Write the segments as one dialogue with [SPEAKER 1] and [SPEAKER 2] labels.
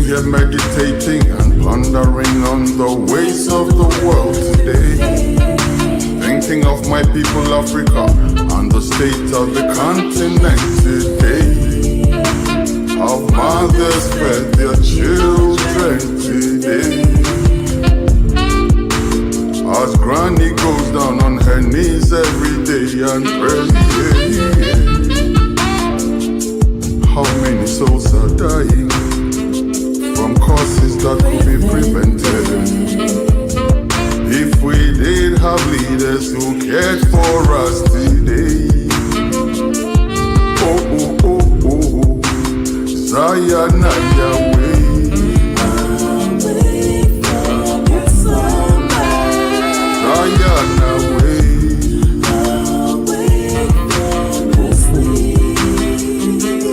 [SPEAKER 1] here meditating and pondering on the ways of the world today. Thinking of my people Africa and the state of the continent today. How mothers fed their children today. As granny goes down on her knees every day and prays. How many souls are dying from causes that could be prevented? If we did have leaders who cared for us today. Oh, oh, oh, oh, oh. Zayana Yahweh. Zayana way.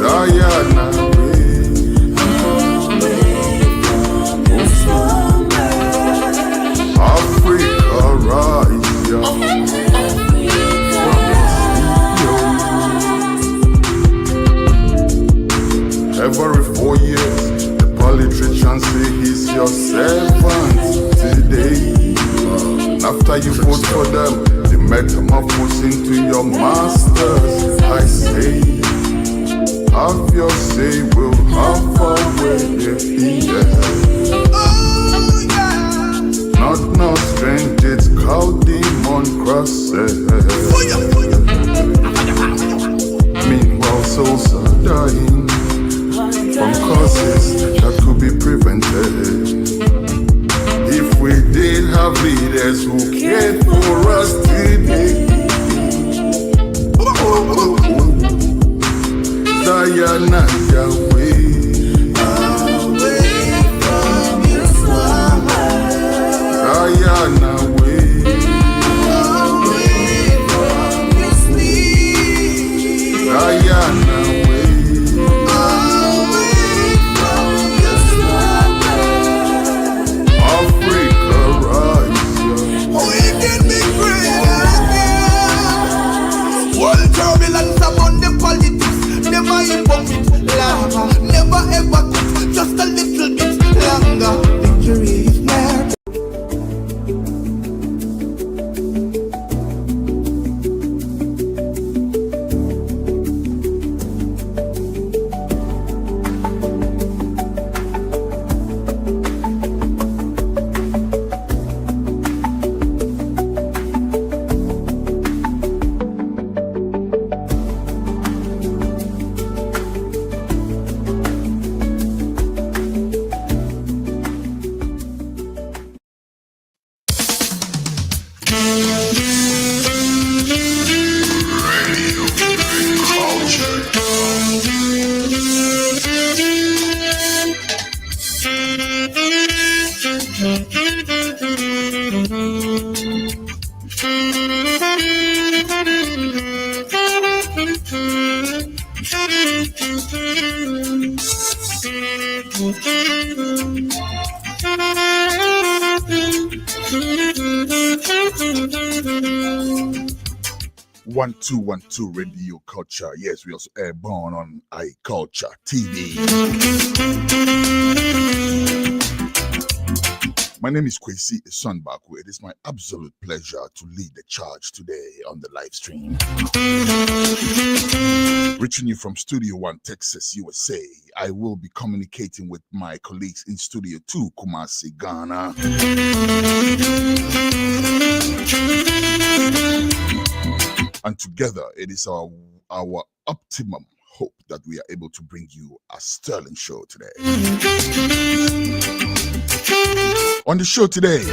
[SPEAKER 1] Zayana way. Africa rise, every 4 years, the politicians say he's your servant today. After you vote for them, they metamorphose into your masters. I say, have your say, we'll have our way, yeah. Not no strange, it's cow demon crosses. Meanwhile, souls are dying from causes that could be prevented. If we did have leaders who cared for us today. Zayana Yahweh. Zayana way. Zayana way. Africa rise.
[SPEAKER 2] We can be great. World turbulence among the politics. Never hypocrite, lava. Never ever quit. Just a little bit longer. Victory is near.
[SPEAKER 3] .212 Radio Culture. Yes, we also airborne on iCulture TV. My name is Kwesi Sonbaku. It is my absolute pleasure to lead the charge today on the live stream. Reaching you from Studio 1, Texas, USA. I will be communicating with my colleagues in Studio 2, Kumasi, Ghana. And together, it is our optimum hope that we are able to bring you a sterling show today. On the show today,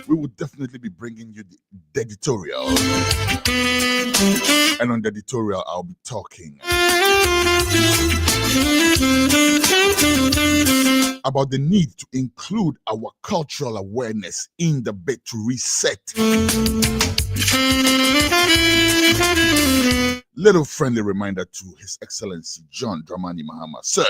[SPEAKER 3] we will definitely be bringing you the editorial. And on the editorial, I'll be talking about the need to include our cultural awareness in the bid to reset. Little friendly reminder to His Excellency John Dramani Mahama. Sir,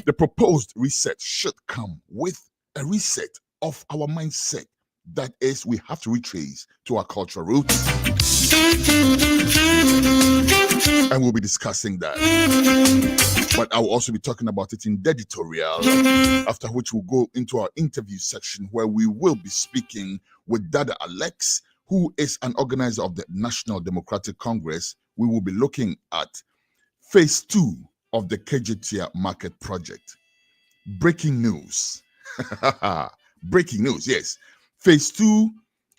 [SPEAKER 3] The proposed reset should come with a reset of our mindset. That is, we have to retrace to our cultural roots. And we'll be discussing that. But I will also be talking about it in the editorial, after which we'll go into our interview section where we will be speaking with Dada Alex, who is an organizer of the National Democratic Congress. We will be looking at phase 2 of the KJTIA market project. Breaking news. Breaking news, yes. Phase 2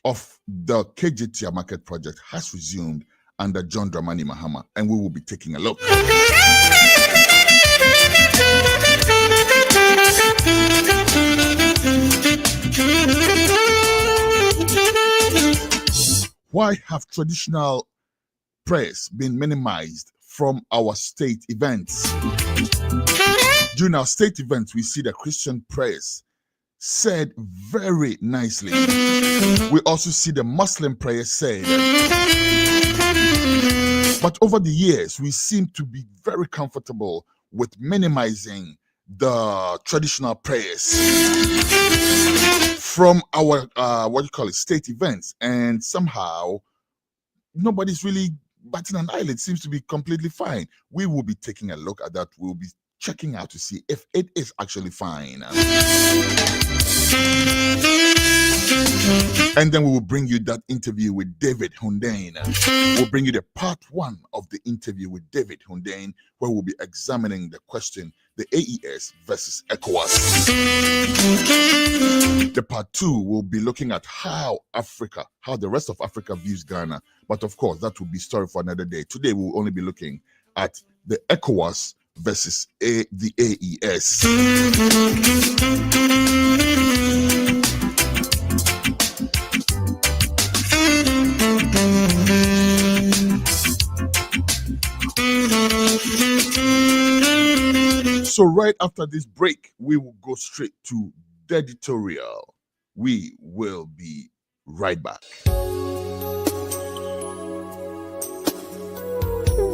[SPEAKER 3] of the KJTIA market project has resumed under John Dramani Mahama, and we will be taking a look. Why have traditional prayers been minimized from our state events? During our state events, we see the Christian prayers said very nicely. We also see the Muslim prayers said. But over the years, we seem to be very comfortable with minimizing the traditional prayers from our state events, and somehow nobody's really batting an eyelid. It seems to be completely fine. We will be taking a look at that. We'll be checking out to see if it is actually fine. And then we will bring you that interview with David Hundeyin. We'll bring you the part 1 of the interview with David Hundeyin, where we'll be examining the question, the AES versus ECOWAS. The part 2 will be looking at how the rest of Africa views Ghana. But of course, that will be story for another day. Today, we'll only be looking at the ECOWAS versus the AES. So right after this break, we will go straight to the editorial. We will be right back.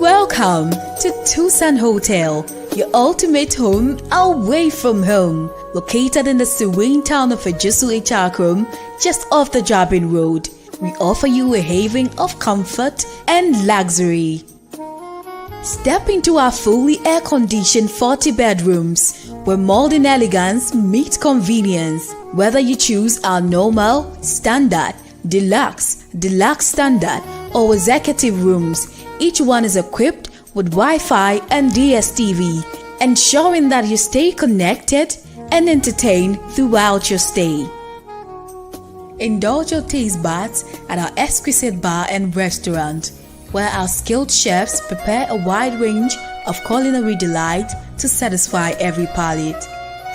[SPEAKER 4] Welcome to Tucson Hotel, your ultimate home away from home. Located in the serene town of Ejisu Echakrum, just off the Jabin Road, we offer you a haven of comfort and luxury. Step into our fully air-conditioned 40 bedrooms where modern elegance meets convenience. Whether you choose our normal, standard, deluxe standard, or executive rooms, each one is equipped with Wi-Fi and DSTV, ensuring that you stay connected and entertained throughout your stay. Indulge your taste buds at our exquisite bar and restaurant, where our skilled chefs prepare a wide range of culinary delight to satisfy every palate.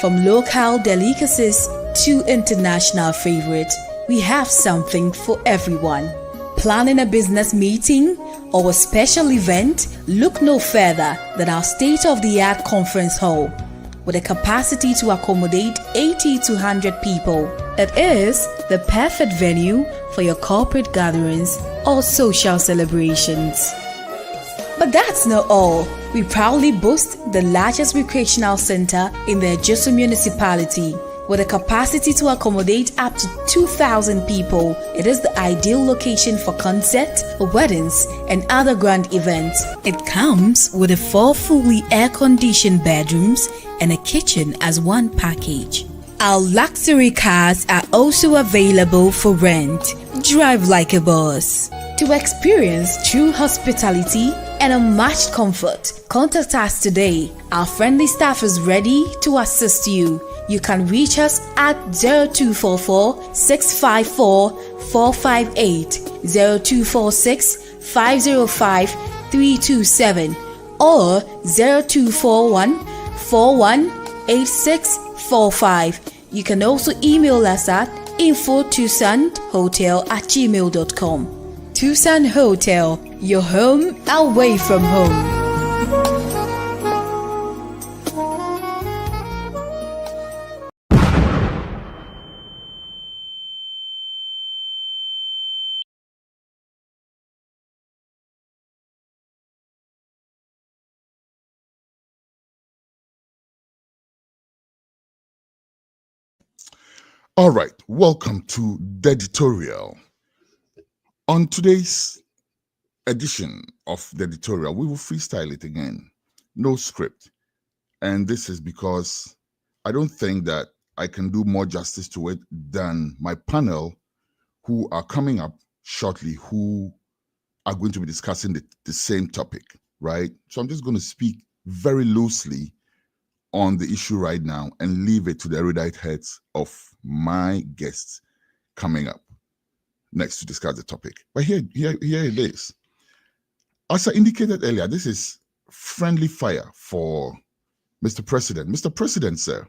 [SPEAKER 4] From local delicacies to international favorites, we have something for everyone. Planning a business meeting or a special event? Look no further than our state-of-the-art conference hall. With a capacity to accommodate 80 to 100 people. It is the perfect venue for your corporate gatherings or social celebrations. But that's not all. We proudly boast the largest recreational center in the Ejisu municipality. With a capacity to accommodate up to 2,000 people, it is the ideal location for concerts, weddings, and other grand events. It comes with 4 fully air-conditioned bedrooms and a kitchen as one package. Our luxury cars are also available for rent. Drive like a boss. To experience true hospitality and unmatched comfort, contact us today. Our friendly staff is ready to assist you. You can reach us at 0244 654 458, 0246 505 327, or 0241 418645. You can also email us at info@tucsonhotel@gmail.com. Tucson Hotel, your home away from home.
[SPEAKER 3] All right, welcome to the editorial. On today's edition of the editorial, we will freestyle it again. No script. And this is because I don't think that I can do more justice to it than my panel, who are coming up shortly, who are going to be discussing the same topic, right? So I'm just going to speak very loosely on the issue right now and leave it to the erudite heads of my guests coming up next to discuss the topic. But here it is. As I indicated earlier, this is friendly fire for Mr. President. Mr. President, sir,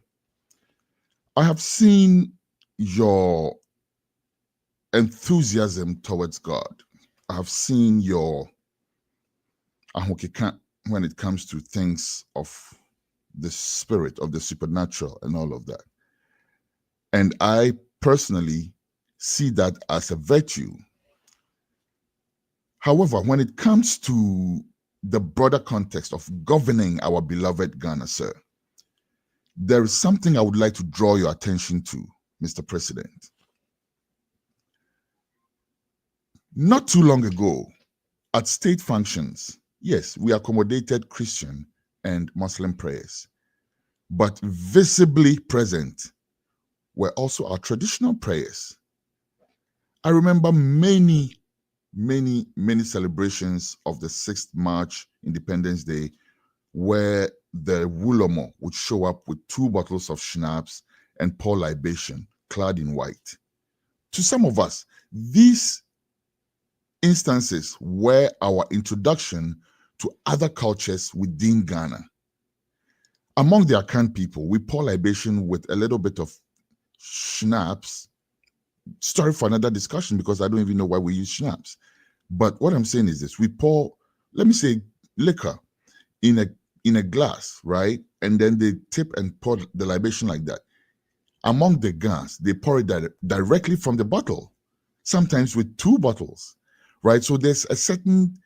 [SPEAKER 3] I have seen your enthusiasm towards God. I have seen your ahokeka when it comes to things of the spirit, of the supernatural, and all of that. And I personally see that as a virtue. However, when it comes to the broader context of governing our beloved Ghana, sir, there is something I would like to draw your attention to, Mr. President. Not too long ago, at state functions, yes, we accommodated Christian and Muslim prayers, but visibly present were also our traditional prayers. I remember many celebrations of the 6th March Independence Day where the Wulomo would show up with 2 bottles of schnapps and pour libation clad in white. To some of us, these instances were our introduction to other cultures within Ghana. Among the Akan people, we pour libation with a little bit of schnapps. Story for another discussion, because I don't even know why we use schnapps. But what I'm saying is this: we pour, let me say, liquor in a glass, right? And then they tip and pour the libation like that. Among the Ghans, they pour it directly from the bottle, sometimes with 2 bottles, right? So there's a certain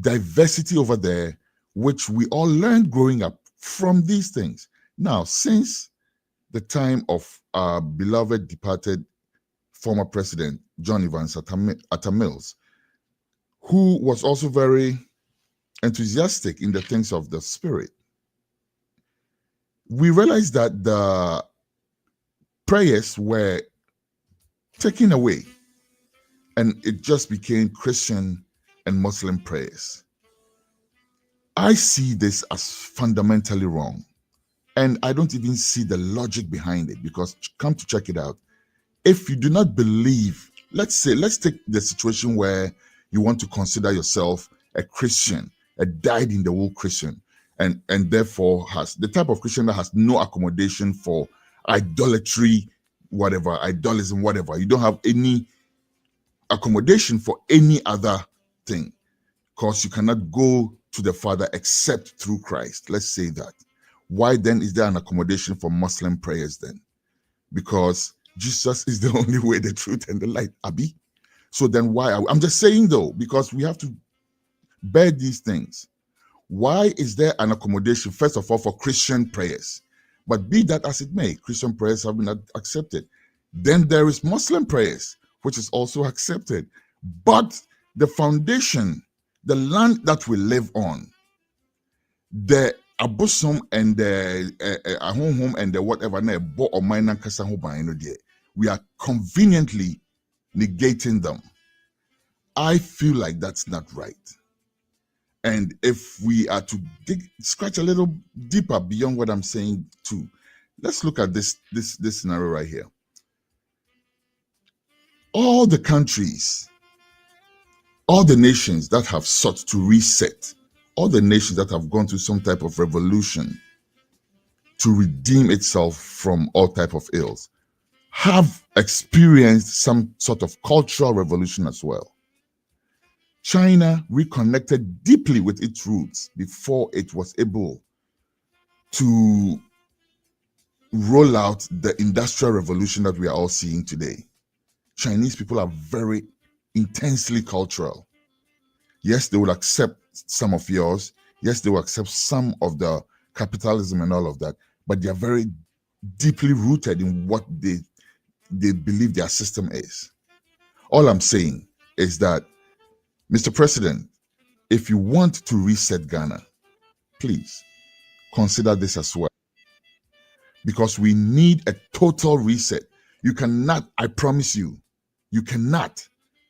[SPEAKER 3] diversity over there, which we all learned growing up from these things. Now, since the time of our beloved departed former president, John Evans Atta Mills, who was also very enthusiastic in the things of the spirit, we realized that the prayers were taken away and it just became Christian and Muslim prayers. I see this as fundamentally wrong. And I don't even see the logic behind it, because come to check it out, if you do not believe, let's take the situation where you want to consider yourself a Christian, a dyed-in-the-wool Christian, and therefore has the type of Christian that has no accommodation for idolatry, whatever, idolism, whatever. You don't have any accommodation for any other thing, because you cannot go to the Father except through Christ. Let's say that. Why then is there an accommodation for Muslim prayers then? Because Jesus is the only way, the truth, and the light, Abi. So then why I'm just saying though, because we have to bear these things. Why is there an accommodation, first of all, for Christian prayers? But be that as it may, Christian prayers have been accepted. Then there is Muslim prayers, which is also accepted. But the foundation, the land that we live on, the abosom and the ahonhom and the whatever, we are conveniently negating them. I feel like that's not right. And if we are to scratch a little deeper beyond what I'm saying too, let's look at this scenario right here. All the countries, all the nations that have sought to reset, all the nations that have gone through some type of revolution to redeem itself from all type of ills, have experienced some sort of cultural revolution as well. China reconnected deeply with its roots before it was able to roll out the industrial revolution that we are all seeing today. Chinese people are very intensely cultural. Yes, they will accept some of yours. Yes, they will accept some of the capitalism and all of that, but they are very deeply rooted in what they they believe their system is. All I'm saying is that, Mr. President, if you want to reset Ghana, please consider this as well. Because we need a total reset. You cannot, I promise you, you cannot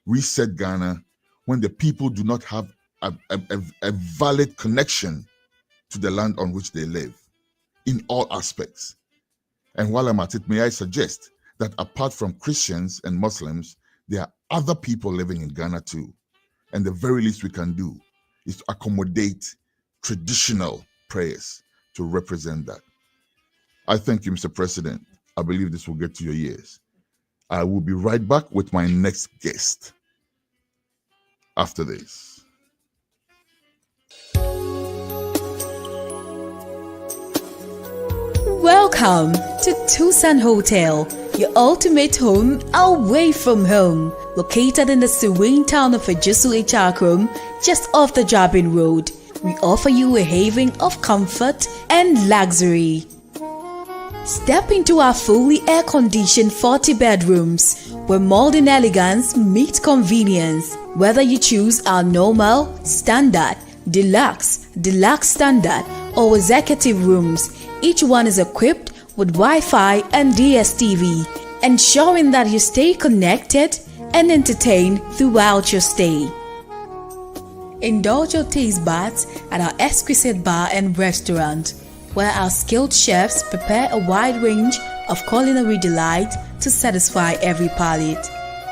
[SPEAKER 3] reset Ghana when the people do not have a valid connection to the land on which they live in all aspects. And while I'm at it, may I suggest that apart from Christians and Muslims, there are other people living in Ghana too. And the very least we can do is to accommodate traditional prayers to represent that. I thank you, Mr. President. I believe this will get to your ears. I will be right back with my next guest after this.
[SPEAKER 4] Welcome to Tucson Hotel, your ultimate home away from home. Located in the serene town of Ejisu Ichakrum, just off the Jabin Road, we offer you a haven of comfort and luxury. Step into our fully air-conditioned 40 bedrooms, where modern elegance meets convenience. Whether you choose our normal, standard, deluxe standard, or executive rooms, each one is equipped with Wi-Fi and DSTV, ensuring that you stay connected and entertained throughout your stay. Indulge your taste buds at our exquisite bar and restaurant, where our skilled chefs prepare a wide range of culinary delight to satisfy every palate.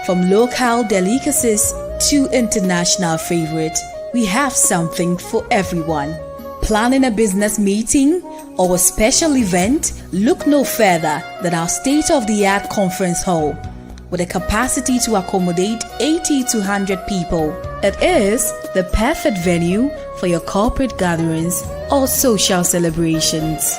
[SPEAKER 4] From local delicacies to international favorites, we have something for everyone. Planning a business meeting or a special event? Look no further than our state-of-the-art conference hall, with a capacity to accommodate 80 to 100 people. It is the perfect venue for your corporate gatherings or social celebrations.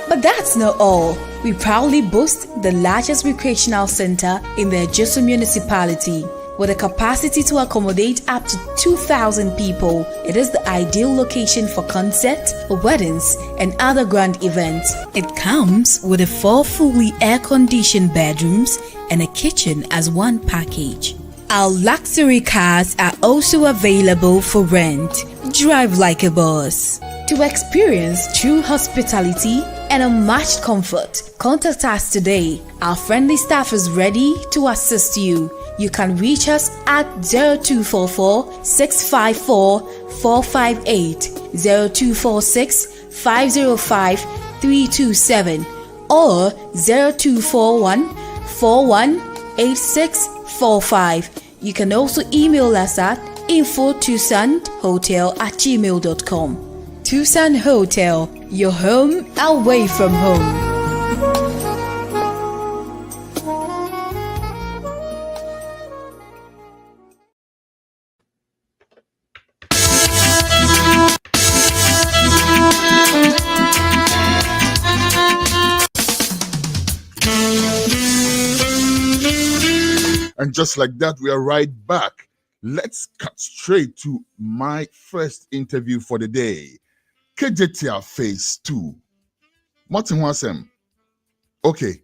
[SPEAKER 4] But that's not all. We proudly boast the largest recreational center in the Ejisu municipality. With a capacity to accommodate up to 2,000 people, it is the ideal location for concerts, weddings, and other grand events. It comes with 4 fully air-conditioned bedrooms and a kitchen as one package. Our luxury cars are also available for rent. Drive like a boss. To experience true hospitality and unmatched comfort, contact us today. Our friendly staff is ready to assist you. You can reach us at 0244 654 458, 0246 505 327, or 0241 418645. You can also email us at info@tucsonhotel@gmail.com. Tucson Hotel, your home away from home.
[SPEAKER 3] And just like that, we are right back. Let's cut straight to my first interview for the day. KJTR Phase 2. Martin Wasem. Okay,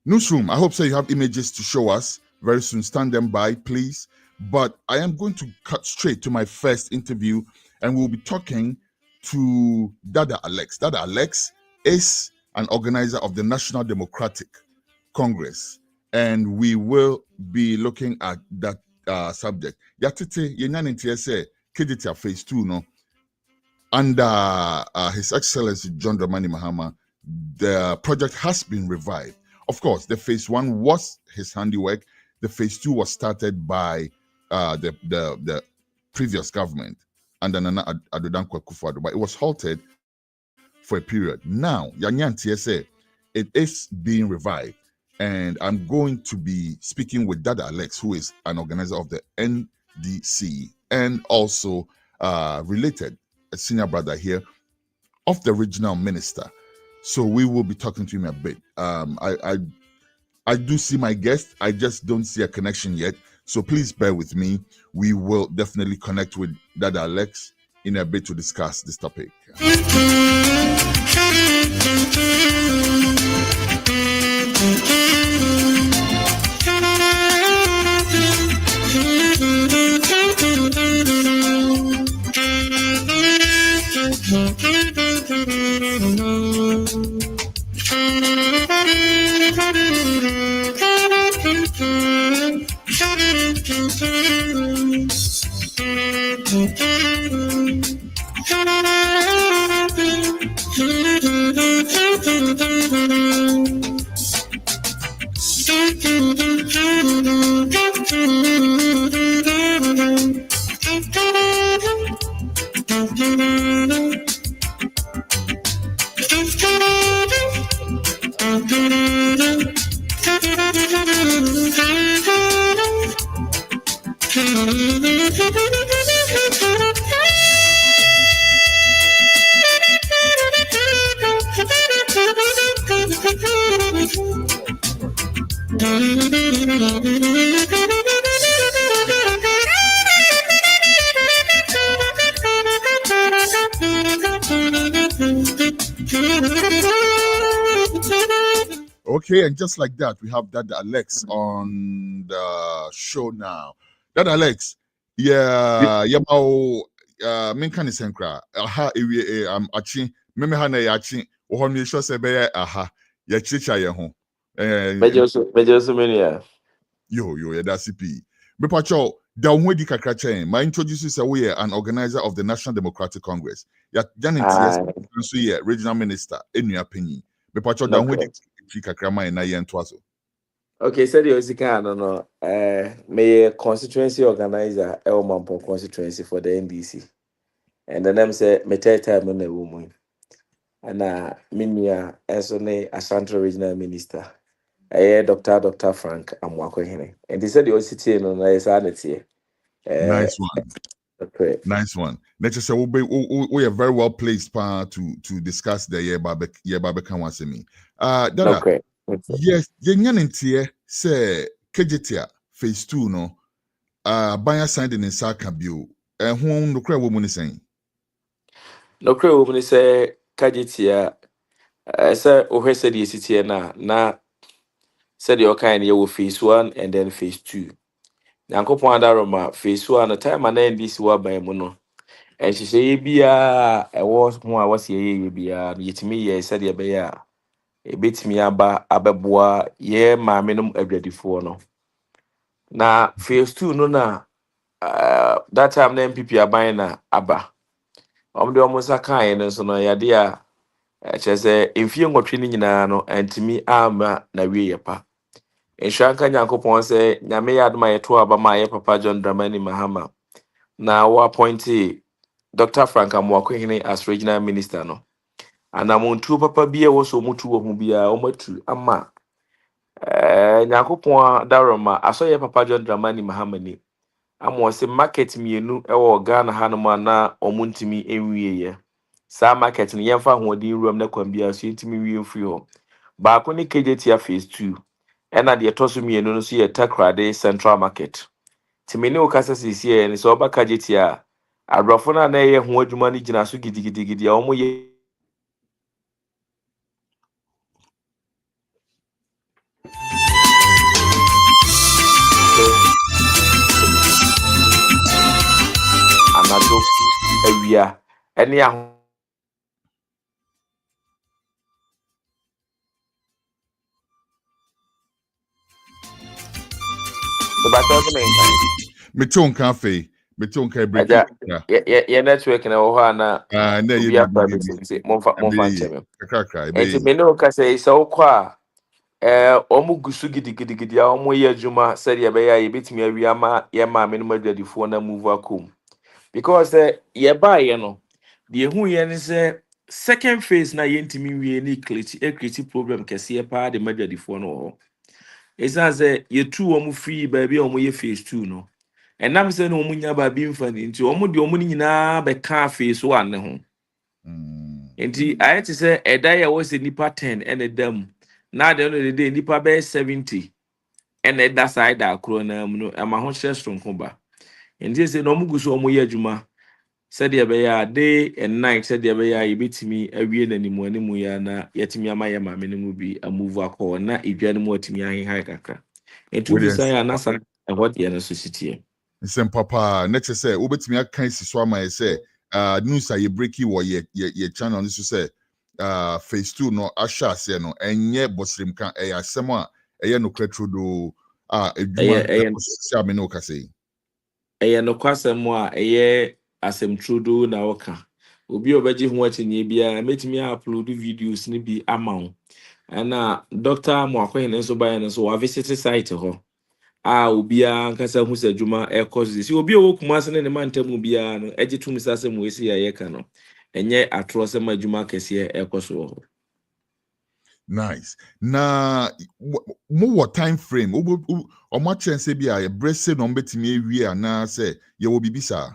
[SPEAKER 3] newsroom, I hope so you have images to show us very soon. Stand them by, please. But I am going to cut straight to my first interview, and we'll be talking to Dada Alex. Dada Alex is an organizer of the National Democratic Congress, and we will be looking at that subject. Yatete yenyan NTSA KJTR Phase 2 no. Under His Excellency John Dramani Mahama, the project has been revived. Of course, the Phase 1 was his handiwork. The Phase 2 was started by the previous government under Nana Addo Dankwa Akufo-Addo, but it was halted for a period. Now, Yanyan TSA, it is being revived. And I'm going to be speaking with Dada Alex, who is an organizer of the NDC and also related, a senior brother here of the regional minister. So we will be talking to him a bit. I do see my guest. I just don't see a connection yet. So please bear with me. We will definitely connect with Dada Alex in a bit to discuss this topic. Okay, and just like that, we have Dada Alex on the show now. Dada Alex, yeah, menkani senkra. Aha, achi, meme ha na yachi. Oho mi sure se be aha. Ya chicha ye ho.
[SPEAKER 5] Mejo mania.
[SPEAKER 3] Yo, yeah, that's CP. Me pacho, da unwedi kakra chen. Ma introduce you say we are an organizer of the National Democratic Congress. Ya Janet yes, so yeah, regional minister, enu apenyi. Me pacho da unwedi kakra ma na ye ntwaso.
[SPEAKER 5] Okay, said you no. May constituency organizer Elmampo constituency for the NDC. And the name say me time on the woman. And Minia Esone Ashanti regional minister. Dr. Frank Amwako. And he said you city no na sanity.
[SPEAKER 3] Nice one.
[SPEAKER 5] Okay.
[SPEAKER 3] Nice one. Let's just say we are very well placed to discuss the year Babeka wants me. Dada,
[SPEAKER 5] Okay.
[SPEAKER 3] yes, yenyanentie say Kejetia phase 2 no banya signed in Saka bio. Who no cry woman is saying.
[SPEAKER 5] No cray woman say Kajitia say Ohe said the city na said your kind you phase 1 and then phase 2. Yankopon adaroma phase 1 the time and then this wa by muno. And she say bia I was more was ye bia yetimi ye said ye be ya e betimi aba abeboa ye ma menum adwadifo no. Na phase 2 no na that time na MPP aban na aba. De omusa kan no so no yade a chese emfie ngotwe ni nyina no antimi ama na wie yepa. Enshanka Nyankopon se nyame yadma yeto aba ma ye papa John Dramani Mahama na wa appointee Dr. Frank Amwakohene as regional minister no. Anamuntu papa bia wo so mutu wo hu bia o matu ama Nyankopon daroma aso ye papa John Dramani Mahama ni. Amo se market mienu ewo Ghana hanoma na omuntimi enwie ye. Sa market ni yemfa hoodin ruam na kwambia so ntimi wie free ho. Ba ko ni KJT phase 2. Ena de toso mienu no so ye Takrade Central Market. Timene o kasa sisi ni so oba KJT a abrofo na na ye ho adwuma ni gina so gidigidi a omo ye anado awia ene a the battle
[SPEAKER 3] Meton cafe, Meton can break.
[SPEAKER 5] ye network na wo na
[SPEAKER 3] Na
[SPEAKER 5] we are privacy monfa cheme
[SPEAKER 3] Kaka
[SPEAKER 5] enti me no ka say so kwa omu gusu gidigidi a omu ye adwuma said ye be ya ye betimi awia ma ye ma me no madwadifo na move akom because ye ba ye no the hu ye ni say second phase na ye ntimi wie ni create problem kese pa de madwadifo no ho esa say ye two omu free baby omu ye phase 2 no enam say no omu nya ba bi mfa ni nti omu de omu ni nyina be ka phase 1 ne ho enti ayete say eda ye wo se nipa 10 ene dam na de no de nipa be 70 ene da side akro na mu no ama ho hye stronko ba enti say no omu guso omu ye adwuma said ye be ya day and night said ye be ya yebetimi awie nanimu animu ya na yetimi ama ye ma menimu bi a move akọ na edwane mu atimi ahe hai kakra enti bi say anasa e what ye na so sitie
[SPEAKER 3] nsem papa na che say obetimi akan si so ama ye say news a ye breaki wo ye channel ni so say phase 2 no asha se no enye bosrim kan e asem a eye no kretrodo edwuma se amene o kasei
[SPEAKER 5] eye no kwasem a eye asem trudo na oka obi obeji ho achinye bia metimi upload videos ni bi ama ana Dr. Mwakwe nso ba ya nso wa visit site ho obia nkasa hu se adwuma ekose si obi owo kuma se ne man tamu bia no eji tum sase mu esi ya yeka no enye atro se ma adwuma kese ekose ho.
[SPEAKER 3] Nice. Na mo time frame o ma chance bia ye brese no betimi ewie ana se ye wo bibisa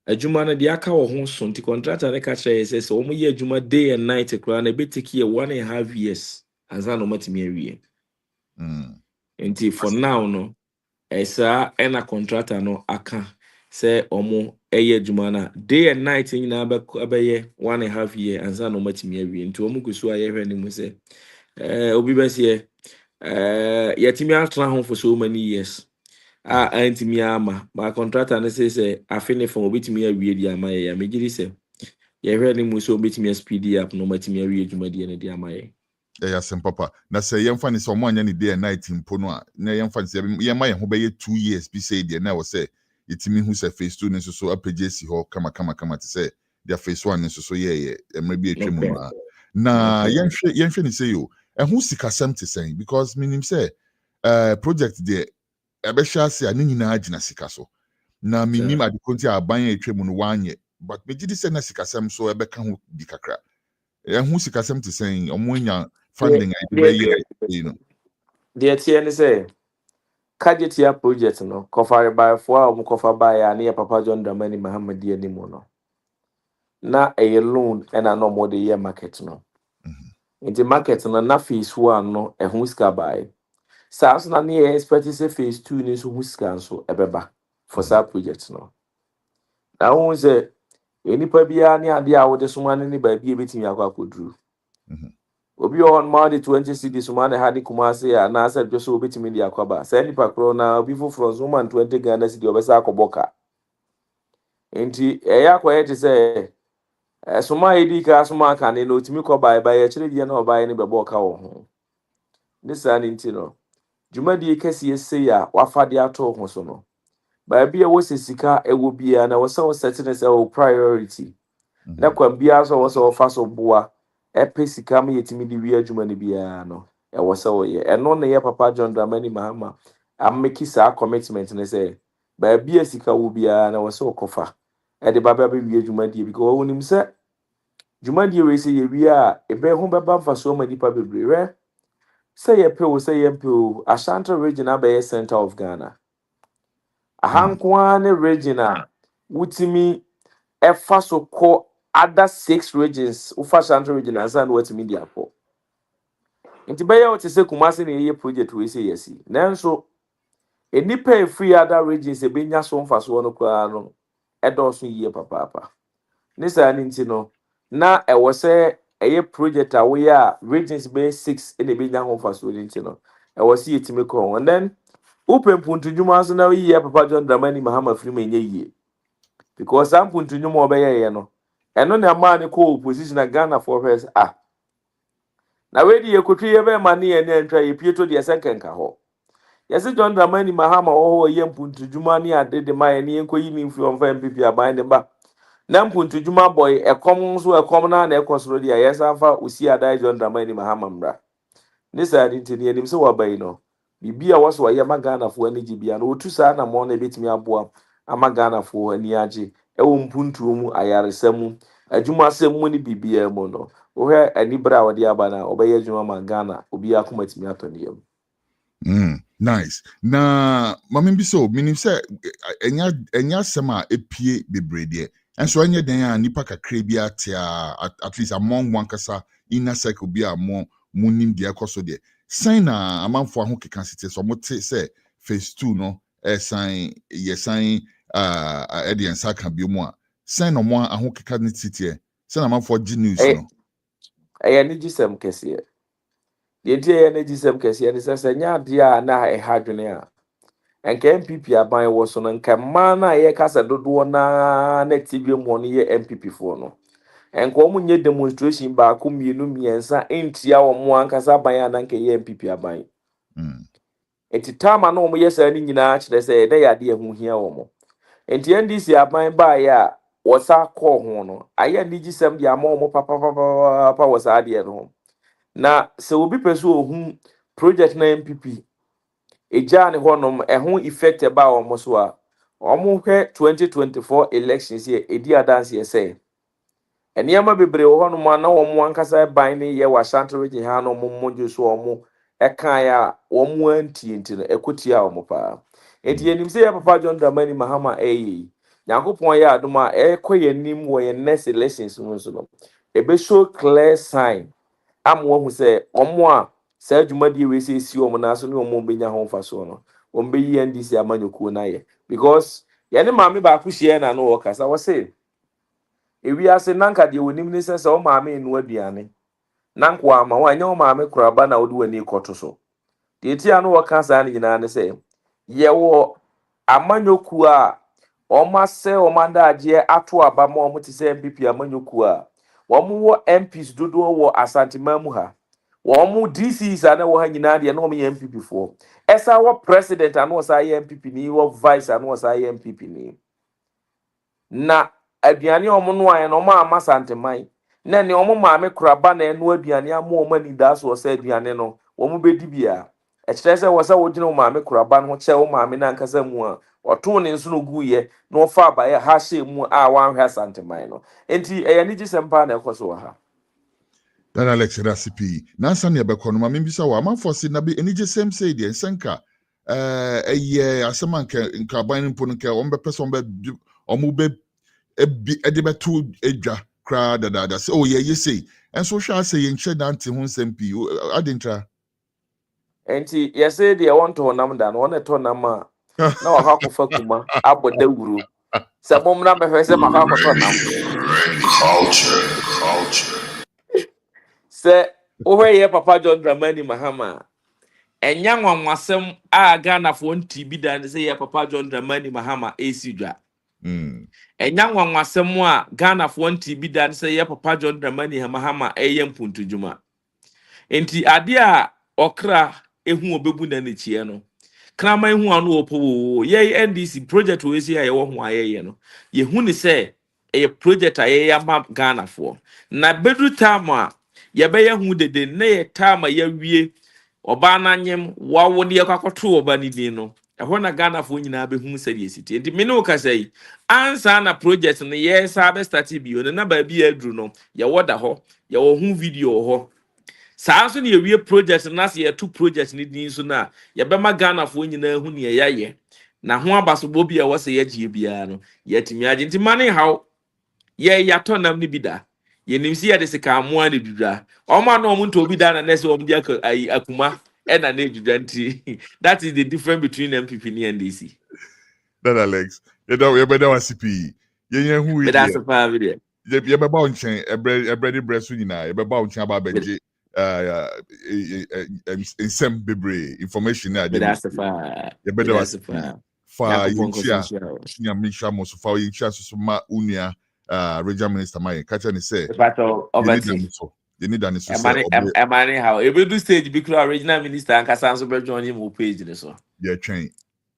[SPEAKER 5] Adwuma no de aka wo ho so nti contractor ne ka kire se o mo ye adwuma day and night kra na betiki 1.5 years anza no matimi awie. Nti for now no esa ena contractor no aka say omo eye adwuma na day and night nyina be ye 1.5 year anza no matimi awie. Nti omo gusu aye hwe ni mu se obi be se yetimi atena ho for so many years. Antimi ama my contractor ne say afine from obitimi awie di ama ye ya megiri se ye hwe ni mu so obitimi speed up no matimi awie adwuma di ne di ama ye.
[SPEAKER 3] ya papa na se yemfa ni so mo anya ni day and night mpo no a na yemfa ni se yema ye ho be ye 2 years bi say dey na wo say itimi hu se phase 2 ni so apage si ho kama te say their phase 1 ni so ye emre bi etwemu ma na yenhwe ni say yo ehun sikasem te say because minim say project there ebe sha se ani nyina agina sika so na minim adekonti aban etwemu no wanye but megidi say na sikasem so ebe ka ho di kakra ehun sikasem te say omonya funding you know
[SPEAKER 5] The TN say Kajetia project no covered by 4 cover by a Papa John Dramani Muhammad anymore no. Na a loan and a no more the year market no. In the market na phase 1 no a huska buy. Sas na near expect say phase 2 ni so huska so ebeba for that project no. Now who say any pabia ni ade a wo de so man ni ba bi ebetimi akwa koduru. Obi on Monday 20 cedis man had Kumasi and I said just obetimi di akwaba. Say nipa kro na obi foforo so man 20 Ghana cedi obesa akoboka. Enti eya kwaye te say soma edi ka soma ka ne no timi ko bai bai kire die na obai ne bebo ka wo ho. This an enti no. Dwumadi kese ese ya wafade ato ho so no. Ba bia wo sesika ewo bia na wo se wo setting say o priority. Na kwam bia so wo se wo fa so boa epesika ma yetimi di wi adwuma ne bia no e wo se wo ye eno ne ye Papa John Dramani Mahama ameki sa commitment ne say ba bia sika wo bia na wo se wo kofa e de baba be wi adwuma die because wonim se dwuma die we se ye wi a ebe ho beba mfa so ma nipa bebre we say ye pe wo say ye pe o Ashanti region abaye center of Ghana ahankwa ne region a wutimi efa so ko other 6 regions ufa Ashanti region asan what media for nti be ya say Kumasi ne ye project we say yes nanso enipa free other regions e benya so mfa so no kwa no edoso ye papa ne sa ni nti no na e wo say eye project a we a regions be 6 e benya ho mfa so nti no e wo say yetime ko and then upempuntu dwuma so na ye Papa John Dramani Mahama free menye ye because ampuntu dwuma obeye ye no eno na ma ne ko opposition na Ghana for first na we di ekotwe ye be ma ne ye ne ntwa ye pieto de senkenka ho yesi John Dramani Mahama ho ye mpuntu dwuma ne ade de ma ye ne enkoyi ni mfi on fa MPP aban ne ba na mpuntu dwuma boy ekom so ekom na na ekosoro de yesa fa osi adai John Dramani Mahama mra ne sa di ntini enim se wabai no bibia wo so ye ma Ghana fo ani gibia no otu sa na mo na betimi aboa ama Ghana fo ani age ewo mpuntu mu ayaresam adwuma asem ni bibia mu no wo he ani bra wo de aba na obeye adwuma ma Ghana obi akomatimi atoniam.
[SPEAKER 3] Nice. Na mama bi so minim say enya sema epie bebrede and so anya den a nipa kakra bi atia at least among one kasa inner circle bi a mo munim de akoso de sign na amanfo aho keka site so mo te say phase 2 no sign edian saka bi mu a sign no mo aho keka ne tite sign amanfo gi news no
[SPEAKER 5] Ni gisem kese the day na gisem kese ni say nya dia na e hadwene a enka MPP aban wo so no nka ma na ye kasa dodo na TV mu no ye MPP fo no enka omu nye demonstration ba ko mienu miensa entia wo mo ankasa aban a nka ye MPP aban eti tama na omu ye sa ni nyina kire say na ya de ehu hia wo mo Enti NDC aban ba ya wasa call ho no. Aya niji sem dia ma omo papa wasa ade no. Na se obi peso ohun project na MPP eja ne honom ehun effect eba omo so a omo hwe 2024 elections here edi adanse ese eniyama bebre wo honom na omo ankasa ban ne ye wa shantrege ha no omo monjo so omo ekan ya omo anti no ekotia omo pa enti enim se ya papa John Dramani Mahama Nyankopon ya adoma ekoye nim wo ye next elections so no ebe show clear sign amwo hu se omo a sa adwumadi we se si omo na so ne omo benya ho fa so no ombe yi NDC amanyokuo na ye because ye ne maame ba ku hie na no wo kasa wo se ewi ase nanka de wonim ne se o maame enu aduane nanko ama wo anya o maame kuraba na wo de wani koto so de ti anu wo kasa ne nyina ne se ye wo amanyokuo a omase omanda agye ato aba ma omo ti se MPP amanyokuo a womo wo MPs dodo wo asantimamu ha womo DCs ana wo ha nyina de na omo ye MPP fo esa wo president ana wo sa ye MPP ni wo vice ana wo sa ye MPP ni na aduane omo no aye no ma ama santimai na ne omo maame kuraba na enu aduane ama omo ni da so sa aduane no womo bedi bia e kire se wo sa wo gina maame kuraba no che wo maame na nkasa mu a oto ne nso no guye na ofa abaye ha hye mu a wanhwa santimai no enti eye ni gisempa na ekoso ha
[SPEAKER 3] That Alex recipe. Nansa ne be kono ma mbisa wa amanfo na be enije same say de senka asema nka ban mpo nka on be person be omo be de be to edwa kra da say oh yeah say enso hwa say yenche dante ho nsɛmpi adintra
[SPEAKER 5] enti yese de want to nam da no one to nam a na wa ha kofa kuma aboda wuro se bom na be hwese ma ha koto nam
[SPEAKER 1] Culture.
[SPEAKER 5] se ohwe papa John Dramani Mahama enya nwanwasem a Ghana fo nti bi da se ye papa John Dramani Mahama esidwa enya nwanwasem a Ghana fo nti bi da se ye papa John Dramani Mahama eye mpuntujuma enti ade a okra ehu obebu na nechie no krama ehu anu opo ye NDC project we si aye wo ho aye no ye hu ni se e project aye ya ma Ghana fo na bedu tama ye be ye hu dede na ye tama ye wie oba na nyem wawo ne yakwakoto oba ni din no ehwo na Ghana fo nyina be hu se de siti enti me no ka sei ansa na project no ye sa be start bi o na ba bi adru no ye woda ho ye wo hu video ho saa so ne yewie project na se ye two project ni din so na ye be ma Ghana fo nyina hu ne ye na ho abaso bobi a wo se ye gie bia no ye timi age nti mane haw ye yato nam ni bida ye nimsi ye de se ka amoa ne dudra o ma no omo nto obi da na nese omo dia akuma e na ne dudra nti that is the difference between MPP and NDC.
[SPEAKER 3] that Alex you better was CP ye hu we
[SPEAKER 5] But that's a fine video.
[SPEAKER 3] ye be ba onchen ebredi bresu nyina ye be ba onchen aba benje nsem bebre information na
[SPEAKER 5] But
[SPEAKER 3] de
[SPEAKER 5] that's a fine.
[SPEAKER 3] ye
[SPEAKER 5] But
[SPEAKER 3] better
[SPEAKER 5] that's
[SPEAKER 3] was
[SPEAKER 5] a fine.
[SPEAKER 3] fa
[SPEAKER 5] Yakupon
[SPEAKER 3] yinchia
[SPEAKER 5] consensual.
[SPEAKER 3] chinya misha mo so fa yinchia so ma unia regional minister mai kacha ni say
[SPEAKER 5] But
[SPEAKER 3] you need
[SPEAKER 5] overtake.
[SPEAKER 3] them so you need them so say
[SPEAKER 5] Emani how every do stage be clear original minister and Kasanso be join him page this so.
[SPEAKER 3] yeah train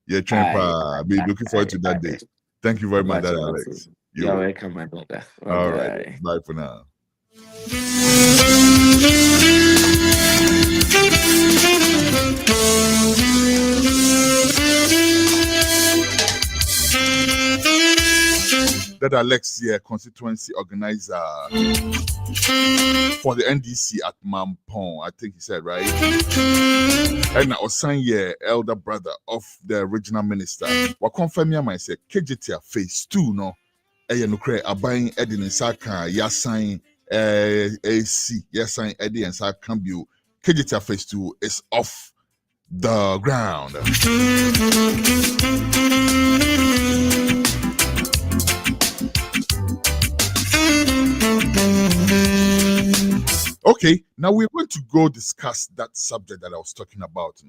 [SPEAKER 5] Aye,
[SPEAKER 3] pa be looking forward to that day. Thank you very much, that Alex.
[SPEAKER 5] You're welcome, my brother.
[SPEAKER 3] All right, bye for now. That Alex here, constituency organizer for the NDC at Mampong, I think he said, right? And Osanye, elder brother of the original minister. What confirm me, I said, KJT phase 2, no? Eye no kre aban edi ne saka yasan AC yasan edi and saka cambio KJT phase 2 is off the ground. Okay, now we're going to go discuss that subject that I was talking about.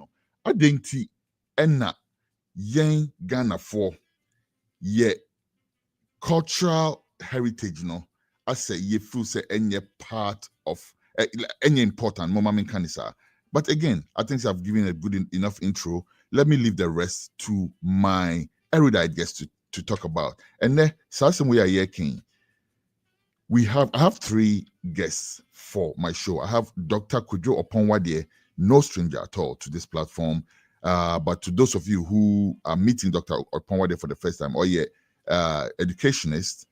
[SPEAKER 3] Adenti enna yen Ghana for ye cultural heritage, I say ye feel say any part of any important moment canisa. But again, I think I've given a good enough intro. Let me leave the rest to my erudite guests to to talk about. And then, we are here, King. I have 3 guests for my show. I have Dr. Kujo Oponwade, no stranger at all to this platform. But to those of you who are meeting Dr. Oponwade for the first time, educationist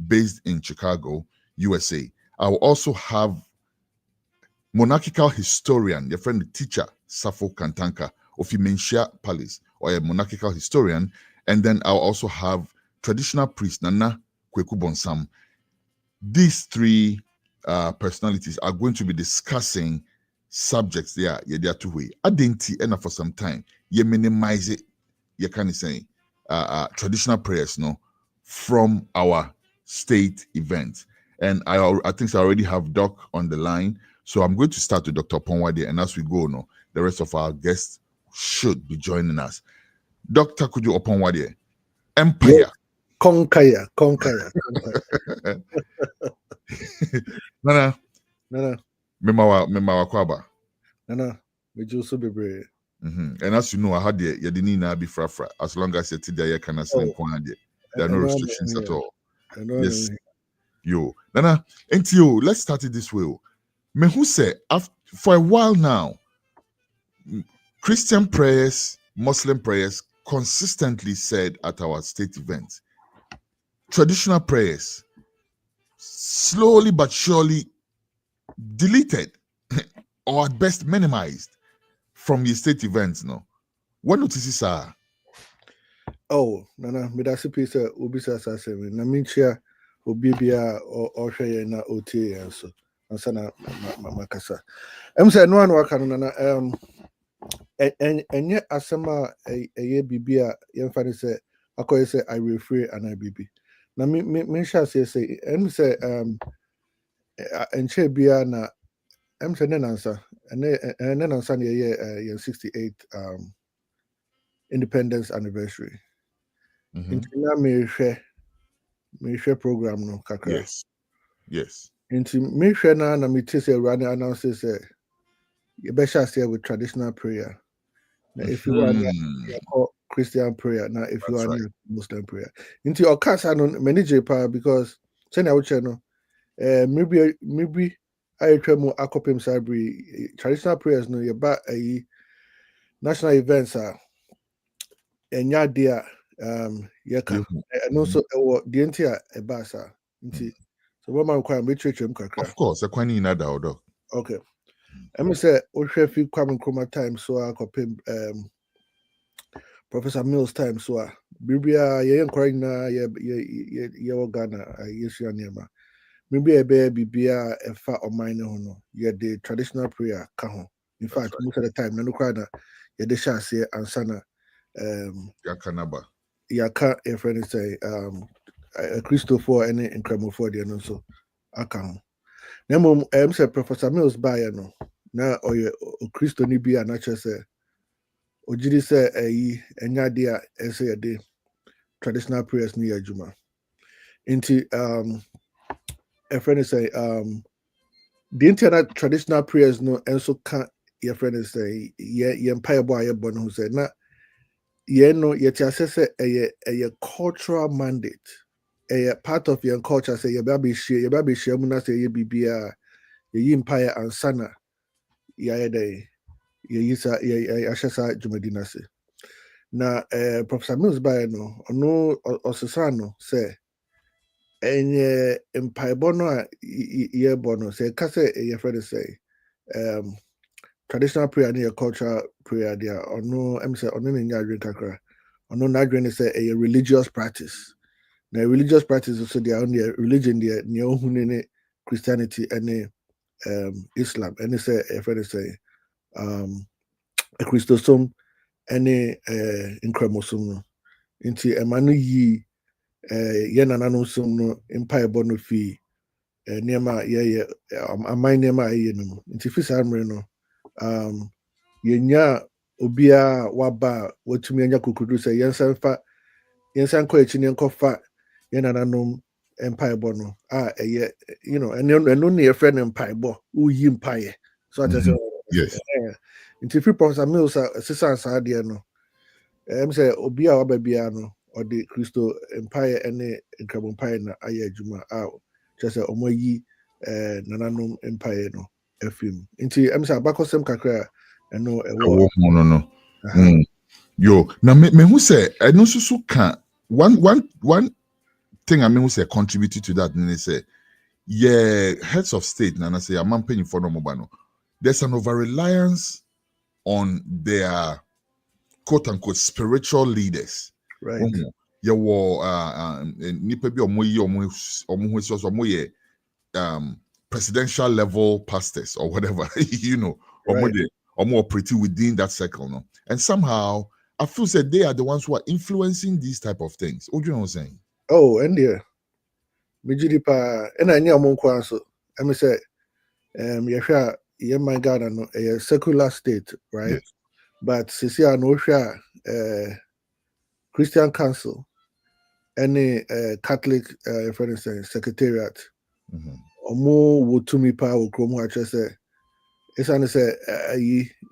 [SPEAKER 3] based in Chicago, USA. I will also have monarchical historian, your friend, the teacher, Safo Kantanka of Imenshia Palace, or a monarchical historian. And then I'll also have traditional priest, Nana Kweku Bonsam. These 3 personalities are going to be discussing subjects there. They are 2 ways. Adenti, and for some time, you minimize it. You can say traditional prayers, from our state event. And I think I already have Doc on the line. So I'm going to start with Dr. Ponwade, and as we go, the rest of our guests should be joining us. Dr. Kujo Oponwade, Empire.
[SPEAKER 6] Yes. Conquer.
[SPEAKER 3] Nana. Memawa kwaba.
[SPEAKER 6] Nana, we just so be brave.
[SPEAKER 3] And as you know, I had the Yadini be frafra. As long as you there, you can assign there are no restrictions at all. Yes. Yo. Nana, NTO, let's start it this way. Me who say for a while now, Christian prayers, Muslim prayers consistently said at our state events. Traditional prayers slowly but surely deleted or at best minimized from your state events. What notices are?
[SPEAKER 6] Oh, Nana, me that's a piece of Ubisa Sasemi. Naminchia, Ubibia, or Shaya na OT and so. And sana Makasa. Say no one work on Nana. And yet, Asama a year Bibia, young father say, I call say, I refer and I BB. Now, me shall say, say, and she be na, say, then answer, and then on Sunday, year 68 independence anniversary. Into me share program no kakra.
[SPEAKER 3] Yes.
[SPEAKER 6] Into me share na me say running announces you better say with traditional prayer. Now, if you are Christian prayer, now if you are Muslim prayer. Into your cast I don't manage because send out channel. Maybe I try more akopim sabri traditional prayers no about a national events are and ya dear yaka and also the entire ebasa nti so what man kwa me church kakra.
[SPEAKER 3] Of course, a kwani in ada odo.
[SPEAKER 6] Okay. Let me say Oshefi Kwame Nkrumah time so I copy Professor Mills time so Bibia ye encourage na ye Ghana yesu anema. Maybe a baby bibia efa or mine no ye the traditional prayer ka ho. In fact, most of the time no cry na ye de sha say ansana
[SPEAKER 3] Yakanaba.
[SPEAKER 6] Yaka a friend say Christopher any Nkramofor there no so aka ho. Na mom say Professor Mills by no na oye Christo ni bi anache say ojiri say enya dia say de traditional prayers ni adwuma. Into a friend say the internet traditional prayers no enso can your friend say ye empire boy born who said na ye no yet say a cultural mandate a part of your culture say your baby share muna say ye bibia ye empire and sana ye day ye yisa ye ashasa jumadina say na Professor Mills by no osesano say enye empire bono ye bono say kase ye friend say traditional prayer and cultural prayer there or no say on any kakra or no Nigerian say a religious practice. Now religious practice also there only religion there near Christianity and Islam and they say a friend say a Christosome any incremosum into a manu ye yenananusum no empire bono fee nema my nema yenum into fisamre no yenya obia waba watumi anya kukudu say yensan ko echi ne nkofa yenananom empire bono no ne friend empire bo uyi empire so I just
[SPEAKER 3] yes
[SPEAKER 6] into free Professor Mills sisan sa de no say obia waba bia no or the Crystal Empire and Incredible Empire na aye juma out. Just a omoyi nananom empire no FM. Inti I'm say abakosem kakra no
[SPEAKER 3] no. Yo, now me who say I know so can one thing I mean who say contributed to that and they say heads of state and I say I'm paying for no mobile. There's an over reliance on their quote unquote spiritual leaders.
[SPEAKER 6] Right.
[SPEAKER 3] Presidential level pastors or whatever, or more pretty within that circle, no? And somehow I feel that they are the ones who are influencing these type of things. What do you know what I'm saying?
[SPEAKER 6] Oh, and yeah. Mijiripa and I knew Monko so I say my God, a secular state, right?
[SPEAKER 3] Yes.
[SPEAKER 6] But Sisia no Christian Council, any Catholic for instance, secretariat, omo wotumi pa wo krom ha say esane say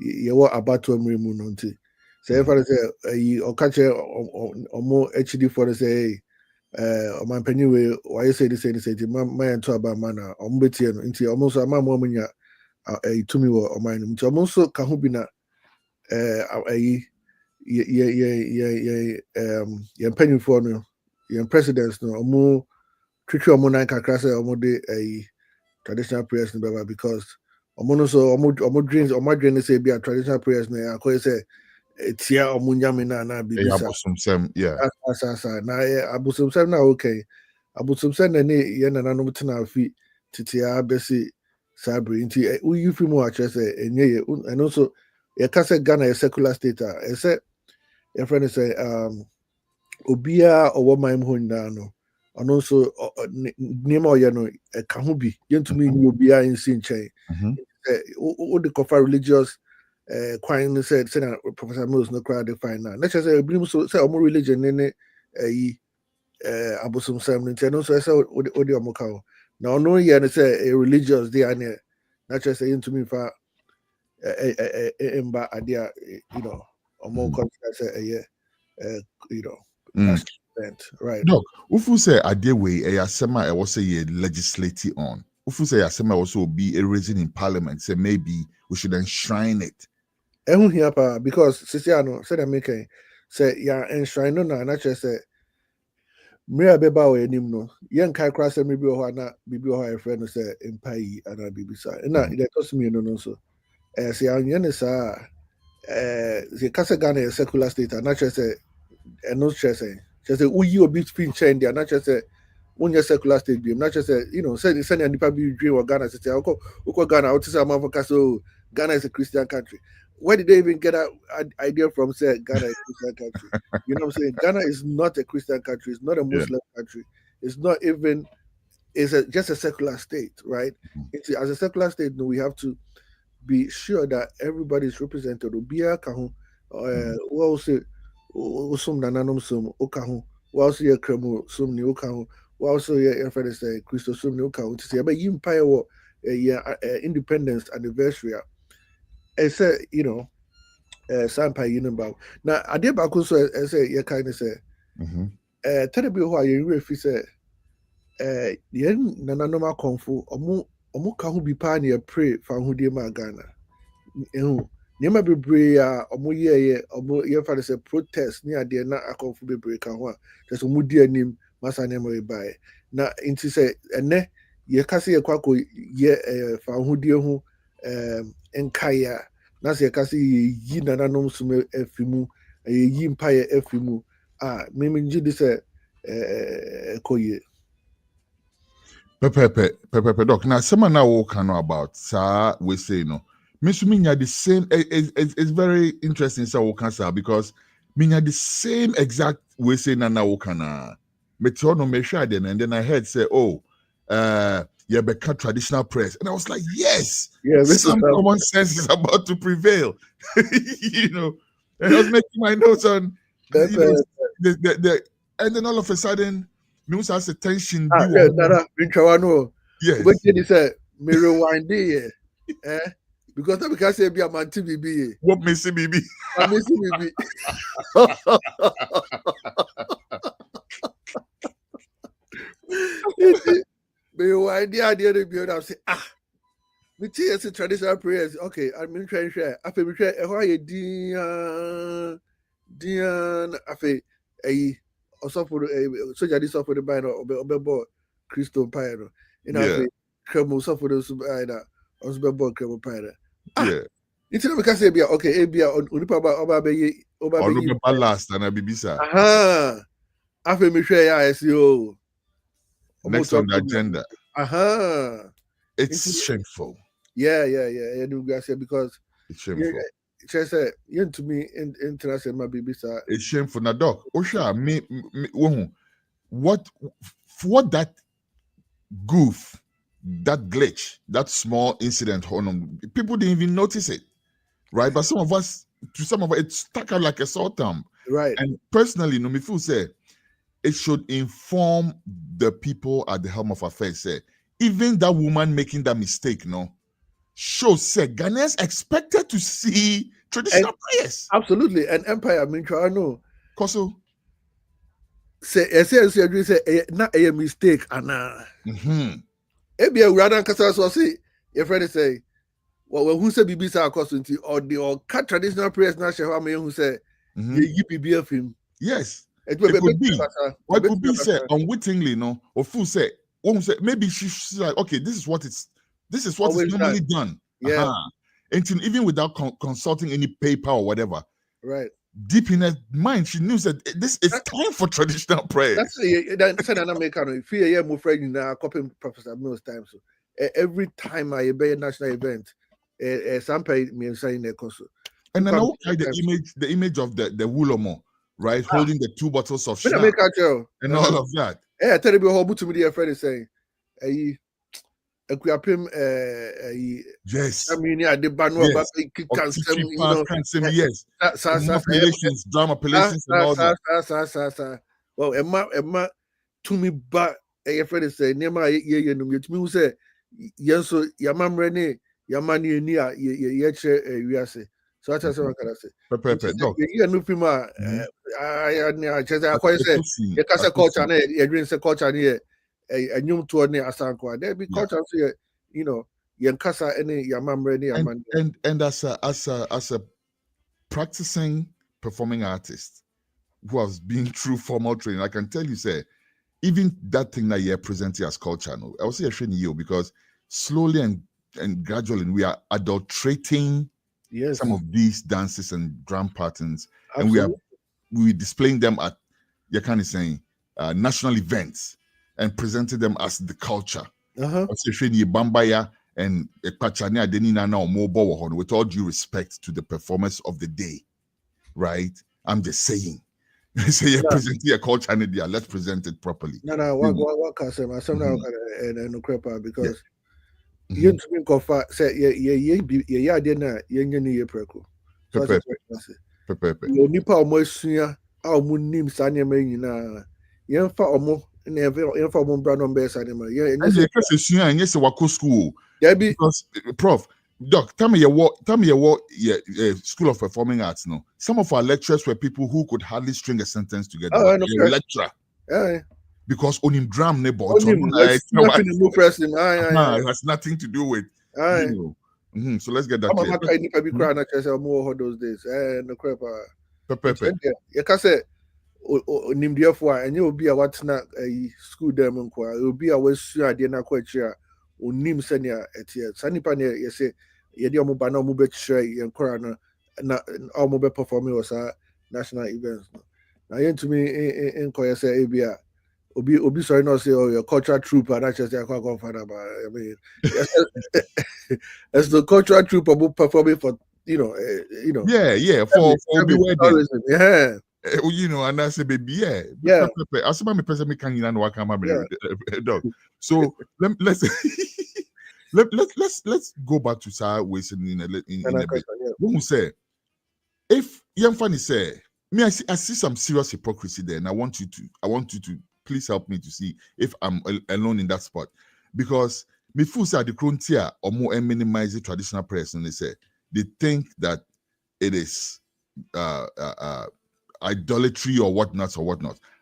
[SPEAKER 6] ye wo abato amremu no nti say for say okache omo HD for say omanpanyi we why say this my to aba mana omo betie no nti omo so ama mo nya tumi wo oman no nti omo so ka ho bi na ye mpanyinfo no ye presidents no omo twitwe omo nan kakra say omo de traditional prayers no baba because omo no so omo dreams say be a traditional prayers no akoy say etia omo nyame na bibisa asa na abusumsem na okay abusumsem na ne ye nananom tena afi titia besi sabri nti you fi mu akyere say enye ye and also ye ka say Ghana a secular state e say your friend say obia owo man ho nda no ono so nima oye no ka ho bi yentumi ni obia insi nchen o the cover religious quine said Professor Mills no crowd define now let's say believe so say omo religion ne abosum sam nti no so say o the omoka now no ye no say a religious they are ne not just say yentumi fa emba adia omo consider say right.
[SPEAKER 3] No, ufu say adewe asema e was say legislative on. Ufu say asema also be a reason in parliament. Say maybe we should enshrine it.
[SPEAKER 6] Ehun here pa because Sisiano said American say ya enshrine no na just say me abeba we nim no yen kai kra say me bi ho na bibi ho e friend no say empai ana bibisa na it does me no so say anya sa the Casa Ghana a secular state and not just say and no stress just say uyi obi spin chain there not just say one secular state be not just say say send and be dream or Ghana say okay Ghana out say am so Ghana is a Christian country. Where did they even get that idea from? Say Ghana is a Christian country. You know what I'm saying? Ghana is not a Christian country. It's not a Muslim country. It's not even. It's just a secular state, right? As a secular state, we have to be sure that everybody is represented. Obia kahu, also sum nananom sum okahu, also ye kremu sum ni okahu, also ye friend say Christo sum ni okahu. To say about empire independence anniversary. I say sampa yinimba. Now ade ba ko so I say ye kind of say tell me who you refi say ye nananom akonfo omo ka ho bi pa na pray fa ho die ma Ghana nema bebre a omo ye fa say protest ni ade na akonfo bebre ka ho a just omo di anim masa na mo buy na inti say ene ye ka say ye kwako ye fa ho die ho enkaya na say ka say yi nananom sum afimu yi mpaye afimu me nji di say koye
[SPEAKER 3] Pepe doc. Now, someone now walk about we say minya the same. It's very interesting. So we can say because minya the same exact we say na wokana. Meteono me sure then and then I heard say yeah, become traditional press, and I was like, yes, some common sense is about to prevail. And I was making my notes on the and then all of a sudden. News has attention.
[SPEAKER 6] Yes. But they say me rewind because I can say be a man TBB.
[SPEAKER 3] What me see BB?
[SPEAKER 6] I miss BB. But you idea the build up say me see traditional prayers. Okay, I'm in trying share. I feel me try how you Dian afe a also for so jadi so for the bind or be Christo Pie no. In afe kremo so for the sub also be kremo pie.
[SPEAKER 3] Yeah.
[SPEAKER 6] It's not because be okay, be onipa ba oba be
[SPEAKER 3] last and Bibisa.
[SPEAKER 6] Aha. Afe me share ya SEO.
[SPEAKER 3] Next on the agenda.
[SPEAKER 6] Aha.
[SPEAKER 3] It's shameful.
[SPEAKER 6] Yeah. Because
[SPEAKER 3] It's shameful.
[SPEAKER 6] To me, international my baby sir.
[SPEAKER 3] It's shameful. Now, Doc, Osha, what that goof, that glitch, that small incident, people didn't even notice it, right? But some of us, it stuck out like a sore thumb.
[SPEAKER 6] Right.
[SPEAKER 3] And personally, no, me feel say it should inform the people at the helm of affairs. Say, even that woman making that mistake, no, shows say Ghanaians expected to see traditional prayers.
[SPEAKER 6] Absolutely. And Empire, I mean, I know.
[SPEAKER 3] Koso.
[SPEAKER 6] Say not a mistake, Anna. Ebia rather Casas was say, your friend say, well, who said BBC costume or cut traditional prayers now, who say, you BBF him.
[SPEAKER 3] Yes. It could be. What could be said unwittingly, no, or fool say, maybe she's like, okay, this is what is normally done.
[SPEAKER 6] Yeah.
[SPEAKER 3] And even without consulting any paper or whatever.
[SPEAKER 6] Right.
[SPEAKER 3] Deep in her mind, she knew that this is time for traditional prayers.
[SPEAKER 6] That's an American. Fear, yeah, my friend, now copying Professor Mills time. So every time I be a national event, some pay me saying their console.
[SPEAKER 3] And then I will try the image of the Wulomo, right, holding the 2 bottles of schnapps and all of that.
[SPEAKER 6] I tell you, how much to me, dear friend is saying,
[SPEAKER 3] yes.
[SPEAKER 6] I mean, yeah, the Banwa
[SPEAKER 3] yes. Drama relations, and all
[SPEAKER 6] that. Well, Emma, to me, but a friend is saying, Nema, ye, to me, who say, yes, so Yamam Rene, Yamani, ye, say. So I tell what can I say? You know, Pima, I quite say, you can say culture, you drink the culture here. A new tour near Asankwa. There be culture here, you know, Yankasa any Yamamreni
[SPEAKER 3] and as a practicing performing artist who has been through formal training, I can tell you, say, even that thing that you're presenting as culture, no, I will say a you because slowly and gradually we are adulterating some of these dances and drum patterns. Absolutely. And we're displaying them at you're kind of saying national events and presenting them as the culture. And with all due respect to the performance of the day, right? I'm just saying. So you're presenting a culture and let's present it properly.
[SPEAKER 6] No, what can I say? And because you to me confa say yeah na ye preko. You nipa omo asua a omo nim sa nyema nyina ye fa omo na ye fa omo bra no be sa nyema ye
[SPEAKER 3] say asua anye se wako school because prof doc tell me what school of performing arts no some of our lecturers were people who could hardly string a sentence together lecturer because on him drum neighbor it has nothing to do with you know. So let's get that clear.
[SPEAKER 6] More those days no crap you can say nimdiafo and you will be a what's not a school dem nko will be a wesu ade na kwachia onim senia etie sanipa ne you say ye de omo ba na omo be chire ye nkora na omo be performing was national events now you to me in koye say ebia Obi sorry not say your cultural troupe and actually say I can't confirm about I mean as the cultural troupe about performing for you know
[SPEAKER 3] for Obi wedding
[SPEAKER 6] you
[SPEAKER 3] know and I say baby I say my person me can know what come dog so let's go back to sideways in a bit when we say if young funny say me I see some serious hypocrisy there and I want you to please help me to see if I'm alone in that spot. Because me feel say the frontier or more minimize the traditional prayers and they think that it is idolatry or whatnot.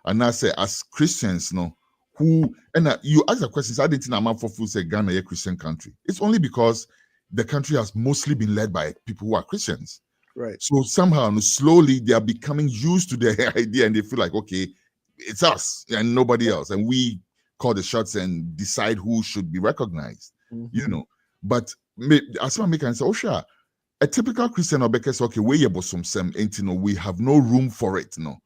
[SPEAKER 3] And I say as Christians, no, who, and you ask the questions, I didn't know for food say Ghana a Christian country. It's only because the country has mostly been led by people who are Christians.
[SPEAKER 6] Right.
[SPEAKER 3] So somehow, slowly, they are becoming used to the idea and they feel like, okay, it's us and nobody else. And we call the shots and decide who should be recognized, you know. But as I make and say, oh, sure, a typical Christian or because, okay, we have no room for it, no.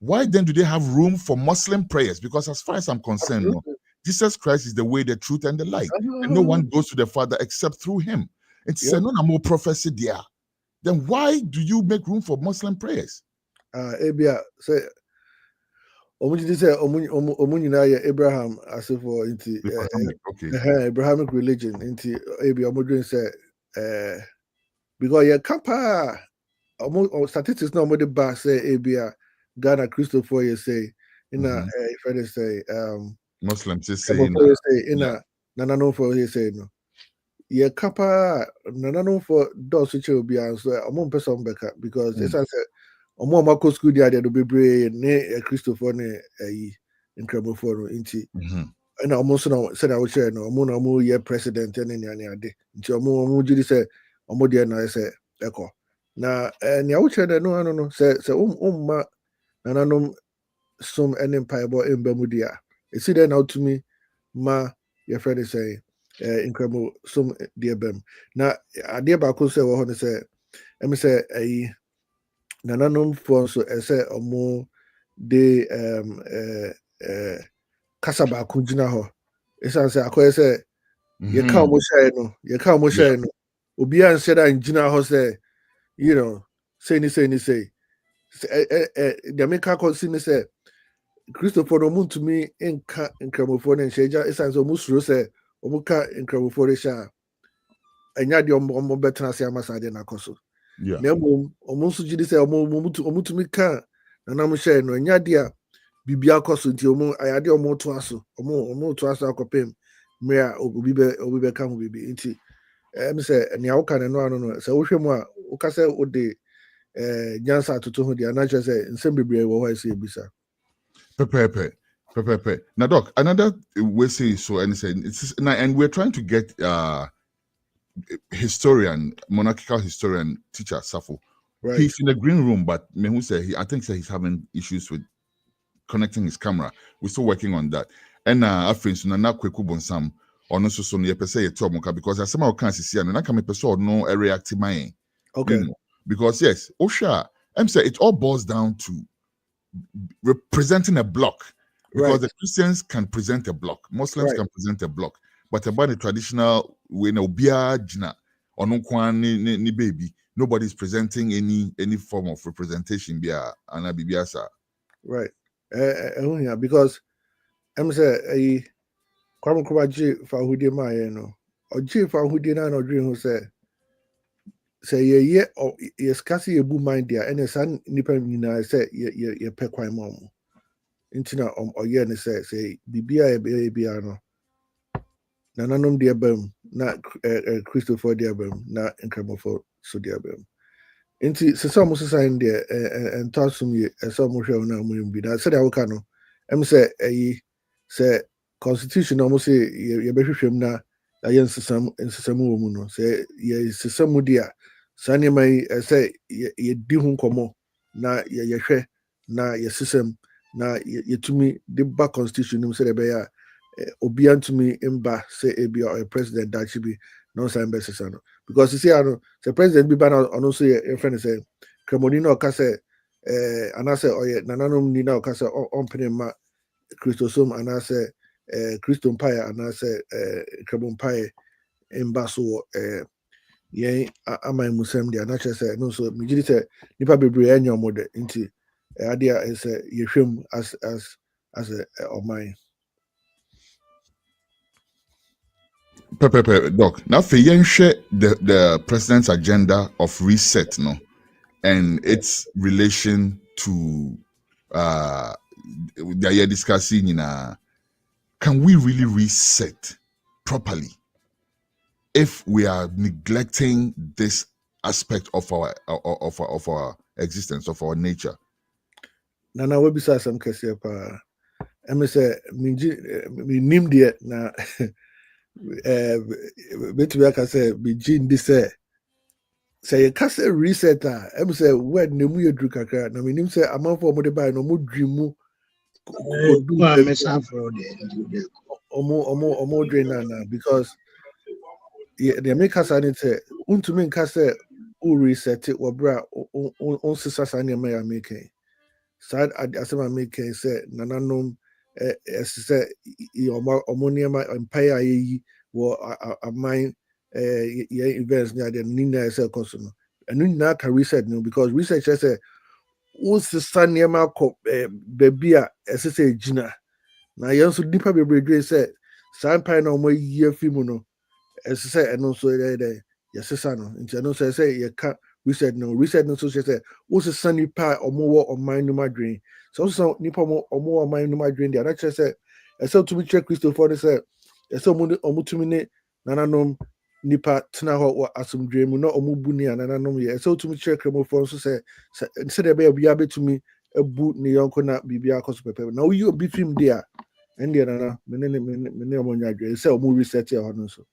[SPEAKER 3] Why then do they have room for Muslim prayers? Because as far as I'm concerned, no, Jesus Christ is the way, the truth, and the light. And no one goes to the Father except through him. It's no more prophecy there. Then why do you make room for Muslim prayers?
[SPEAKER 6] Ebia say Omunji say Omunyina Abraham as for into Abrahamic religion into Ebia Omudrin say because you kapa statistics no more the say Ebia Ghana Christopher you say in a if I say
[SPEAKER 3] Muslims say
[SPEAKER 6] in a nano for he say no. Yeah, kapa nano for those which will be answer among person because it's as omo mako school dia do bebre ne Christopher ne in Cremoforo inti and almost no said I would share no omo ye president and any ade nti omo jiri say omo dia na say echo na ne I would share no say umma nananom some an empire in Bermudia. It's either now to me ma your friend is say incredible some dear bem. Now idea back say what say let me say nananom for so say omo de kasaba kujina ho esa say akoye say you can't share no obi an say that njina ho say you know say the American consider say Christopher no mun to me in Cremoforo and Shaja is as almost say Omuka in Cremoforo sha and ya the omo better say amasade na koso.
[SPEAKER 3] Yeah.
[SPEAKER 6] Nemo almost jidi say omo to me can and I'm share no nya dia bibia koso nti omo ayade omo to aso omo to aso akopem mrea obi be kan bibi nti me say nya wo kan no say wo hwemu a wo ka say wo de Jansa to who the announcer say in some bebre wo I say bisa.
[SPEAKER 3] Pepe. Now, Doc, another way say so and say it's and we're trying to get monarchical historian teacher Safo.
[SPEAKER 6] Right.
[SPEAKER 3] He's in the green room, but Mehu say I think he's having issues with connecting his camera. We're still working on that. And after so na kweku bonsam or no so near per se because as somehow can't see and na come person no react my
[SPEAKER 6] Okay.
[SPEAKER 3] You know, because yes, Osha, I'm saying it all boils down to representing a block. Because the Christians can present a block, Muslims can present a block, but about the traditional way no bia jina or no ni baby, nobody's presenting any form of representation bia anabibiasa.
[SPEAKER 6] Right. Because I'm say Kwame Kubaji for who de my no or G for who did not dream who say ye or ye scarcely a boom mind there and a son nipa say ye pe kwai mom. Intina or ye and say bibia a no. Nananom dear bem, not Christopher dear bem, not incredible for so dear bem. Inti some sign there and toss some ye as some shall now be that said I will cano. Say constitution almost say ye better him na against some woman say ye some dear. Sanya may say ye dihun komo na ye share na ye system na ye to me the back constitution say the obian to me imba say abi or a president that should be no sign basis because you see the president be ban on also your friend say Cremonino ka say anase oye nananom ni na ka say on penema Christosum anase Christom Pie anase Cremon Pie imba so yen amai musem dia na say no so me gidi say nipa bebre anya omode nti adia is yehwem as a omai.
[SPEAKER 3] Pepe, Doc. Now, for the president's agenda of reset, no, and its relation to that you're discussing can we really reset properly if we are neglecting this aspect of our existence, of our nature?
[SPEAKER 6] Nana we bisa some kesi pa me say me nim de na betu aka say be gin this say you can say reset me say when ne mu yedru kakra na me nim say amanfo mo de buy no mo dwimu omo drain na because they make us an say untumi nka say o reset it wobra on sisa na me making side asema making say nananom say omo niema empire yi wo aman events near the nina say cause no enu na ka reset no because research say o sisa niema ko baby a say gina na yenso dipa bebre say empire na omo yi afimu no say and also yes no nti no say you can reset no so say what's the sunny pie or more on my no madrin so nipa more on my no madrin there actually say so to me check Christopher say so omo to me nananom nipa tena ho asum dream no omo bu ni nananom ye so to me check remo for so say there be obi abetumi ebu ni yonko na bibia akoso pepe na you be film there and there na me omo nyadwe say omo reset here no so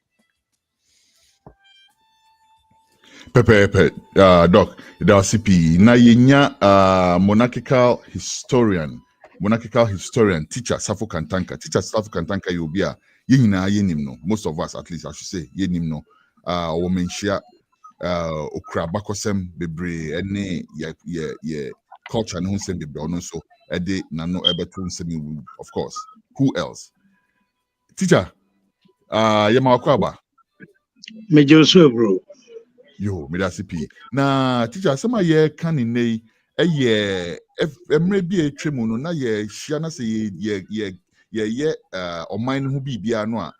[SPEAKER 3] Pepe, Doc, the CP. Na yenya monarchical historian, teacher Safo Kantanka. Teacher Safo Kantanka you be a yina yenim no. Most of us at least I should say yenim no. Women share okra bakosem bebre ene ye culture no sem bebre ono so ede na no ebetu sem of course. Who else? Teacher yema wakwaba.
[SPEAKER 7] Major so bro.
[SPEAKER 3] Yo, me that's CP. Na teacher, some ye can in nay maybe a tremono na ye shiana say ye or mine who be no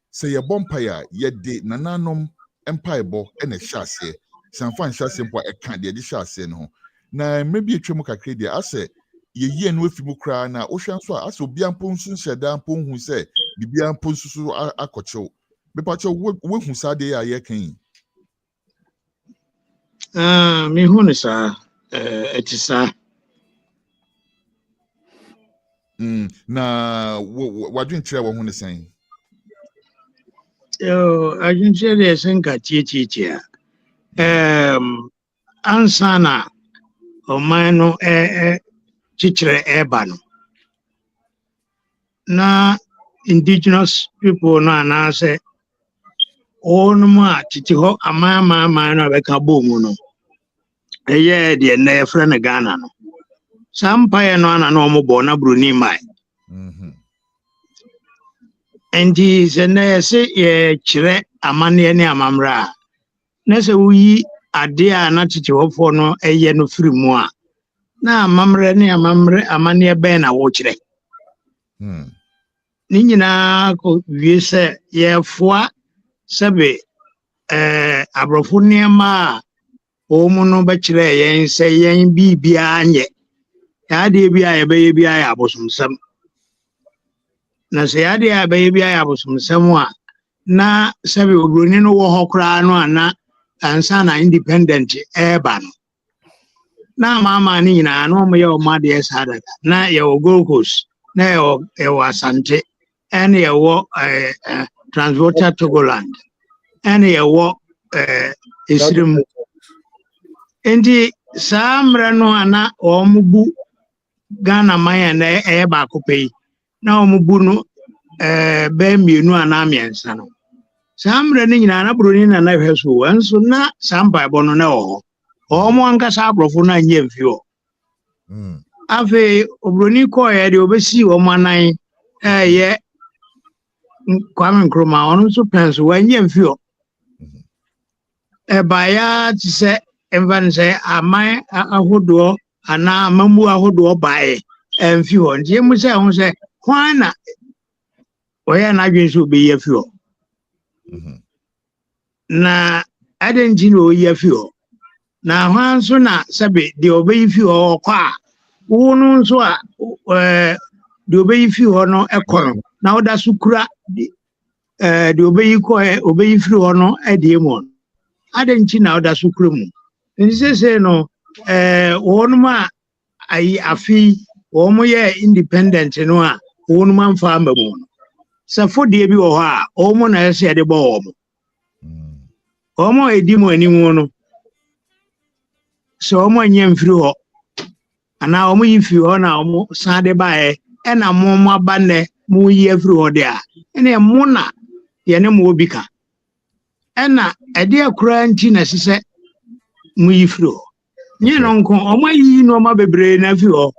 [SPEAKER 3] say ye bompire ye de nananom empire bo and a chasse some fan chasse for a can't de chasse no na maybe a tremo kakre I say ye no fimu cry na ocean so as obi ampon sun sheda ampon hu say bibia ampon susu akocho be pacho we hu sa de ye kan
[SPEAKER 7] me who is it is
[SPEAKER 3] na what do you try what saying?
[SPEAKER 7] I can share the senka chichi. Ansana or mino chichre ebano. Na indigenous people na say oh no ma chichiho amama mana beka bomuno. Eye de na friend Ghana no. Sampire no ana no mo bona bruni mai. Enti se na se ye chire amane ne amamra. Na se wuyi ade a na chichiho fo no eye no firi mu a. Na amamre ne amane be na wo chire. Ni nyina ko wie se ye foa sebe abrofo niema omu no bechire yen se yen bibia anye ya de bia ye be bia ya abosumsam na se ya de ya be bia ya abosumsam a na sebe obroni no wo hokra no ana ansa na independent eba no na mama ni nyina no mo ye o ma de sada na ye o Gold na ye o Asante ene ye wo Transwater Togoland ene ye wo Isrim Endi samra no ana omubu Ghana maya na eba kope na omubu no be mienu ana miensa no samra ni nyina na broni na na hweso anso na samba ebo no na ho omo anka sa abrofo na anye mfio ave obroni ko ye de obesi omo anan ye Kwame Nkrumah onu so penso wanye mfio ebaya ti se Even say amai ahodo ana mamu ahodo bae emfi ho nti emu say ho say kwana oya na dwen so be yafi ho na adenji no yafi ho na hwan so na sabe de obeyifi ho kwa wonu nso a de obeyifi ho no ekono na oda sukura de obeyifi ho no ediemo adenji na oda sukura mu nti say no wonu ma ayi afi wo mo ye independent no a wɔn man fa amba mu no sɛ fodie bi wɔ hɔ a wɔn na ɛsɛ yɛde bɔ wɔn edi mu anim no sɛ wɔn anya mfiri hɔ anaa wɔn yi firi hɔ na wɔn san de baeɛ ɛna mo aba nnɛ mo yi afiri hɔ de a ɛna mo na yɛne mo obi ka ɛna ɛde akora nti na ɛsɛ mo yi firi hɔ nye no nko wɔn ayi nneɛma bebree na afiri hɔ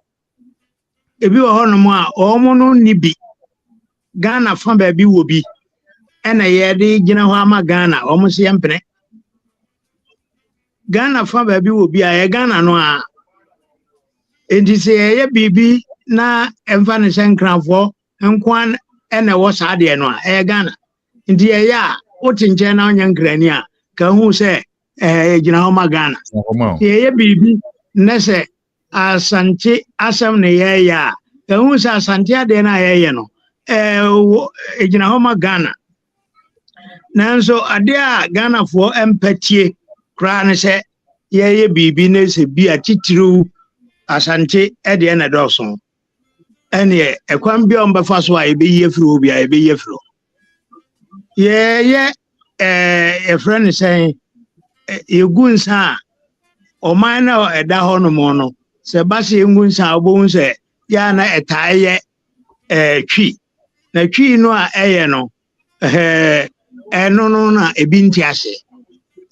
[SPEAKER 7] ebi wɔ hɔ nom a wɔn no ni bi Ghana fa baabi wɔ bi ɛna yɛde gyina hɔ ama Ghana wɔn si yɛmpene Ghana fa baabi wɔ bi a yɛ Ghana no a enti sɛ yɛyɛ biribi na ɛmfa ne sɛ nkranfoɔ nkoan ɛna ɛwɔ saa deɛ no a ɛyɛ Ghana nti yɛyɛ a wote nkyɛn na ɔnyɛ nkrani a ka hu sɛ gyina hɔ ma Ghana yɛyɛ biribi na sɛ asante asɛm ne yɛyɛ a ka hu sɛ asante adeɛ no a yɛyɛ no gyina hɔ ma Ghana nanso adeɛ a Ghanafoɔ ɛmpatie koraa ne sɛ yɛyɛ biribi na sɛ bi a titiriw asante ɛdeɛ na dɔɔso ɛne ɛkwan bi a ɔmbɛfa so a yɛbɛyi afiri hɔ bi a yɛbɛyi afiri hɔ yɛyɛ yɛfrɛ ne sɛn yɛgu nsa a ɔman na ɛda hɔ nom no sɛ ba sɛ yɛngu nsa a wobɛhu sɛ yɛa na ɛtae yɛ twi na twi no a ɛyɛ no ɛno no na ebi nti ase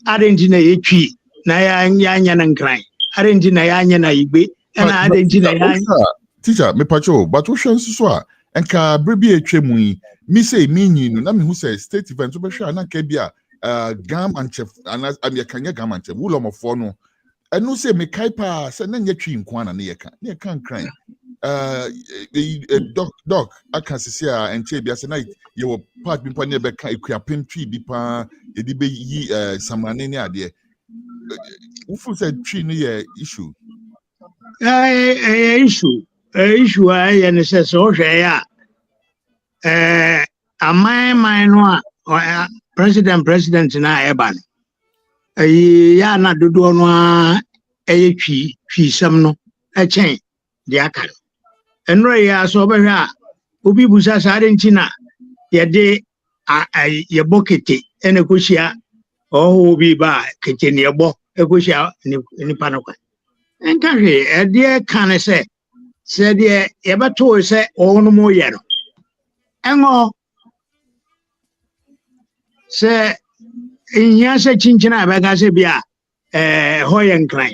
[SPEAKER 7] ade nti na yɛtwi na yɛanyɛ no nkran ade nti na yɛanyɛ no ayigbe ɛna ade nti na yɛanyɛ
[SPEAKER 3] teacher me pacho but wo hwɛ nso so a enka bre bi etwa mu yi mi say mi nyi no na me hu say state event wo behwɛ na ka bi a gam and chef and ya kan gam and chef wo lomofo no enu say me kai pa say na nya twi nko ana na ye kan kran doc aka sisi a enche bia say na ye wo part bi pa na be kan ekuapem twi bi pa ye di be yi samane ne ade wo fu say twi no ye issue issue
[SPEAKER 7] a ne sɛ sɛ wohwɛ a aman no a president na ɛba no ya na dodoɔ no a ɛyɛ twisɛm no ɛkyɛn de aka no ɛnora yɛ a sɛ ɔbɛhwɛ a obi busa saa de nti na yɛde yɛbɔ kete ɛna kɔhyia ɔhɔ bi ba kete ne yɛbɔ ɛkɔhyia nipa no kwan ɛnka hwee ɛdeɛ ka ne sɛ deɛ yɛbɛtoo sɛ ɔno mo yɛ no ɛngɔ sɛ nhia sɛ kyinkyina a bɛka sɛ bi a hɔ yɛ nkran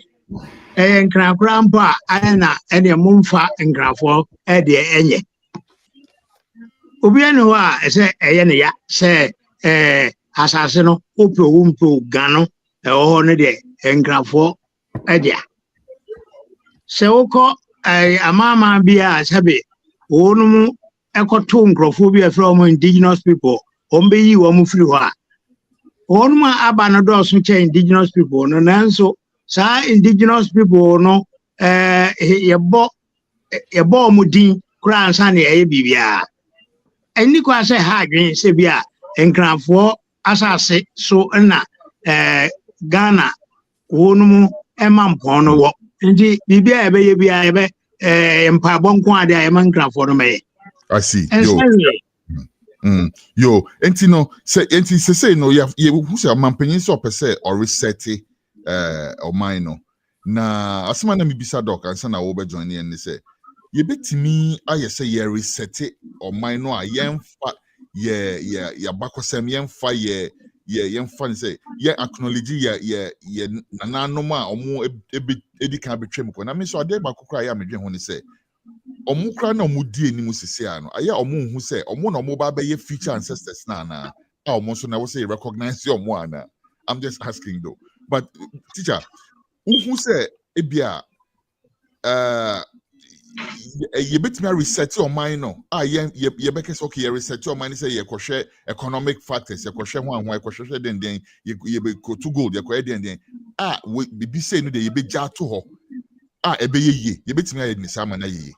[SPEAKER 7] ɛyɛ nkran koraa mpo a ayɛ na ɛdeɛ momfa nkrafoɔ ɛdeɛ ɛnyɛ obiara ne hɔ a ɛsɛ ɛyɛ ne ya sɛ asase no wopɛ wo mpɛ ga no ɛwɔ hɔ no deɛ nkrafoɔ ɛdeɛ sɛ wokɔ amama bi a sɛbe wɔn mu ɛkɔto nkurɔfoɔ bi a ɛfrɛ wɔn indigenous people wɔn bɛyi wɔn firi hɔ a wɔn mu a aba no dɔɔso kyɛ indigenous people no nanso saa indigenous people no yɛbɔ wɔn din koraa nsa na ɛyɛ biribiara ɛni kɔ asɛ ha adwene sɛ bi a nkrafoɔ asase so na Ghana wɔn mu ɛma mpɔn no wɔ. Nti bibia ebe bia ebe mpaabɔ nko ade a yɛma nkrafoɔ no mɛyɛ.
[SPEAKER 3] I see. Yo, enti no say no ye who say mampanyin so pese or reset ɔman no. Na asema na mibisa doc ansa na wo be join in say ye betimi ayɛ say ye reset ɔman no a yɛmfa ye bakosɛm yɛmfa yɛmfa say ye acknowledge ye nananom a ɔmo edi kan betwem ko na me so ade ba kokora ya medwen ho ne say ɔmo kra na ɔmo die ni mu sese ano ayɛ ɔmo hu say ɔmo na ɔmo ba be ye future ancestors na a ɔmo so na wo say recognize ɔmo ana. I'm just asking though. But teacher, who say ebia ye betimi reset your mind no ye beke so okay reset your mind say ye kwohwe economic factors ye kwohwe ho anho ye kwohwe den ye be go to gold ye kwohwe den we bibi say no de ye be ja to ho ebe ye betimi aye ni sama na ye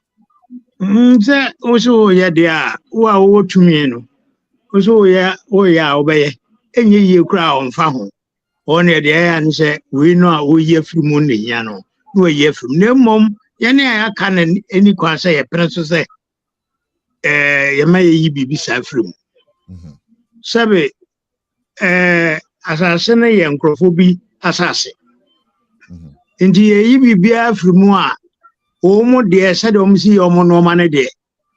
[SPEAKER 7] nse oso ye de a wo tumi no oso ye o ya obeye enye ye kura onfa ho on ye de ya ni say we no a wo ye firi mu ne ya no no ye firi ne mom yene aya ka na eni kwa say ye pere so say yɛma yɛyi biribi saa afiri mu sɛbe asase no yɛ nkurɔfoɔ bi asase nti yɛyi biribiara afiri mu a wɔn mu deɛ sɛdeɛ wɔn si yɛ wɔn nneɛma no deɛ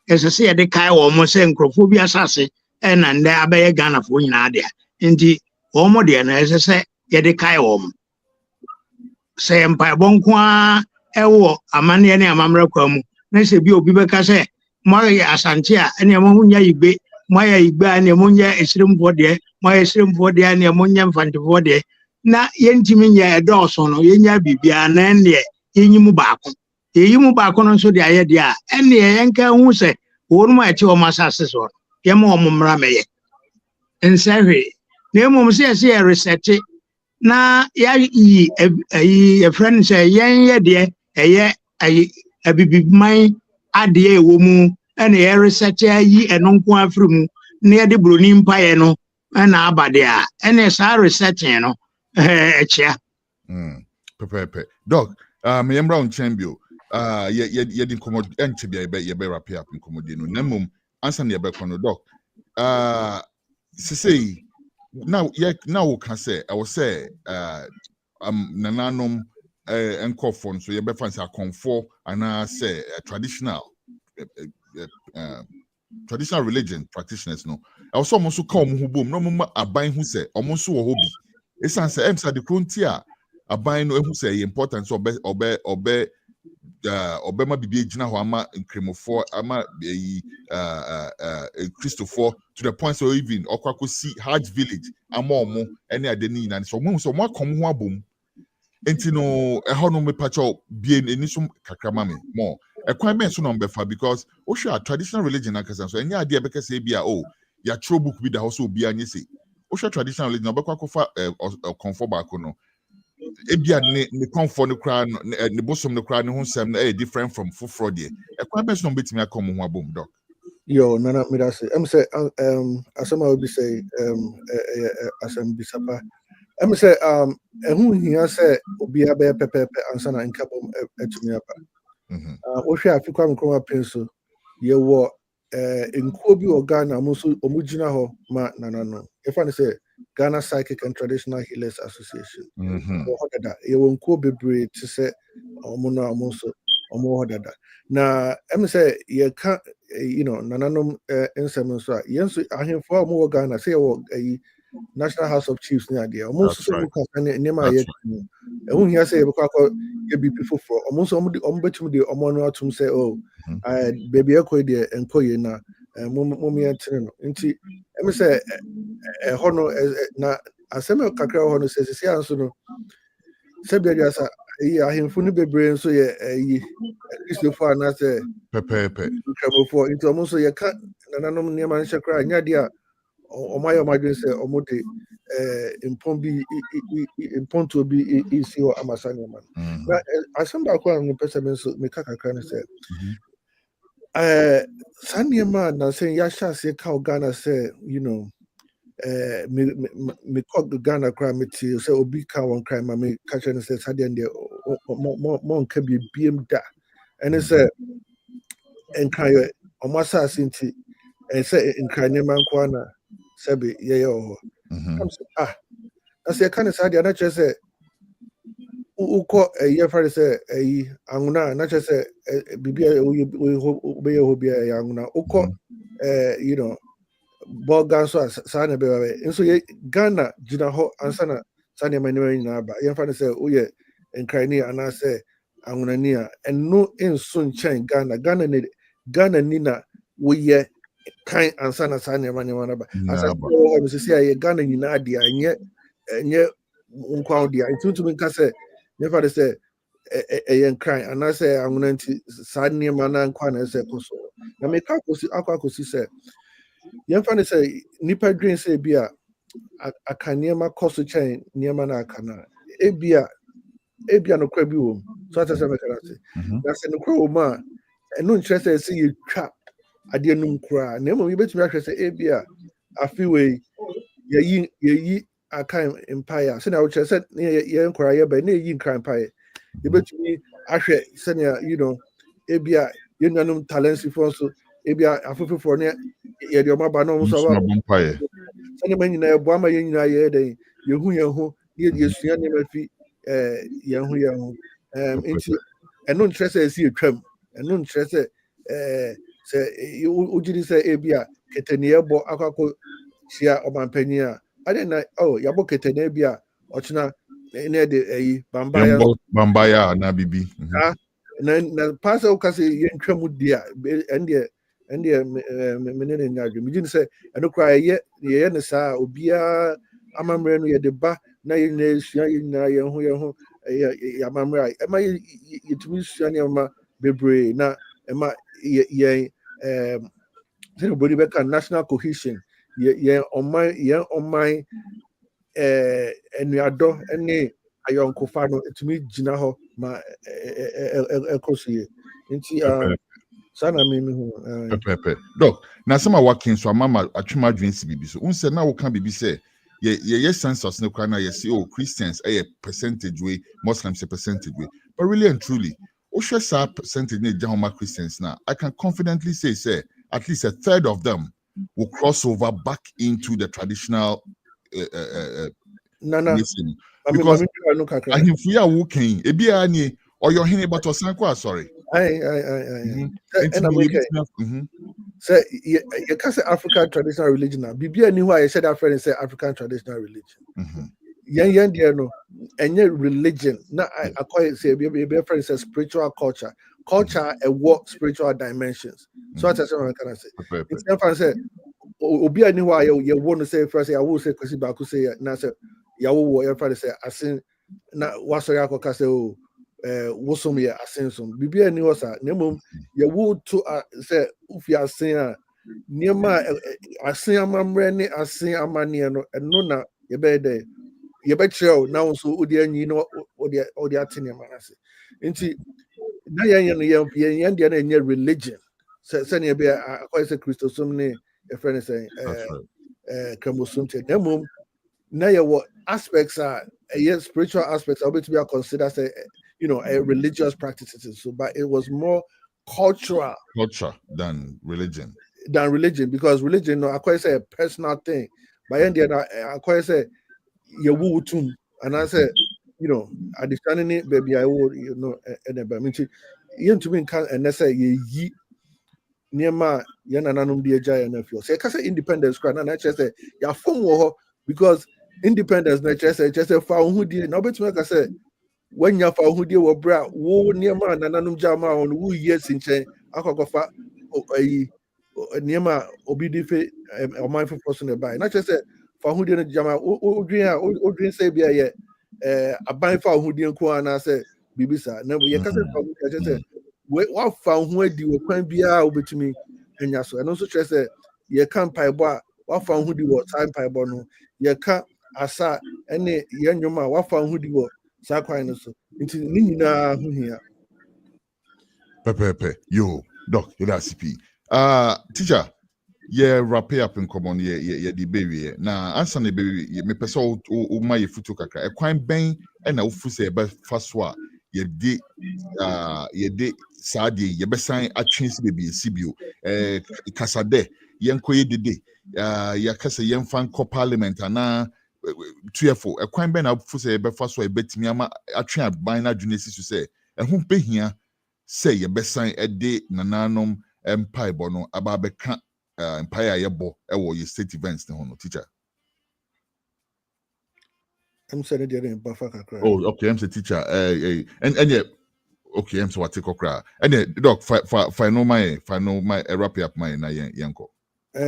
[SPEAKER 7] ɛsɛ sɛ yɛde kae wɔn sɛ nkurɔfoɔ bi asase ɛna ndɛ abɛyɛ Ghanafoɔ nyinaa deɛ nti wɔn mu deɛ no ɛsɛ sɛ yɛde kae wɔn sɛ mpaebɔ nko ara ɛwɔ amanneɛ ne amammerɛ kwa mu na sɛ bi obi bɛka sɛ mo ayɛ asante a ɛnea mo ho nya yigbe mo ayɛ yigbe a ɛnea mo nyɛ esiremfoɔ deɛ mo ayɛ esiremfoɔ deɛ ɛnea mo nyɛ mfantefoɔ deɛ na yɛntumi nyɛ ɛdɔɔso no yɛnya biribiara na ɛnneɛ yɛnyi mu baako yɛyi mu baako no nso de ayɛ deɛ a ɛnneɛ yɛnka hu sɛ wɔn mu a ɛte wɔn asase so no yɛma wɔn mmara mɛyɛ nsɛ hwee na mmom sɛ yɛsɛ yɛ resɛte na yɛayi yɛfrɛ no sɛ yɛnyɛ deɛ ɛyɛ abibiman adeɛ ɛwɔ mu ɛna yɛresɛte ayi ɛno nko afiri mu na yɛde buroni mpaeɛ no ɛna aba deɛ a ɛna saa resɛte no ɛkyea
[SPEAKER 3] pɛpɛɛpɛ dɔg meyɛmmra wo nkyɛn bio yɛde nkɔmmɔ ɛnkyɛ bia yɛbɛrape up nkɔmmɔdi no na mmom ansa na yɛbɛkɔ no dɔg sesei na woka sɛ ɛwɔ sɛ nananom nkɔfoɔ nso yɛbɛfa sɛ akɔnfoɔ anaasɛ traditional religion practitioners no ɛwɔ sɛ ɔmo nso ka ɔmo ho bom na ɔmo ma aban ho sɛ ɔmo nso wɔ hɔ bi ɛsiane sɛ ɛmsa de kuro nti a aban no ehu sɛ ɛyɛ important sɛ ɔbɛma bibi egyina hɔ ama nkramofoɔ ama ɛyi kristofoɔ to the point sɛ even ɔkɔ akɔsi hajj village ama ɔmo ɛne ade ne nyinaa sɛ ɔmo ehu sɛ ɔmo akɔm ho abom nti no ɛhɔ no mepakyɛw bie ani so kakra ma me more ɛkwan bɛn so na ɔmbɛfa because wohwɛ a traditional religion akasa so ɛnyɛ adeɛ bɛka sɛ bi a yɛatwerɛ book bi da hɔ sɛ obiara nyɛ sɛ wohwɛ traditional religion ɔbɛkɔ akɔfa ɔkɔmfo baako no ebia ne kɔmfo no koraa ne bosom no koraa ne ho nsɛm no ɛyɛ different from foforɔ deɛ ɛkwan bɛn so na ɔmbɛtumi akɔ mo ho abom dɔk
[SPEAKER 6] yo nana midase say asɛm a obi sɛ asɛm bisapa say ɛho hia sɛ obiara bɛyɛ pɛpɛɛpɛ ansa na nkabom atumi aba wohwɛ afikwa mkroma pɛn so yɛwɔ nkuo bi wɔ Ghana ɔmo gyina hɔ ma nananom ɛfa ne sɛ Ghana Psychic and Traditional Healers Association wɔ hɔ dada yɛwɔ nkuo bebree te sɛ ɔmo no ɔmo nso ɔmo wɔ hɔ dada na sɛ yɛka nananom nsɛm nso a yɛn nso ahemfo a ɔmo wɔ Ghana sɛ yɛwɔ National House of Chiefs ne adeɛ ɔmo nso sɛ ɔmo kasa ne nneɛma a yɛka ɛho hia sɛ yɛbɛkɔ akɔ yɛ biribi foforɔ ɔmo nso ɔmo bɛtumi de ɔmo ano atom sɛ baabi ɛkɔ deɛ ɛnkɔ yie na mo yɛntene no nti sɛ ɛhɔ no na asɛm kakra wɔ hɔ no sɛ sisi nso no sɛ baabi asa ahemfo no bebree nso yɛ kristofo anaasɛ
[SPEAKER 3] pɛpɛɛpɛ
[SPEAKER 6] nkramofoɔ nti ɔmo nso yɛka nananom nneɛma nhyɛ koraa nyɛ adeɛ a ɔmo ayɛ ɔmo adwene sɛ ɔmo de mpontuo bi esi hɔ amasa nneɛma no na asɛm baako a mepɛ sɛ me nso meka kakra no sɛ saa nneɛma a nansɛn yɛahyɛ aseɛ ka wɔ Ghana sɛ mekɔ Ghana koraa mete sɛ obi ka wɔn kran ma meka kyerɛ no sɛ saa deɛ deɛ mɔnka biribiam da ɛne sɛ nkrayɛ ɔmo asase nti sɛ nkran nneɛma nko ara na sɛbe yɛyɛ wɔ hɔ na sɛ yɛka ne saa deɛ na kyerɛ sɛ wokɔ yɛfa ne sɛ anwona a na kyerɛ sɛ biribi a wobɛyɛ hɔ biara ɛyɛ anwona wokɔ bɔga nso a saa na ɛbɛyɛ nso Ghana gyina hɔ ansa na saa nneɛma nyinaa ba yɛmfa ne sɛ woyɛ nkrani anaasɛ anwonani a ɛno nso nkyɛn Ghana ni na woyɛ kan ansa na saa nneɛma no ba asase wɔ hɔ no sisi a yɛ Ghana nyinaa deɛ ɛnyɛ nkwa deɛ nti ntumi nka sɛ yɛmfa ne sɛ ɛyɛ nkran anaasɛ anwona nti saa nneɛma na nkwa na ɛsɛ kɔ so na meka akɔsi sɛ yɛmfa ne sɛ nipa dwen sɛ bi a aka nneɛma kɔ so kyɛn nneɛma na aka na ebia nokora bi wɔ mu so ata sɛ mɛka ase na sɛ nokora wɔ mu a ɛno nkyerɛ sɛ ɛsɛ yɛtwa adeɛ no koraa na mmom yɛbɛtumi ahwɛ sɛ ebia afi wei yɛyi aka mpaeɛ a sɛnea wokyerɛ sɛ yɛn nkora yɛbɛ na yɛyi nkra mpaeɛ yɛbɛtumi ahwɛ sɛnea ebia yɛn nuanom talensifoɔ nso ebia afufu for ne ye de oma ba no so ba sani man nyina ebo ama ye nyina ye den ye hu ye sua ne mafi ye hu enti eno ntre se esi etwam eno ntre se se ujiri se ebia ketani ebo akako sia omanpanyi a ade na yabo ketani ebia ochina ne de
[SPEAKER 3] bambaya na bibi
[SPEAKER 6] na pasa o kase ye ntwamu dia ende menene nyadwe mijin se eno kra ye ne sa obia amamre no ye de ba na ye na sua ye na ye ho ya amamre e ma ye tumi sua ne ma bebre na e ma ye se body be kan national cohesion ye oman enuado ene ayonkofa no etumi gina ho ma ekosie nti sana me hu
[SPEAKER 3] pepe doc na sama working so mama atwema adwensi bibi so unse na wo kan bibi say ye census no kwa na ye say Christians percentage way, Muslims a percentage way, but really and truly ohwe sa percentage na jahoma Christians now I can confidently say at least a third of them will cross over back into the traditional listen, because ahimfu ya wo kan ebi ani oyohene but osanko sorry
[SPEAKER 6] say you can say African traditional religion now bibia ni who I said that friend say African traditional religion yen there no any religion na I call it say be friend say spiritual culture a what spiritual dimensions so what I can say it's friend say obi ani who you want to say first I will say kwesi ba ku say na say ya wo your friend say asin na wasori akoka say wosom ye asin som bibia ni hosa na mom ye wo to say ufi asin a niema asin amamre ni asin amane no eno na ye be dey ye be trel na so odi anyi no odi atene manase nti na yen dey na enye religion say na be akwai say Christosum ni e friend say kramosum te na mom na ye what aspects are spiritual aspects are to be considered say a religious practices so but it was more culture
[SPEAKER 3] than religion
[SPEAKER 6] because religion no I say a personal thing but in the I say you wutum and I say understanding it baby I would and you to me can and say ye near yan ananum de jaya na feel say say independence cry na say ya form because independence na just say fa hu di na betu make say when ya fa hu di wo bra wo niema nananom jama on wo yes nchen akogofa niema obi di fe o mindful person e buy na just say fa hu di no jama odwin say bia ye aban fa hu di nko ana say bibisa na ye ka say fa hu di just say wa fa hu adi wo kwan bia obetumi enya so and also say ye kan paibo a wa fa hu di wo time paibo no ye ka asa ene ye nwoma wa fa hu di wo sa kwan no so nti ni nyina hu hia
[SPEAKER 3] pepe yo doc you da CP teacher wrap up in common ye the baby na answer na baby me pese o ma ye futu kakra e kwan ben e na ofu se be faso a ye de saade ye be san atwinsi baby sibio kasade yenko ye dede ya kasa yemfa nko parliament ana tuefo e kwan ben na ofu se be faso e betimi ama atwe aban na adwunesi so se ehun pehia se ye be san de nananom empire bono aba beka empire yebo ewo ye state events ne hono teacher
[SPEAKER 6] I'm saying there in buffer kakra
[SPEAKER 3] okay I'm the teacher and yeah okay I'm so what take okra and yeah doc final my wrap up my na yenko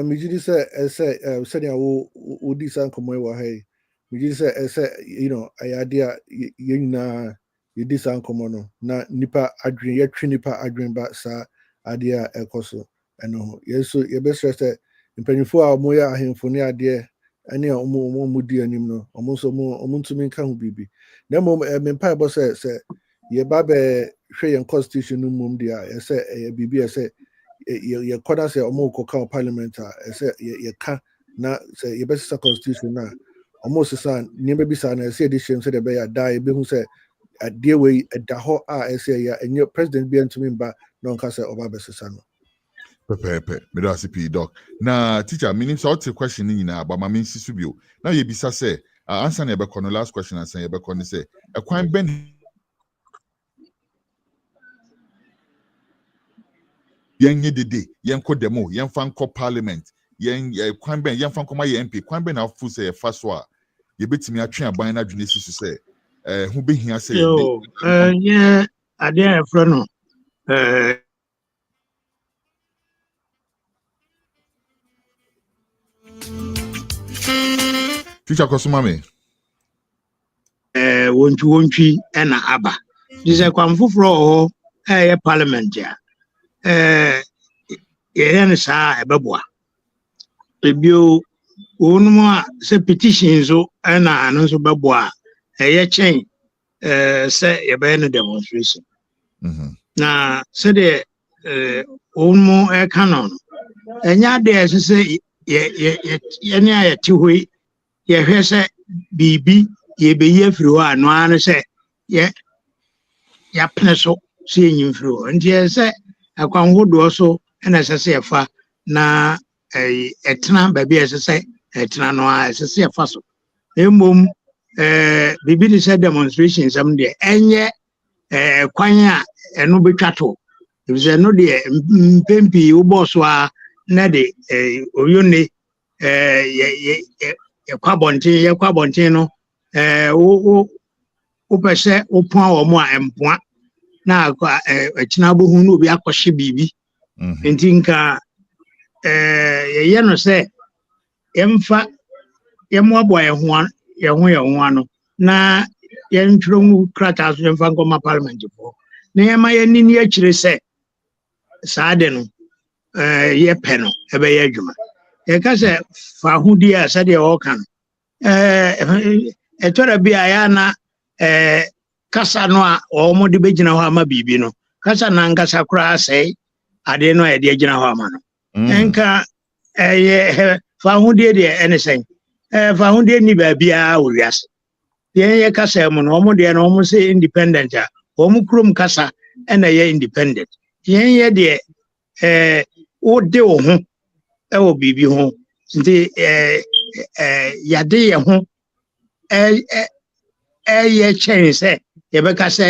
[SPEAKER 6] me did say said wo di san komo wa hey me did say ayadea na ye di san komo no na nipa adwen ye twi nipa adwen ba sa adea ekoso eno yeso ye be stress mpanyifo a mo ya ahemfo ne ade ene omo di anim no omo so omo ntumi nka ho bibi na mo me mpa bo say ye ba be hwe ye constitution no mum dia ye say ye bibi ye say ye koda say omo ko parliament a say ye ka na say ye be sa constitution na omo sesa ni be bisa na say edition say de be ya die be hu say ade we da ho a say ya enye president bi ntumi ba no nka say oba be sesa no
[SPEAKER 3] Pepe. Me do CP doc. Na teacher, meaning so the question in but my mean sisubio. Now you bisa say answer na ebe kono last question answer ebe kono say a kwan ben yen ye dede yen ko demo yen fan ko parliament yen kwan ben yen fan ko ma ye MP kwan ben na fu say fa so a ye betimi atwe aban na dwene sisu say hu behia say
[SPEAKER 7] Yo, yeah, I didn't know.
[SPEAKER 3] teacher kosuma me
[SPEAKER 7] Wontwi na aba. This is kwan foforo parliament ya. Yɛyɛ no saa ɛbɛboa. Ebio wɔn a sɛ petition so ɛna ano nso bɛboa ɛyɛ kyɛn sɛ yɛbɛyɛ no demonstration. Na sɛdeɛ wɔn ɛka no ɛnyɛ adeɛ ɛsɛ sɛ yɛne a yɛte hɔ yi yɛhwɛ sɛ biribi yɛbɛyi afiri hɔ a no ara no sɛ yɛapene so sɛ yɛnyi mfiri hɔ. Nti yɛ sɛ akwan hodoɔ so ɛna ɛsɛ sɛ yɛfa na ɛtena baabi a ɛsɛ sɛ ɛtena no a ɛsɛ sɛ yɛfa so. Mmom biribi ne sɛ demonstration sɛm deɛ ɛnyɛ kwan a ɛno bɛtwa to. Ɛfisɛ ɛno deɛ mpɛn pii wobɔɔ so a na de oyone yɛkɔ abɔnten no wopɛ sɛ wopoa wɔ mo a ɛmpoa na akyina bohu no obi akɔhye biribi. Nti nka yɛyɛ no sɛ yɛmmoaboa yɛn ho ano na yɛntwerɛ mu krataa so yɛmfa nkɔma parliament foɔ na yɛma yɛni ni akyire sɛ saa de no yɛpɛ no ɛbɛyɛ adwuma. Yɛka sɛ fa ahodie a sɛdeɛ wɔka no ɛtɔra bi a yɛana kasa no a wɔn de bɛgyina hɔ ama biribi no kasa nankasa koraa sɛe adeɛ no a yɛde agyina hɔ ama no. Ɛnka fa ahodie deɛ ɛne sɛn fa ahodie ni baabiara wɔ wiase. Yɛn yɛ kasa mu no wɔn deɛ no wɔn sɛ independent a wɔn kurom kasa ɛna yɛ independent. Yɛn yɛ deɛ wode wo ho ɛwɔ biribi ho nti yɛde yɛn ho ɛyɛ kyɛn sɛ yɛbɛka sɛ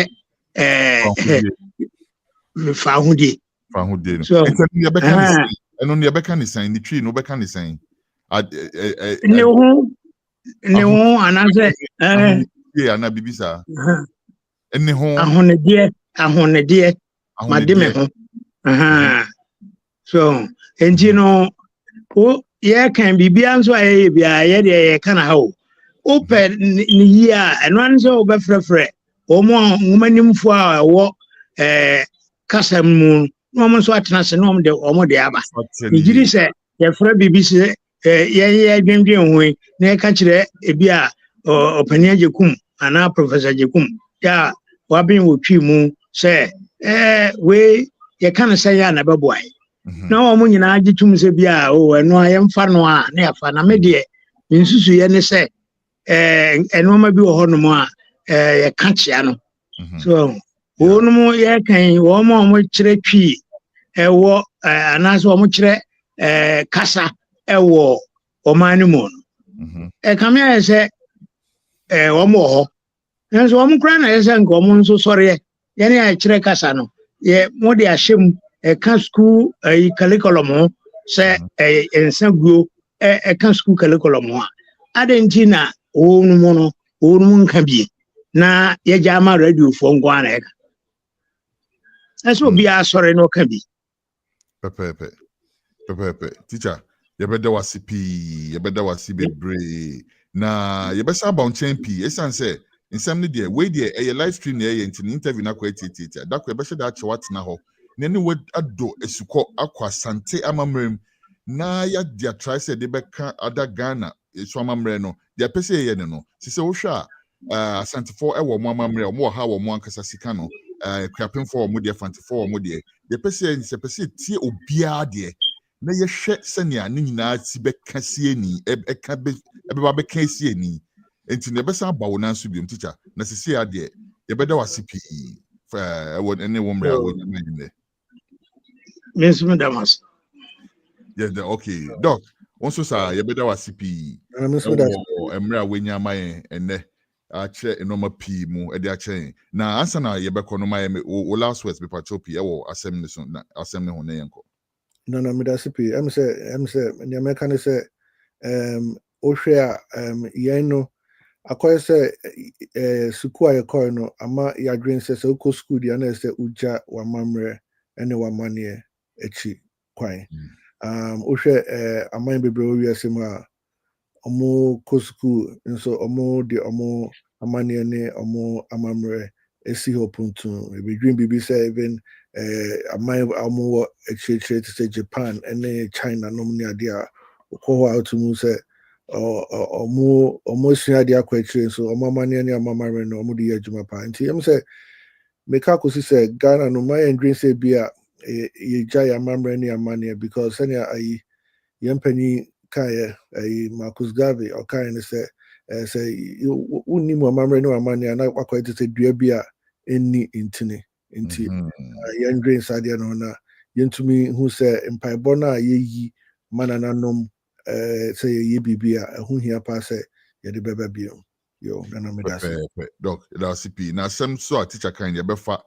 [SPEAKER 7] fa ahodie.
[SPEAKER 3] So yɛbɛka ne sɛn ne twi no bɛka ne sɛn
[SPEAKER 7] ne ho anaasɛ
[SPEAKER 3] ana bibi saa ne ho ahonedeɛ
[SPEAKER 7] made me ho. So enti no yɛka biribiara nso a yɛyɛ biara yɛdeɛ yɛka na ha o wopɛ ne yie a ɛno ano sɛ wobɛfrɛfrɛ wɔn a nwomanimfoɔ a ɛwɔ kasa mu na wɔn nso atena ase na wɔn de aba. Megyiri sɛ yɛfrɛ biribi sɛ yɛyɛ adwendwen ho yi na yɛka kyerɛ ebi a ɔpanin agyekum anaa professor agyekum a waben wɔ twi mu sɛ wei yɛka no sɛ yɛ a na bɛboa yɛ. Na wɔn nyinaa gye tum sɛ bi a ɛno a yɛmfa no a na yɛfa na me deɛ nsusuyɛ ne sɛ ɛnɔɔma bi wɔ hɔnom a yɛka kyea no. So wɔnom yɛkan wɔn a wɔkyerɛ twi ɛwɔ anaasɛ wɔn kyerɛ kasa ɛwɔ ɔman no mu no. Ɛkame ayɛ sɛ wɔn wɔ hɔ nanso wɔn koraa na yɛ sɛ nka wɔn nso sɔreɛ yɛne a yɛkyerɛ kasa no mo de ahyɛ mu ɛka school curriculum ho sɛ nsa guo ɛka school curriculum ho a ade nti na wɔn mu nka bie na yɛgya ama radiofoɔ nko ara ɛka ɛsɛ obiara sɔre na ɔka bi.
[SPEAKER 3] Pɛpɛɛpɛ teacher yɛbɛda wase pii yɛbɛda wase bebree na yɛbɛsa aba nkyɛn pii ɛsiane sɛ nsɛm no deɛ wei deɛ ɛyɛ live stream na ɛyɛ nti ne interview no akɔ atiatia dakɔ yɛbɛhyɛ da akyɛ watena hɔ na ne wadɔ asukɔ akɔ asante amammerɛ mu na yɛade atrae sɛ de bɛka ada Ghana ɛso amammerɛ no deɛ apɛ sɛ yɛyɛ ne no sɛ sɛ wohwɛ a asantefoɔ ɛwɔ mo amammerɛ ɔmo wɔ ha wɔ mo ankasa sika no kuapemfoɔ wɔ mo deɛ fantefoɔ wɔ mo deɛ pɛ sɛ tie obiara deɛ na yɛhwɛ sɛnea ne nyinaa si bɛka sie ni ɛbɛba bɛka sie ni enti na yɛbɛsa aba wo nanso biom teacher na sisi adeɛ yɛbɛda wase pii ɛwɔ ne wo mmerɛ a wɔnyɛ dɛ
[SPEAKER 7] Miss Damas
[SPEAKER 3] Yeah, okay. Doc, also sir, you better was CP.
[SPEAKER 6] And I'm so that's
[SPEAKER 3] Emra wenya my ene ache enoma P mu e de ache. Na answer na ye be kono my o last words be pachopi e wo asem ne so na asem ne ho ne yenko.
[SPEAKER 6] no that's CP. I'm say the American say ohwe yen no akoy say suku ayekoy no ama ya green say uko school dia na say uja wa mamre ene wa manie echi kwan. Ohwe aman bebre wi asem a omo ko school nso omo de omo amane ne omo amamre esi hopuntu we dream bibi say even aman omo echiche to say Japan and China no mni ade a ko out to say omo sua ade akwachi so omo amane ne amamre no omo de adwuma pa nti em say make akosi say Ghana no my dream say bia ye jaya amamre ne amane because any ayi yempani kaya Marcus Garvey or kind say unni mo mamre no amane na akwa to say dua bia enni intini inti yen green sadia no na yentumi hu say empaibo na yeyi manana nom say ye bibia hu hia pa say ye de beba bio yo na me das
[SPEAKER 3] Doc da CP na sem so a teacher kind ye befa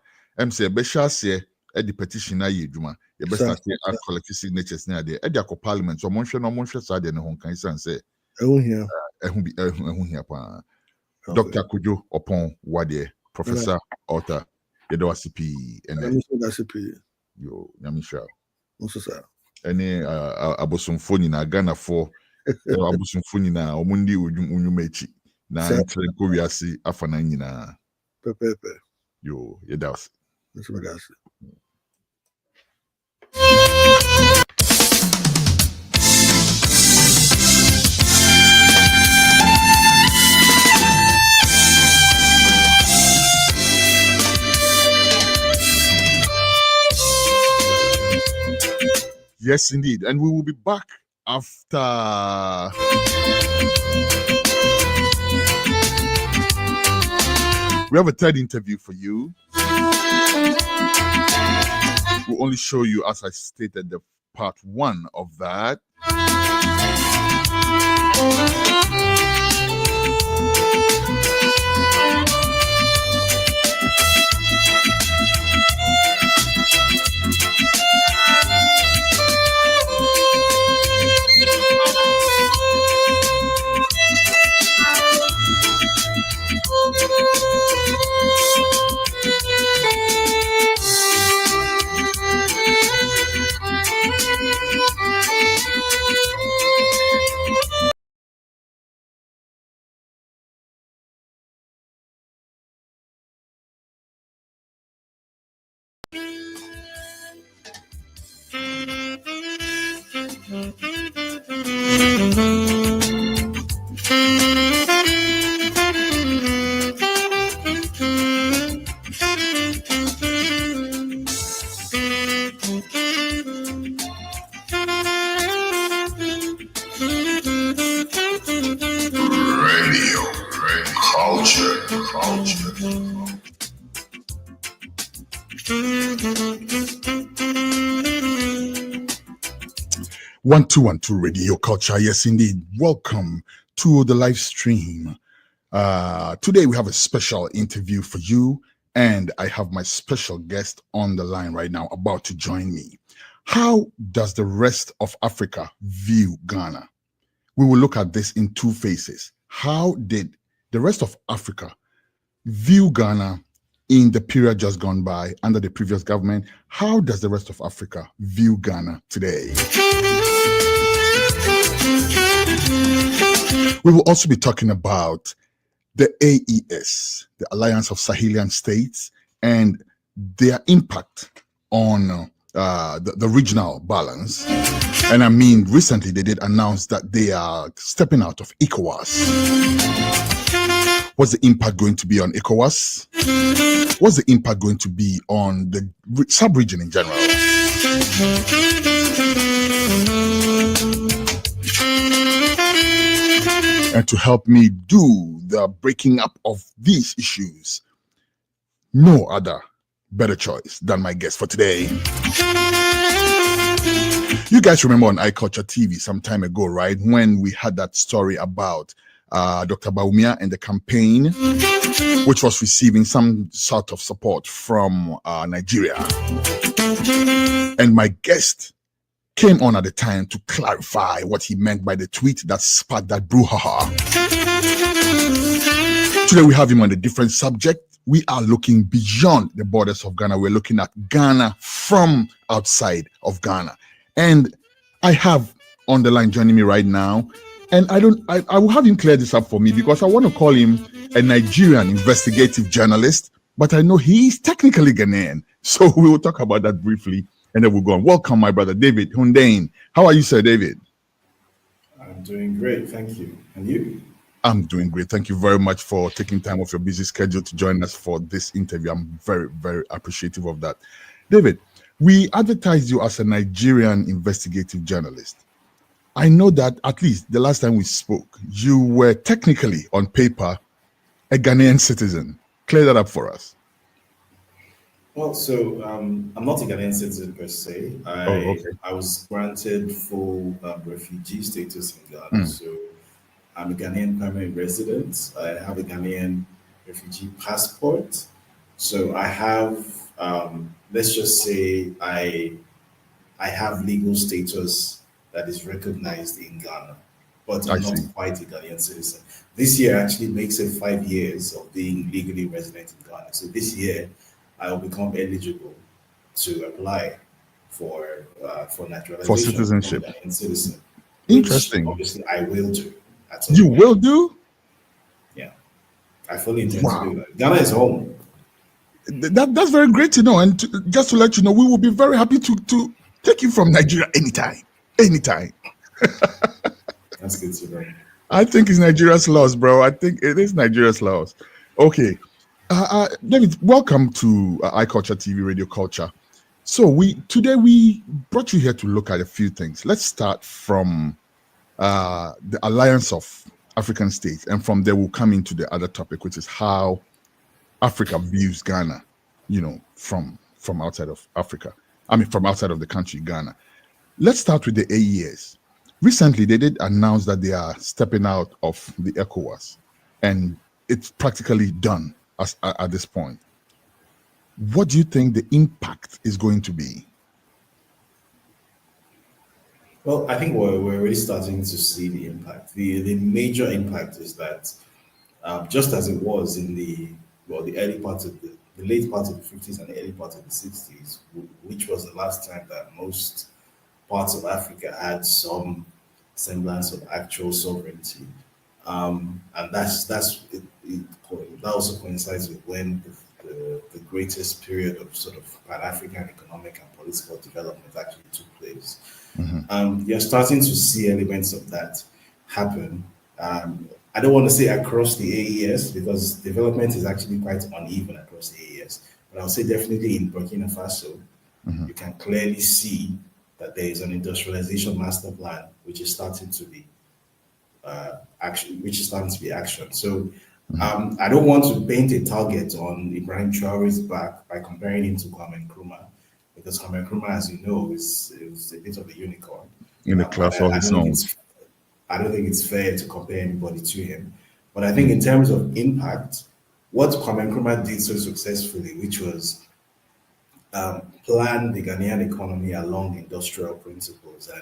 [SPEAKER 3] say be hwase e di petition na ye adwuma ye be start at collective signatures na ade e di akọ parliament so mo nhwe sa ade ne ho kan san say
[SPEAKER 6] hu hia
[SPEAKER 3] hu hia pa Dr. Kujo Opon Wade Professor Author ye do CP ene yo nyamisha
[SPEAKER 6] sir
[SPEAKER 3] ene abosomfo nyina Ghana for abosomfo nyina omundi unwuma echi na ntre ko wiase afana nyina
[SPEAKER 6] pepepe
[SPEAKER 3] yo ye das Yes, indeed. And we will be back after we have a third interview for you. We'll only show you, as I stated, the part 1 of that. One, two, Radio Culture. Yes, indeed. Welcome to the live stream. Today we have a special interview for you, and I have my special guest on the line right now, about to join me. How does the rest of Africa view Ghana? We will look at this in two phases. How did the rest of Africa view Ghana in the period just gone by under the previous government? How does the rest of Africa view Ghana today? We will also be talking about the AES, the Alliance of Sahelian States, and their impact on the regional balance. And I mean, recently they did announce that they are stepping out of ECOWAS. What's the impact going to be on ECOWAS? What's the impact going to be on the sub-region in general? And to help me do the breaking up of these issues, no other better choice than my guest for today. You guys remember on iCulture TV some time ago, right? When we had that story about Dr. Baumia and the campaign, which was receiving some sort of support from Nigeria. And my guest came on at the time to clarify what he meant by the tweet that sparked that brouhaha. Today we have him on a different subject. We are looking beyond the borders of Ghana. We're looking at Ghana from outside of Ghana. And I have on the line joining me right now, and I will have him clear this up for me because I want to call him a Nigerian investigative journalist, but I know he's technically Ghanaian. So we will talk about that briefly and then we'll go on. Welcome, my brother, David Hundeyin. How are you, sir, David?
[SPEAKER 8] I'm doing great, thank you. And you?
[SPEAKER 3] I'm doing great. Thank you very much for taking time off your busy schedule to join us for this interview. I'm very, very appreciative of that. David, we advertised you as a Nigerian investigative journalist. I know that at least the last time we spoke, you were technically on paper a Ghanaian citizen. Clear that up for us.
[SPEAKER 8] Well, so I'm not a Ghanaian citizen per se. I was granted full refugee status in Ghana. So I'm a Ghanaian permanent resident. I have a Ghanaian refugee passport. So I have, let's just say I have legal status that is recognized in Ghana, but I'm not quite a Ghanaian citizen. This year actually makes it 5 years of being legally resident in Ghana. So this year I will become eligible to apply for naturalization,
[SPEAKER 3] for citizenship.
[SPEAKER 8] Ghanaian citizen.
[SPEAKER 3] Interesting.
[SPEAKER 8] Obviously, I will do.
[SPEAKER 3] You will do?
[SPEAKER 8] Yeah, I fully intend to do that. Ghana is home.
[SPEAKER 3] That's very great to know. And just to let you know, we will be very happy to take you from Nigeria anytime. Anytime.
[SPEAKER 8] That's good to know.
[SPEAKER 3] I think it's Nigeria's laws, bro. I think it is Nigeria's laws. Okay. David, welcome to iCulture TV Radio Culture. So today we brought you here to look at a few things. Let's start from the alliance of African states, and from there we'll come into the other topic, which is how Africa views Ghana, from outside of Africa. I mean, from outside of the country, Ghana. Let's start with the AES. Recently, they did announce that they are stepping out of the ECOWAS, and it's practically done at this point. What do you think the impact is going to be?
[SPEAKER 8] Well, I think we're already starting to see the impact. The major impact is that just as it was in the early part of the late part of the 50s and the early part of the 60s, which was the last time that most parts of Africa had some semblance of actual sovereignty. And that also coincides with when the greatest period of sort of Pan-African economic and political development actually took place. You're starting to see elements of that happen. I don't want to say across the AES because development is actually quite uneven across the AES, but I'll say definitely in Burkina Faso, you can clearly see that there is an industrialization master plan which is starting to be action. So I don't want to paint a target on Ibrahim Traore's back by comparing him to Kwame Nkrumah, because Kwame Nkrumah, as you know, is a bit of a unicorn
[SPEAKER 3] in the class of his own.
[SPEAKER 8] I don't think it's fair to compare anybody to him. But I think in terms of impact, what Kwame Nkrumah did so successfully, which was plan the Ghanaian economy along industrial principles and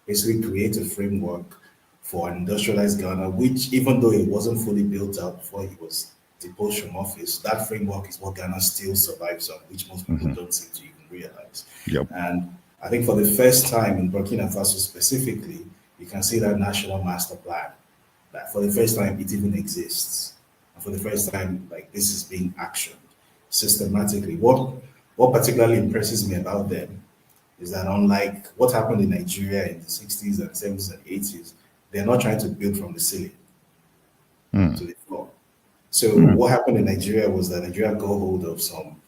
[SPEAKER 8] basically create a framework for an industrialized Ghana, which even though it wasn't fully built out before he was deposed from office, that framework is what Ghana still survives on, which most people don't seem to even realize. And I think for the first time in Burkina Faso specifically, you can see that national master plan, that for the first time it even exists. And for the first time, like, this is being actioned systematically. What particularly impresses me about them is that unlike what happened in Nigeria in the 60s and 70s and 80s, they're not trying to build from the ceiling to the floor. So what happened in Nigeria was that Nigeria got hold of some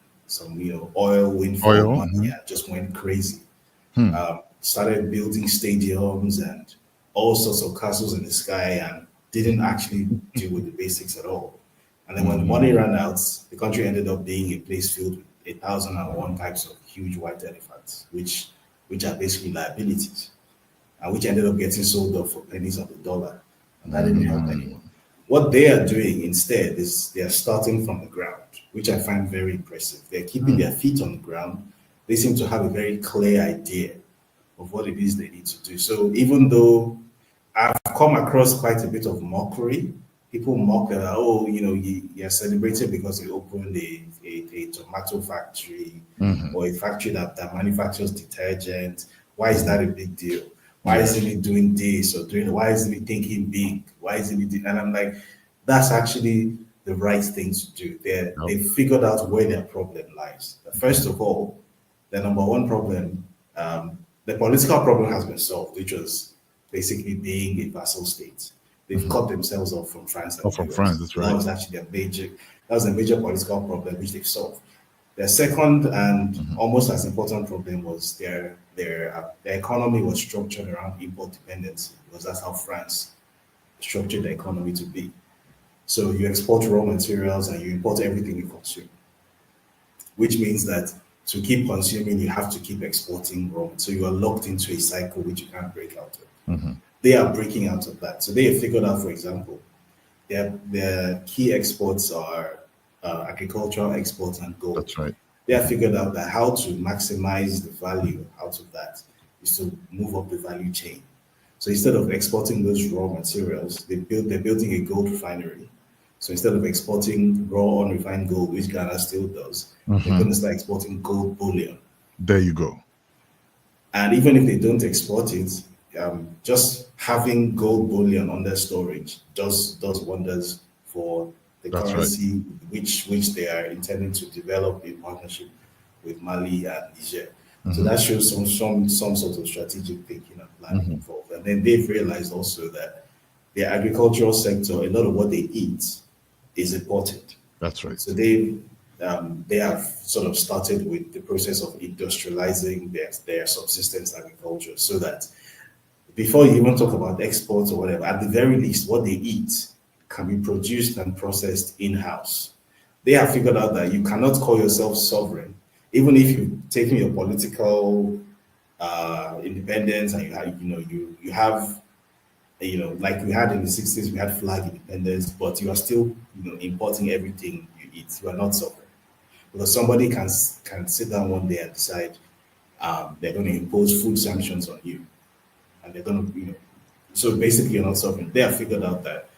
[SPEAKER 8] oil windfall money and just went crazy. Started building stadiums and all sorts of castles in the sky and didn't actually deal with the basics at all. And then when the money ran out, the country ended up being a place filled with 1,001 types of huge white elephants, which which are basically liabilities, and which ended up getting sold off for pennies on the dollar, and that didn't help anyone. What they are doing instead is they are starting from the ground, which I find very impressive. They're keeping their feet on the ground. They seem to have a very clear idea of what it is they need to do. So even though I've come across quite a bit of mockery, people mock that, oh, you're celebrated because you opened a tomato factory or a factory that manufactures detergent. Why is that a big deal? Why isn't he doing this or doing? Why isn't he thinking big? Why isn't he doing? And I'm like, that's actually the right thing to do. They figured out where their problem lies. First of all, the number one problem, the political problem has been solved, which was basically being a vassal state. They've cut themselves off from France. And
[SPEAKER 3] from France, that's right.
[SPEAKER 8] That was actually a major political problem which they've solved. The second and almost as important problem was their economy was structured around import dependency, because that's how France structured the economy to be. So you export raw materials and you import everything you consume, which means that to keep consuming, you have to keep exporting raw. So you are locked into a cycle which you can't break out of. They are breaking out of that. So they have figured out, for example, their key exports are agricultural exports and gold.
[SPEAKER 3] That's right.
[SPEAKER 8] They have figured out that how to maximize the value out of that is to move up the value chain. So instead of exporting those raw materials, they're building a gold refinery. So instead of exporting raw unrefined gold, which Ghana still does, they're going to start exporting gold bullion.
[SPEAKER 3] There you go.
[SPEAKER 8] And even if they don't export it, just having gold bullion under storage does wonders for the currency which they are intending to develop in partnership with Mali and Niger. So that shows some sort of strategic thinking and planning involved. And then they've realized also that the agricultural sector, a lot of what they eat is imported.
[SPEAKER 3] That's right.
[SPEAKER 8] So they have sort of started with the process of industrializing their subsistence agriculture, so that before you even talk about exports or whatever, at the very least, what they eat can be produced and processed in-house. They have figured out that you cannot call yourself sovereign, even if you've taken your political independence and you have like we had in the 60s, we had flag independence, but you are still importing everything you eat. You are not sovereign, because somebody can sit down one day and decide they're going to impose food sanctions on you, and they're going to so basically you're not sovereign. They have figured out that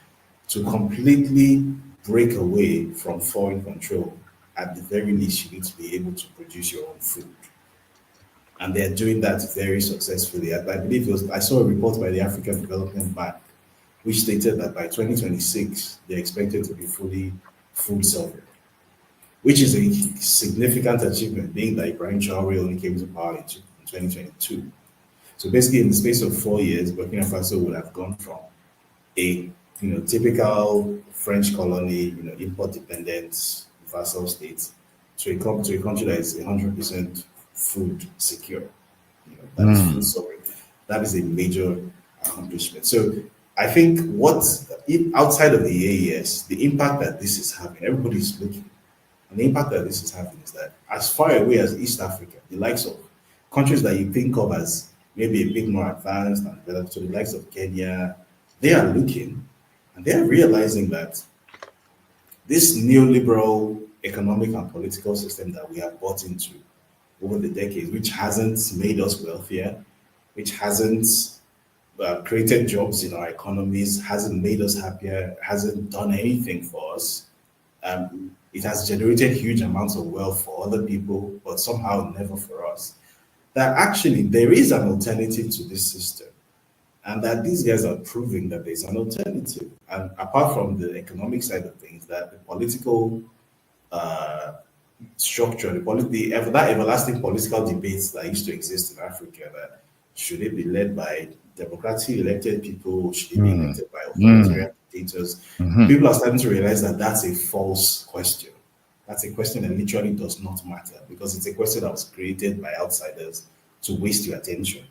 [SPEAKER 8] to completely break away from foreign control, at the very least, you need to be able to produce your own food. And they're doing that very successfully. I believe I saw a report by the African Development Bank, which stated that by 2026, they're expected to be fully food sovereign, which is a significant achievement, being that Ibrahim Traore only came to power in 2022. So basically, in the space of 4 years, Burkina Faso would have gone from a typical French colony, import dependent vassal state, to a country that is 100% food secure. That is food sovereign. That is a major accomplishment. So I think outside of the AES, the impact that this is having, everybody's looking, and the impact that this is having is that as far away as East Africa, the likes of countries that you think of as maybe a bit more advanced and developed, so the likes of Kenya, they are looking and they're realizing that this neoliberal economic and political system that we have bought into over the decades, which hasn't made us wealthier, which hasn't created jobs in our economies, hasn't made us happier, hasn't done anything for us. It has generated huge amounts of wealth for other people, but somehow never for us. That actually there is an alternative to this system, and that these guys are proving that there's an alternative. And apart from the economic side of things, that the political structure, that everlasting political debates that used to exist in Africa, that should it be led by democratically elected people, should it be elected by authoritarian dictators, people are starting to realize that that's a false question. That's a question that literally does not matter, because it's a question that was created by outsiders to waste your attention.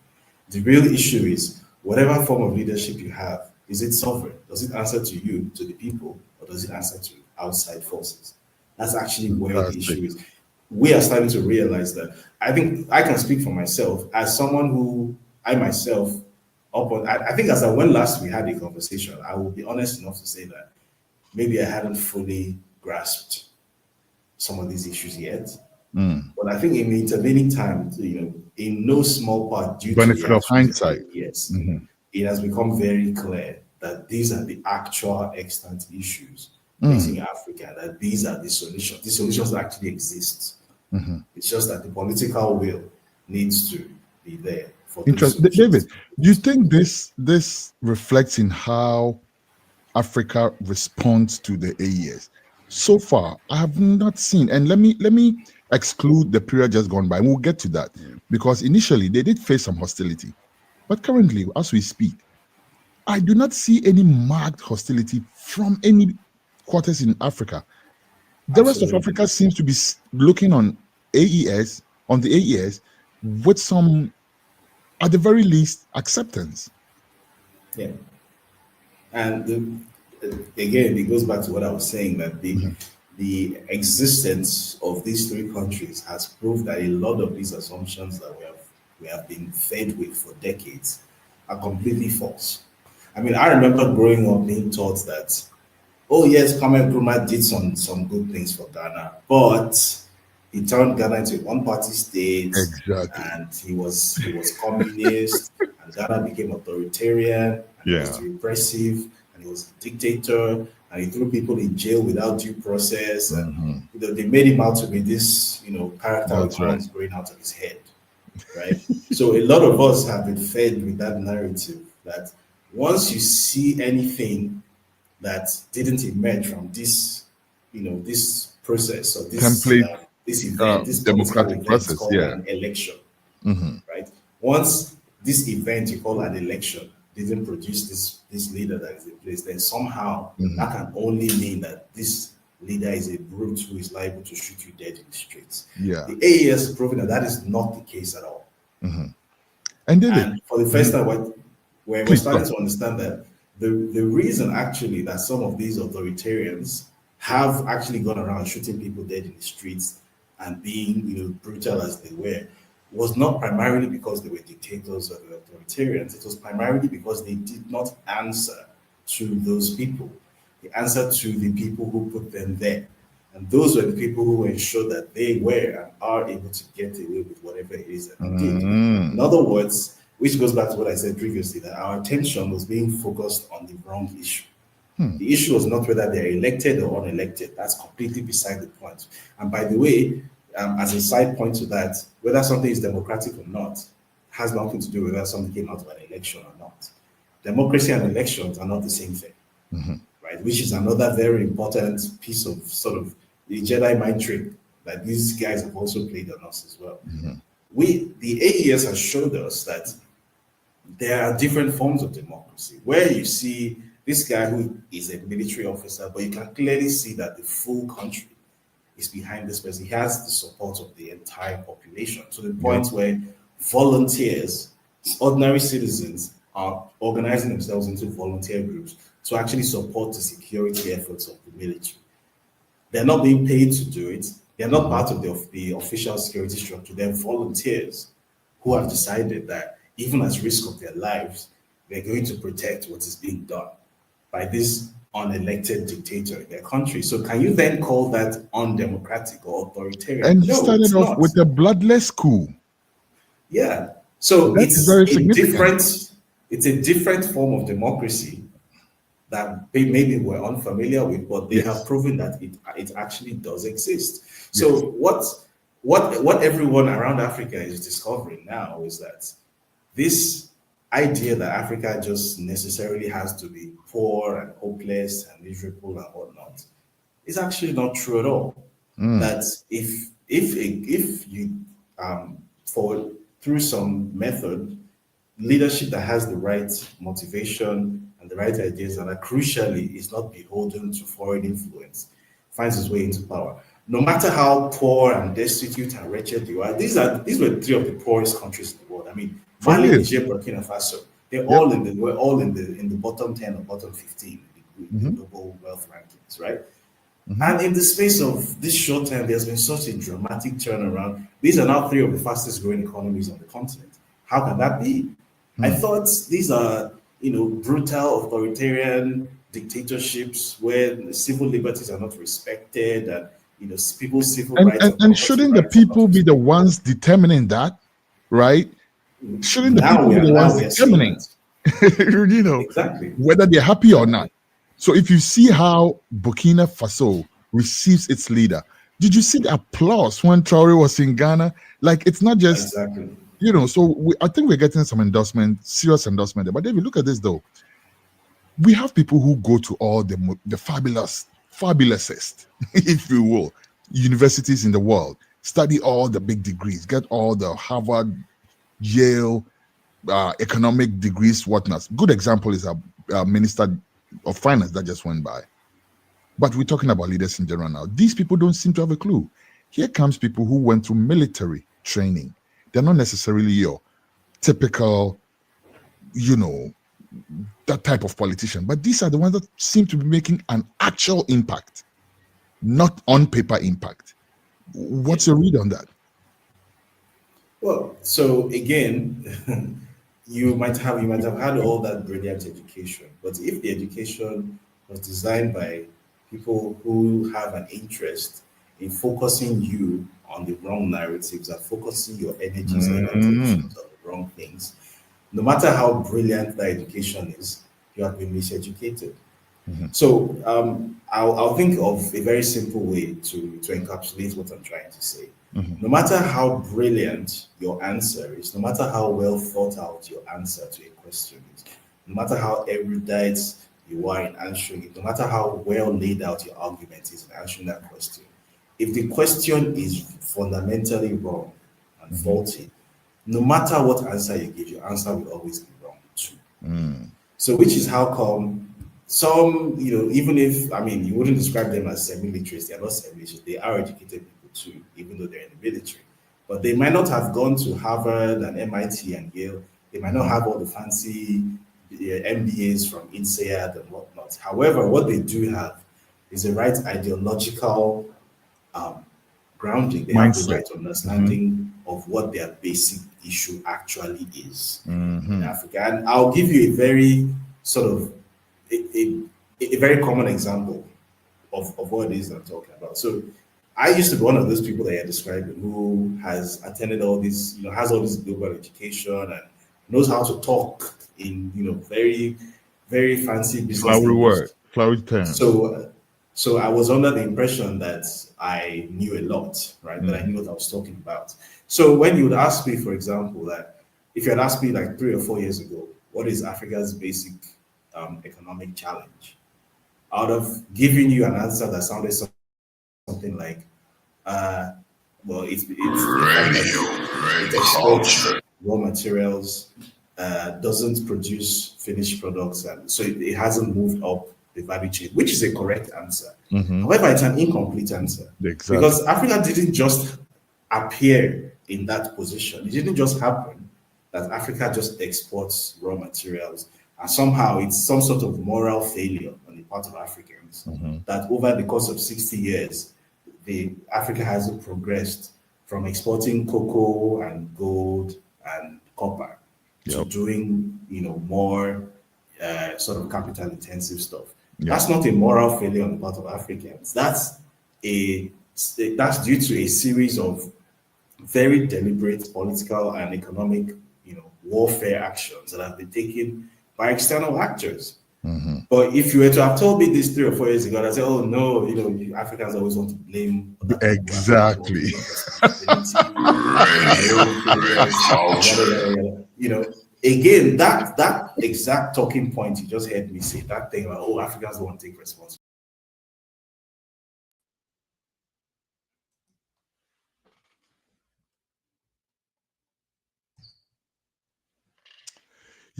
[SPEAKER 8] The real issue is, whatever form of leadership you have, is it sovereign? Does it answer to you, to the people, or does it answer to outside forces? That's actually where the issue is. we are starting to realize that. I think I can speak for myself as someone who I myself I think as I went last we had a conversation, I will be honest enough to say that maybe I hadn't fully grasped some of these issues yet. But I think in the intervening time, in no small part due to
[SPEAKER 3] Benefit
[SPEAKER 8] the
[SPEAKER 3] of
[SPEAKER 8] actions of
[SPEAKER 3] hindsight.
[SPEAKER 8] the AES, it has become very clear that these are the actual extant issues facing Africa, that these are the solutions. The solutions actually exist. It's just that the political will needs to be there for those
[SPEAKER 3] Interesting.
[SPEAKER 8] solutions.
[SPEAKER 3] David, do you think this reflects in how Africa responds to the AES? So far, I have not seen, and let me exclude the period just gone by. We'll get to that because initially they did face some hostility, but currently, as we speak, I do not see any marked hostility from any quarters in Africa. The rest of
[SPEAKER 8] Absolutely.
[SPEAKER 3] Africa seems to be looking on AES, on the AES, with some, at the very least, acceptance.
[SPEAKER 8] Yeah. And again, it goes back to what I was saying that the existence of these three countries has proved that a lot of these assumptions that we have been fed with for decades are completely false. I mean, I remember growing up being taught that, oh yes, Kwame Nkrumah did some good things for Ghana, but he turned Ghana into a one-party state,
[SPEAKER 3] Exactly.
[SPEAKER 8] and he was communist, and Ghana became authoritarian, and he was repressive, and he was a dictator, and he threw people in jail without due process, and they made him out to be this character with horns growing out of his head, right? So a lot of us have been fed with that narrative that once you see anything that didn't emerge from this, this process or this
[SPEAKER 3] Template,
[SPEAKER 8] this event, this political
[SPEAKER 3] democratic
[SPEAKER 8] event
[SPEAKER 3] process,
[SPEAKER 8] called an election, right? Once this event you call an election didn't produce this leader that is in place, then somehow that can only mean that this leader is a brute who is liable to shoot you dead in the streets.
[SPEAKER 3] Yeah.
[SPEAKER 8] The AES proving that is not the case at all.
[SPEAKER 3] And
[SPEAKER 8] for the first time, we're starting to understand that the reason actually that some of these authoritarians have actually gone around shooting people dead in the streets and being brutal as they were was not primarily because they were dictators or authoritarians. It was primarily because they did not answer to those people. They answered to the people who put them there. And those were the people who ensured that they were and are able to get away with whatever it is that they did. In other words, which goes back to what I said previously, that our attention was being focused on the wrong issue. The issue was not whether they're elected or unelected. That's completely beside the point. And by the way, as a side point to that, whether something is democratic or not has nothing to do with whether something came out of an election or not. Democracy and elections are not the same thing, right? Which is another very important piece of sort of the Jedi mind trick that these guys have also played on us as well. The AES has showed us that there are different forms of democracy where you see this guy who is a military officer, but you can clearly see that the full country is behind this person. He has the support of the entire population to the point where volunteers, ordinary citizens, are organizing themselves into volunteer groups to actually support the security efforts of the military. They're not being paid to do it. They're not part of the official security structure. They're volunteers who have decided that even at risk of their lives, they're going to protect what is being done by this unelected dictator in their country. So can you then call that undemocratic or authoritarian?
[SPEAKER 3] And he started off with a bloodless coup.
[SPEAKER 8] Yeah. So
[SPEAKER 3] that
[SPEAKER 8] it's
[SPEAKER 3] very
[SPEAKER 8] it's a different form of democracy that maybe we're unfamiliar with, but they have proven that it actually does exist. So what everyone around Africa is discovering now is that this idea that Africa just necessarily has to be poor and hopeless and miserable and whatnot is actually not true at all. That if you for through some method, leadership that has the right motivation and the right ideas and that crucially is not beholden to foreign influence finds its way into power. No matter how poor and destitute and wretched you are, these were three of the poorest countries in the world. I mean, Mali, Niger, Burkina Faso, we're all in the bottom 10 or bottom 15 in the global wealth rankings, right? And in the space of this short time, there's been such a dramatic turnaround. These are now 3 of the fastest growing economies on the continent. How can that be? I thought these are, brutal authoritarian dictatorships where civil liberties are not respected and, people's civil rights.
[SPEAKER 3] And shouldn't the people be the ones determining that, right? Shouldn't the people be the ones determining,
[SPEAKER 8] exactly
[SPEAKER 3] whether they're happy or not? So if you see how Burkina Faso receives its leader, did you see the applause when Traore was in Ghana? Like, it's not just,
[SPEAKER 8] exactly.
[SPEAKER 3] So I think we're getting some endorsement, serious endorsement there. But if you look at this, though, we have people who go to all the fabulousest, if you will, universities in the world, study all the big degrees, get all the Harvard, Yale, economic degrees, whatnot. Good example is a minister of finance that just went by. But we're talking about leaders in general now. These people don't seem to have a clue. Here comes people who went through military training. They're not necessarily your typical, that type of politician. But these are the ones that seem to be making an actual impact, not on paper impact. What's your read on that?
[SPEAKER 8] Well, so again, you might have had all that brilliant education, but if the education was designed by people who have an interest in focusing you on the wrong narratives and focusing your energies and attention on the wrong things, no matter how brilliant that education is, you have been miseducated. So I'll think of a very simple way to encapsulate what I'm trying to say. No matter how brilliant your answer is, no matter how well thought out your answer to a question is, no matter how erudite you are in answering it, no matter how well laid out your argument is in answering that question, if the question is fundamentally wrong and faulty, no matter what answer you give, your answer will always be wrong too. So which is how come some, even if, you wouldn't describe them as semi-literates, they're not semi-literate, they are educated people too, even though they're in the military. But they might not have gone to Harvard and MIT and Yale. They might not have all the fancy MBAs from INSEAD and whatnot. However, what they do have is the right ideological grounding. They have the right understanding of what their basic issue actually is in Africa. And I'll give you a very sort of a very common example of what it is I'm talking about. So I used to be one of those people that you're describing who has attended all this, has all this global education and knows how to talk in, very, very fancy business.
[SPEAKER 3] Flowery terms.
[SPEAKER 8] So I was under the impression that I knew a lot, right? That I knew what I was talking about. So when you would ask me, for example, that if you had asked me like 3 or 4 years ago, what is Africa's basic economic challenge? Out of giving you an answer that sounded something like, it exports raw materials, doesn't produce finished products, and so it hasn't moved up the value chain, which is a correct answer. However, it's an incomplete answer.
[SPEAKER 3] Exactly.
[SPEAKER 8] Because Africa didn't just appear in that position. It didn't just happen that Africa just exports raw materials and somehow it's some sort of moral failure on the part of Africans that over the course of 60 years, Africa hasn't progressed from exporting cocoa and gold and copper to doing, more sort of capital intensive stuff. That's not a moral failure on the part of Africans. That's due to a series of very deliberate political and economic, warfare actions that have been taken by external actors. But if you were to have told me this 3 or 4 years ago, I'd say, oh no, Africans always want to blame.
[SPEAKER 3] Exactly.
[SPEAKER 8] Again, that exact talking point you just heard me say, that thing like, oh, Africans don't want to take responsibility.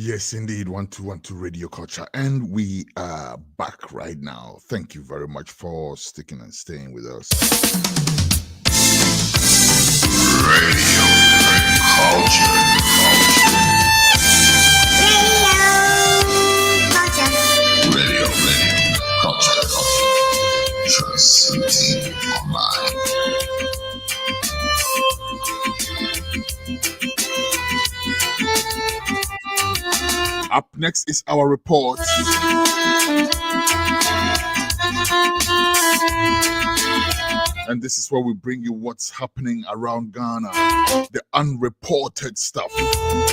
[SPEAKER 3] Yes, indeed. 1212 Radio Culture. And we are back right now. Thank you very much for sticking and staying with us. Radio Culture. Radio Culture. Trust. Next is our report. And this is where we bring you what's happening around Ghana. The unreported stuff.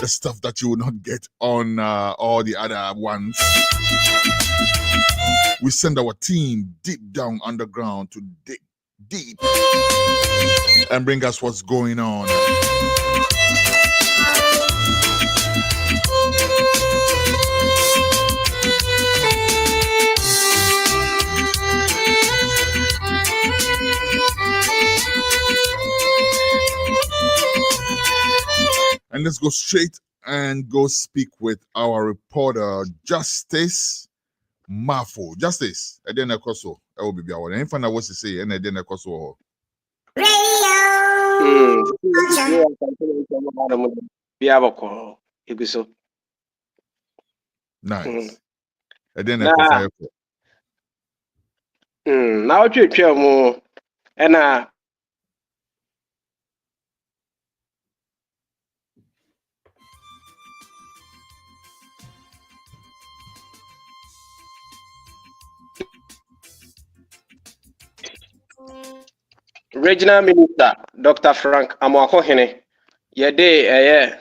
[SPEAKER 3] The stuff that you will not get on all the other ones. We send our team deep down underground to dig deep and bring us what's going on. And let's go straight and go speak with our reporter, Justice Mafo. Justice, I didn't know so. I will be our name. Find out what to say, and I didn't know so. Nice. I didn't know fire.
[SPEAKER 9] Now you more and Regional Minister Dr. Frank Amoakohene, Yede,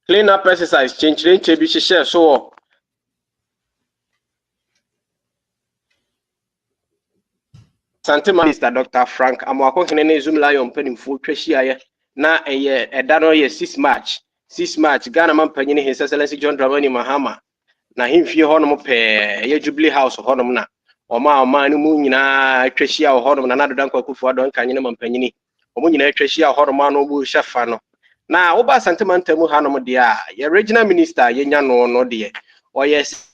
[SPEAKER 9] clean up exercise, change share so. Sante Minister Dr. Frank Amoakohene Zoom Lion penning full Treshia na a dano ye 6 March. Ghana man penny his excellency John Dramani Mahama. Na him fie honom pe ye Jubilee House honom na. Oma no mu nyina atwahia wo honom na nadodan kwakufu adon kanyene mampanyini omu nyina atwahia honom no bu hyefa no na wo ba santemantemu hanom de a ye regional minister ye nya no de o yes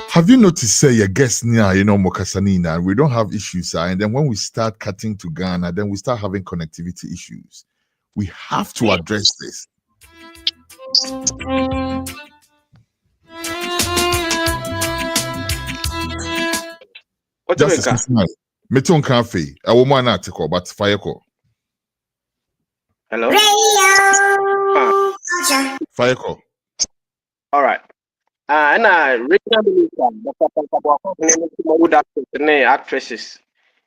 [SPEAKER 3] Have you noticed, say, your guest now, Mokasanina, we don't have issues, and then when we start cutting to Ghana, then we start having connectivity issues. We have to address this. Justice Meton Cafe, a woman article, but fire call.
[SPEAKER 9] Hello?
[SPEAKER 3] Fire call.
[SPEAKER 9] All right. And regional minister, Dr. Pankabwako, actresses.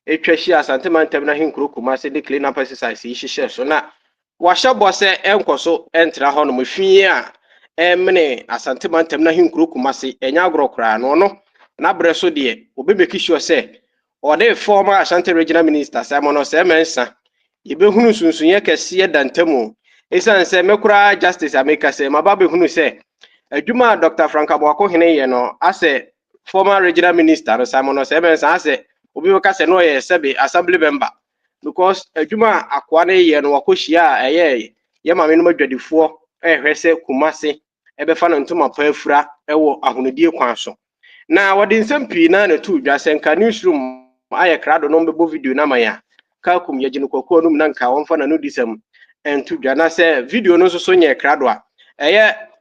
[SPEAKER 9] Etwahia santemantam na hinkuru kuma se de clean up exercise hihye so na wahye se enkoso entra ho no mfie a emne asantemantam na hinkuru kuma se enya agrokra no na breso de obemeki sure se ode former Ashanti regional minister Simon Osemensa yebehunu sunsunye kese dantamu esan se mekura justice ameka se mababehunu se adwuma Dr. Frank Amoakohene ye no ase former regional minister Simon Osemensa ase obi waka se no ye sebe assembly member because adwuma akwa na ye no wakohia ye mame no madwadifo ehwese kumase ebefa no ntoma paafura ewo ahonodie kwan so na wodi nsempii na na tu dwase nka newsroom aye krado no mbebo video na maya ka kum ye ginu kokko no na nka wonfa na no disem entu dwa na se video no so nye krado a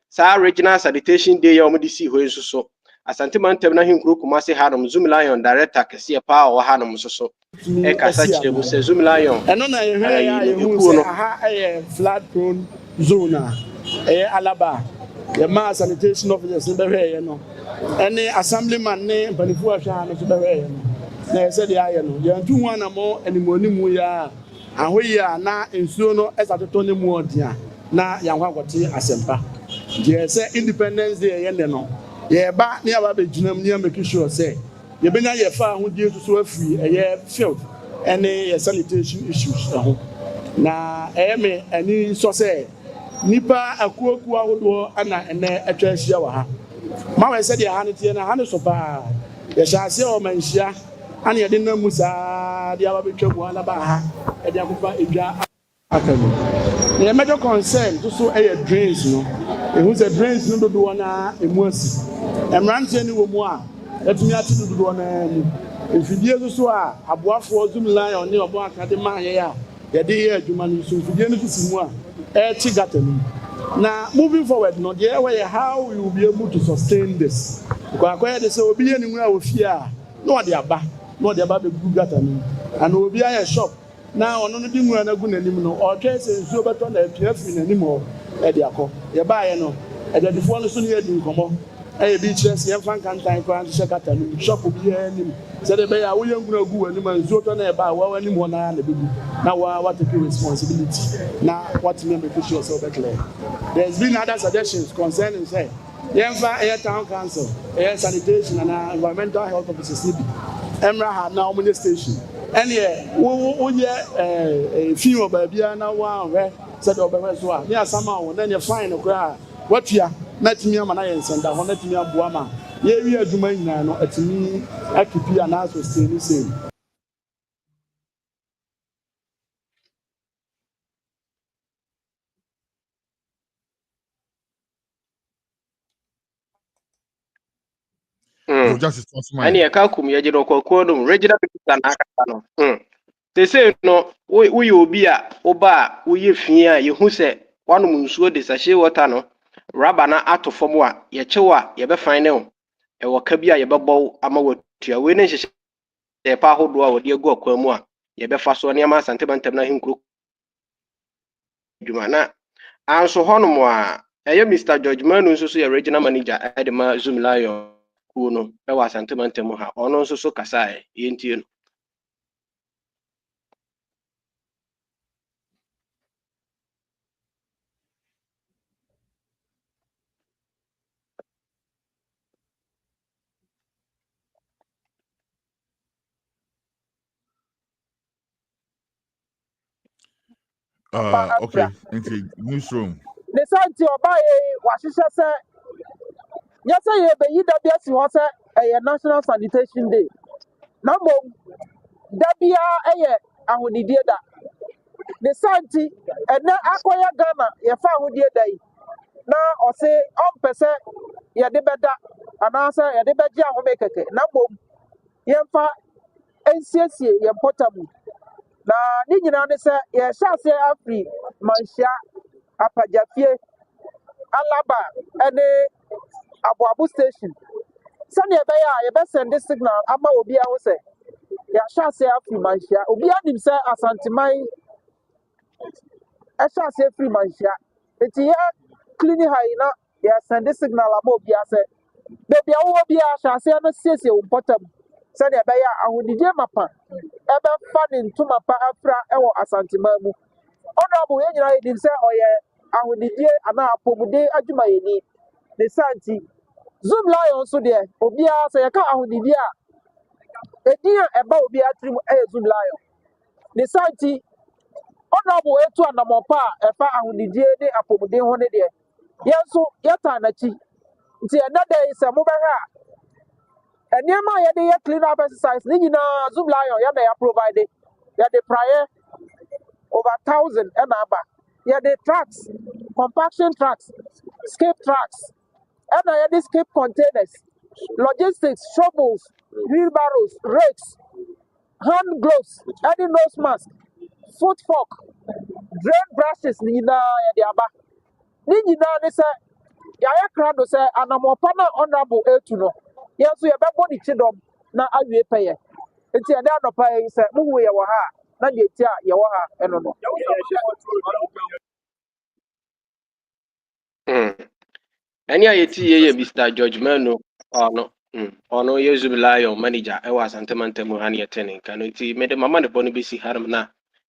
[SPEAKER 9] sa regional sanitation day ya omdisi ho so Asante mantem na hinkuru kumase hanom Zoom Lion director kese pa o hanom so kasa chire se Zoom Lion
[SPEAKER 10] eno na ye hwe ya ye hu se aha flood prone zone alaba ye ma sanitation officers be hwe ye no ene assemblyman ne mpanifu ahwa no so be hwe ye no na ye se de aye no ye ntu hu anamo animonimu ya ahoyi a na ensuo no esatoto ne mu odia na yankwa kwoti asempa je se independence day ye ne no ye ba ne aba be junam ne make sure say ye benya ye fa ho die so afiri ye field ene ye sanitation issues ho na me ani so say nipa akuaku ahodo ana ene atwa ahia wa ha ma we say de ha ne tie na ha ne so ba ye sha se o manhia ana ye de na musa de aba be twa bu ala ba ha e de akofa edwa akanu the major concern so drains no who say drains no do na emu asi emrante ni wo mu a etumi ati do na mu efidie so a aboafo Zoom Lion ne obo akade ma ye ya ye de ye adwuma no so efidie no si mu a ti gata no Now, moving forward, no, the way how we will be able to sustain this. Because they say, we'll be anywhere with fear. No, the Abba, no, the Abba, the good and we'll be a shop. Now, on the thing we're not going anymore, or case is so better than PF anymore at the Ako. You buy, no, and then the phone is soon here in Como. A beaches, young fan can't time to check out and shop will be here. Said the Bay, we don't go anymore, Zotan about well anymore now. Now, what the responsibility? Now, what to make official so clear. There's been other suggestions concerning, say, air town council, air sanitation, and environmental health officers. Emra had now many station. And yeah, we a few of baby now one said over so. Yeah, somehow then you find a cry. What ya? Let me a man and send a hundred me a boama. Yeah, we are doing now at me. I keep you an answer still the same.
[SPEAKER 3] Yo, Justice
[SPEAKER 9] Ani ya ka kum ya jiro ko no regional minister na aka no. They say no we obi a oba we ye fi a ye hu se wanu nsuo de sachet water no raba na ato fom a ye chewa ye be fan ne o. E wo ka bi a ye be bow ama watua we ne hyehyɛ ye pa hodo a wode agu akwa mu a ye be fa so ne ma asante bantam na hinkuro dwuma na anso hono a eye Mr. George Manu nso so ye regional manager e de ma Zoom Lion no e wa asante bantam ha ono nso so kasa e yentie no.
[SPEAKER 3] Okay, into newsroom.
[SPEAKER 11] The Santi Obaye Washisha said, yes, I have a was a national sanitation day. Number Dabia I would need that. The Santi and now Aquaya Ghana, your found dear day. Now or say on percent, ya de better, and answer ya de better make a number Yemfa NCSA, your portable. Now, Nigina say, ya shall say Afri, Mansha, Apajafie. Alaba and Abu Station. Sunday Baya, you best send this signal. Ama Obia will say, ya shall say free mansia. Obia himself as anti-mine, I shall say free mansia. It's here cleaning hyena, ya send this signal. Abobia say, baby, I will be a shall say, I'm a sissy on bottom. Sunday Baya, I will need mapa. Ever funning to mapa afra ewo asantimamu. Honorable, you didn't say, oh yeah, I will need you and I put the Ajumayeni. The Santi Zoom Lion so there, Obia say a car on the dia. A dear about Obia trim a Zoom Lion. The Santi honorable to an amopa, a far on the dia de Apomode 100 year. Yes, so Yatanachi. See another is a mobile. And near my idea clean up exercise, Nina Zoom Lion, yeah, they are provided. Yeah, the prior over 1,000 and abba. Yeah, the tracks, compaction tracks, escape tracks. And I had escape containers, logistics, shovels, wheelbarrows, rakes, hand gloves, any nose mask, foot fork, drain brushes, Nina Yaba. Nina, they say, Yaya Crado say, and I'm a partner honorable A2. Yes, we have a body chidom, now I will pay it. It's a down of pay, say, move away your ha, not yet, Yawaha, and no.
[SPEAKER 9] Any ye Mr. George Manu or no ye Zoom Lion manager I was antemantemu hani attending can it made my money bonny busy haram na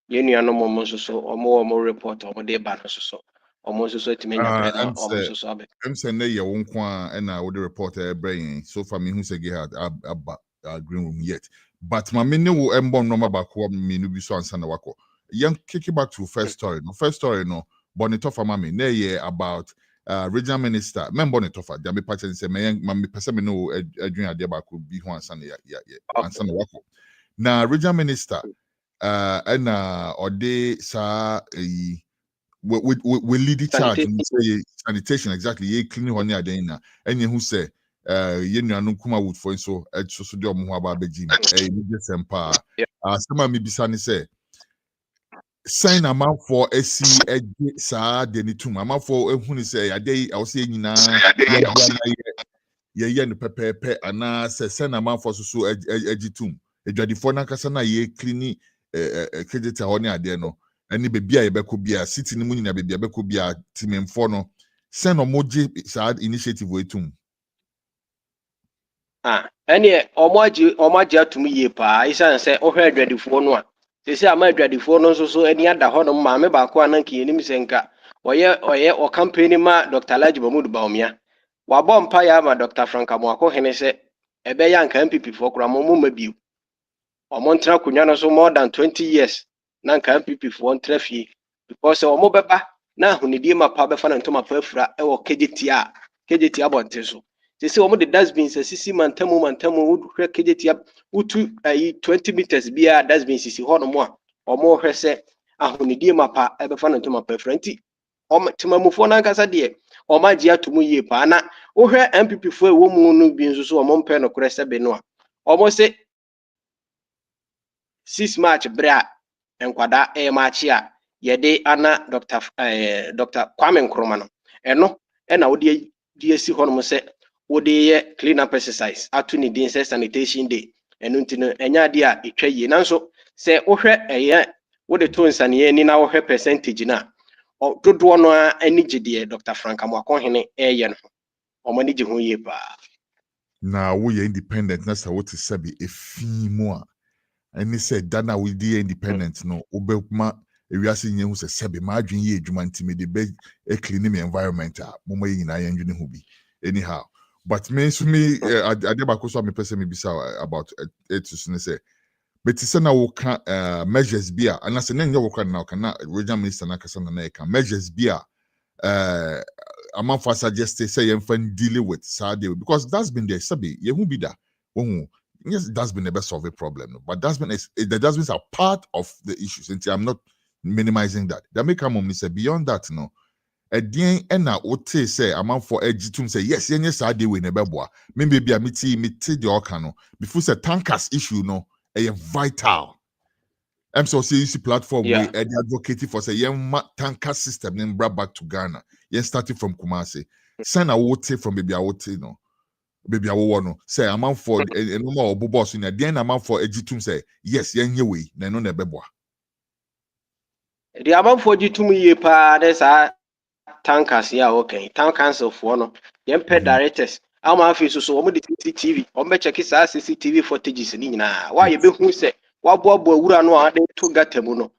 [SPEAKER 9] ye knew no more so or more report or day ban so almost so to me almost so
[SPEAKER 3] I'm saying they won't and I would report a brain so for me who say had a green room yet. But my mini will embon number back what me no be so and wako. Young kick it back to first story. No first story no bonito mami ne ye about regional minister men bonito there be patch say me person me no adwin ade back could be one san and wako. Now regional minister and ode sa we lead the charge and say sanitation exactly ye clean honey adena and who say ye no kuma wood for so so de omo aba beji me just empa sama me bisa ni say sign amount for SC sa de ni tum amount for ehunu say ade I will say nyina ye no pepepe ana say sign amount for so agitum adwadifo na kasa na ye clean credit ho ne ade no ani bebia ye beko bia city ni mu nyina bebia beko bia timemfo no send omoji sa initiative wetum
[SPEAKER 9] ɛne ɔmagye atum yie paa isan sɛ ɔhwɛ adwadifoɔ no a sɛsɛ ama adwadifoɔ no nso so ani ada hɔ no maame baako a nanka yɛnim sɛ nka ɔyɛ campaign ma Dr. Laji Mahmood Bawumia wabɔ mpa ya ama Dr. Frank Amoako hene sɛ ɛbɛyɛ anka MPP foɔ koraa mo ma bio ɔmo ntena akonnwa no so more than 20 years na nka MPP foɔ ntena fie because ɔmo bɛba na ahonidie ma pa bɛfa na ntoma pa afura ɛwɔ KGT abɔnten so sisi omo de dustbin sisi mantamu wohwɛ KGT utu 20 meters bia dustbin sisi hɔ no mo a omo hwɛ sɛ ahonidie mapa ɛbɛfa no ntoma pa franti omo timamufo na nkasa de omo agye atomu yie pa na wohwɛ MPP fo ɛwɔ mu no bi nso so omo mpɛ no korɛ sɛ be no a omo se 6 March bra enkwada match a yɛde ana Dr. Kwame Nkrumah no ɛno ɛna wode die si hɔ no sɛ wode yɛ clean up exercise ato ne din sɛ sanitation day ɛno nti no ɛnya de a etwa yie nanso sɛ wohwɛ ɛyɛ wode to nsane ani na wohwɛ percentage na dodoɔ no ani gye deɛ Dr. Frank Amoako hene ɛyɛ no ɔmo ani gye ho yie pa
[SPEAKER 3] na wo yɛ independent na sɛ wote sɛbe efi mu a ɛne sɛ da na wo di independent no wobɛma ewiase nyɛ hu sɛ sɛbe ma adwen yɛ adwuma ntimi de bɛ clean me environment a mo ma yɛ nyinaa yɛ ndwene ho bi anyhow but me so me ade ba ko so me pese me bisa about it so ne say but say na wo ka measures bi a ana se na nyɛ wo ka na ka na regional minister na kasa na ka measures bi a among for suggest say you can deal with Saturday because that's been there sabi ye hu bi da wo yes that's been the best solve a problem but that's been the dustbins are part of the issues and I'm not minimizing that that make come say beyond that no Again, and now what say amount for egitum say yes, yes, I do in a beboa. Maybe be a miti the orcano before say tankers issue no a vital. So CEC platform we advocating for say young tanker system then brought back to Ghana. Yes, starting from Kumasi. Send a wote from baby awote no. Baby awo no say amount for a number of bubos in a then amount for egitum say yes, yen way, then no beboa.
[SPEAKER 9] The amount for egitum ye pa there's a tankers okay town council for no yem pay directors am office so omo de CCTV omo check sa CCTV footages ni nyina why you be hu say wa boabo awura no a de to gatamu no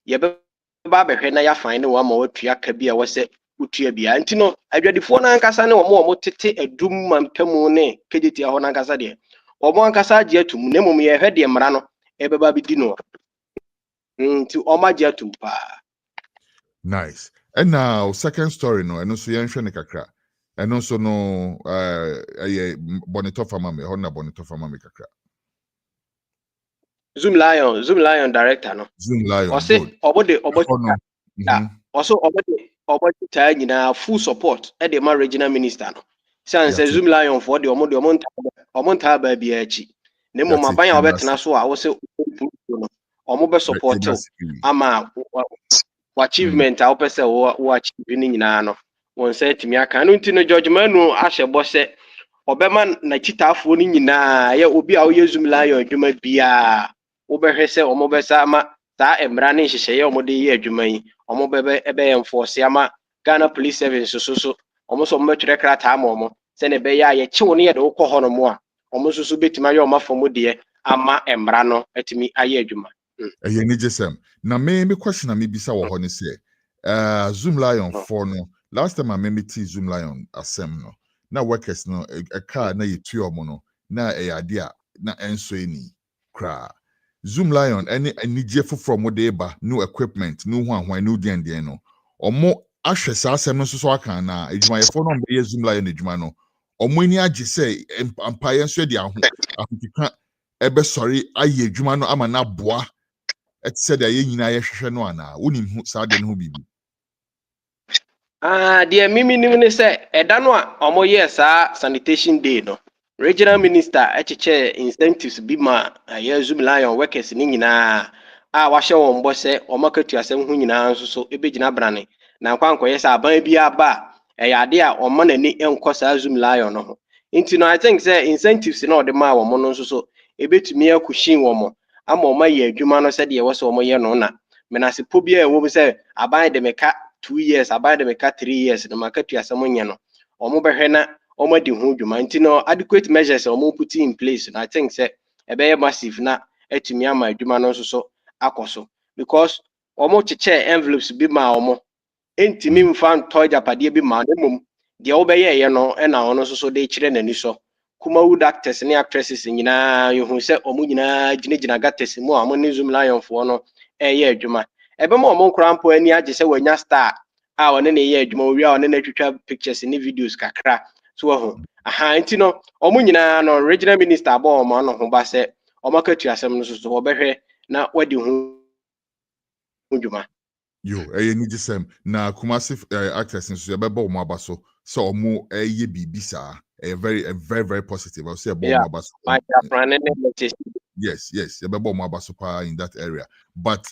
[SPEAKER 9] ye be ba behwe na ya fan ne wa ma watua ka bia wo se utua bia nti no adwadifo na ankasa ne omo tete adum mantamu ne KGT ho na ankasa de omo ankasa age atum ne mom ye hwe de mra no e be ba bi di no nti omo age atum pa
[SPEAKER 3] nice. And now, second story, no, and also yan shane kakra. And also no bonito famame, hona bonito famame kakra.
[SPEAKER 9] Zoom Lion director no.
[SPEAKER 3] Zoom Lion.
[SPEAKER 9] Also obodi nyina full support e dey ma regional minister no. Say Zoom Lion for the omonta ba bia achi. Ne mo maban a obetena so a wo se no. Omo be support ama achievement a opese wo achieve ni nyina no won say timi aka no ntino George Manu ahyebo se obema na chitafo ni nyina ye obi a wo Zoom Lion adwuma bia wo behwe se omo be sa ama ta emra ne hyehye ye omo de ye adwuma yi omo be ebe enforce ama Ghana Police Service so omo so omo twere krata ama omo se ne be ya ye kyewo ne ye de wo kɔ hɔ no mo a omo so betima ye omo afɔmo de ama emra no atimi aye adwuma
[SPEAKER 3] na me question me bisa wo ho ne say Zoom Lion for no last time I meet Zoom Lion asem no na workers no a car na yetu omo no na ade a na enso eni kra Zoom Lion any anigye from mo de ba no equipment no hwan no den no omo ahwɛ saa asem no so aka na adwuma ye for no be Zoom Lion adwuma no omo ni agye say empire nso de ahotika ebe sorry aye adwuma no ama na boa et said ye nyina ye hwehwe no ana wonim hu saa de no bibi
[SPEAKER 9] de mimi nim ne se eda no a omo ye saa sanitation day no regional minister echeche incentives bi ma ye Zoom Lion workers ni nyina a wahyɛ wɔn bɔ sɛ ɔmakatu asɛm ho nyinaa nso so ebegyina brane na nkwankɔyɛ sɛ aban bi aba a ɛyɛ ade a ɔma n'ani nkɔ saa Zoom Lion no ho nti no I think sɛ incentives na ɔde maa wɔn no nso so ebetumi akɔhyin wɔn ama wɔn ayɛ adwuma no sɛdeɛ ɛwɔ sɛ wɔn yɛ no na menase po bi a ɛwɔ mu sɛ aban de meka 2 years aban de meka 3 years na makatu asɛm nyɛ no wɔn bɛhwɛ na wɔn adi ho dwuma nti no adequate measures a wɔn put in place na I think sɛ ɛbɛyɛ massive na etumi ama adwuma no nso so akɔ so because wɔn kyekyɛ envelopes bi ma wɔn ntumi mfa ntɔ japadeɛ bi ma ne mom deɛ wɔbɛyɛ yɛ no ɛna wɔn nso so de kyerɛ n'ani so Kumawood actors ne actresses nyinaa yɛhu sɛ wɔn nyinaa gyinagyina gutters mu a wɔn ne Zoom Lion foɔ no ɛyɛ adwuma ɛbɛma wɔn nkora mpo ani agye sɛ wɔanya star a wɔne ne yɛ adwuma wɔwie a wɔne ne twitwa pictures ne videos kakra so wɔho aha nti no wɔn nyinaa no regional minister abɔ wɔn ano ho ba sɛ wɔn akatu asɛm no so wɔbɛhwɛ na wɔde ho dwuma.
[SPEAKER 3] Yo, ni gisem na Kumasi actors nso yɛbɛbɔ wɔn aba so so wɔn ɛyɛ biribi saa very positive. I'll say about aba so. Yes, yɛbɛbɔ wɔn aba so in that area. But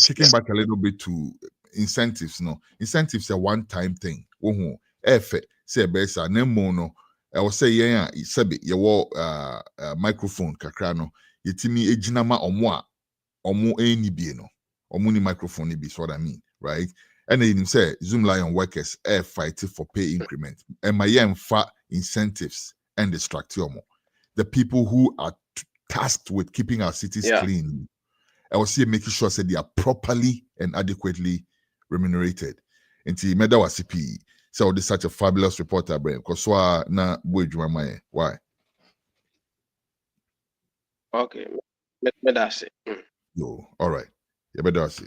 [SPEAKER 3] taking back a little bit to incentives, no. Incentives are one-time thing. Wohu, efe say besa nemo no. I was say yeah, sebe yɛwɔ microphone kakra no. Yɛtimi ejinama ɔmo eni bi no. Ɔmo ni microphone ni bi, so what I mean, right? And then you say Zoom Lion workers fighting for pay increment. And my fa incentives and distract you. The people who are tasked with keeping our cities clean. I was here making sure that they are properly and adequately remunerated. And see, Meda was CP. So this such a fabulous reporter, brain. Because na why?
[SPEAKER 9] Okay, Meda say.
[SPEAKER 3] Yo, all right. You better see.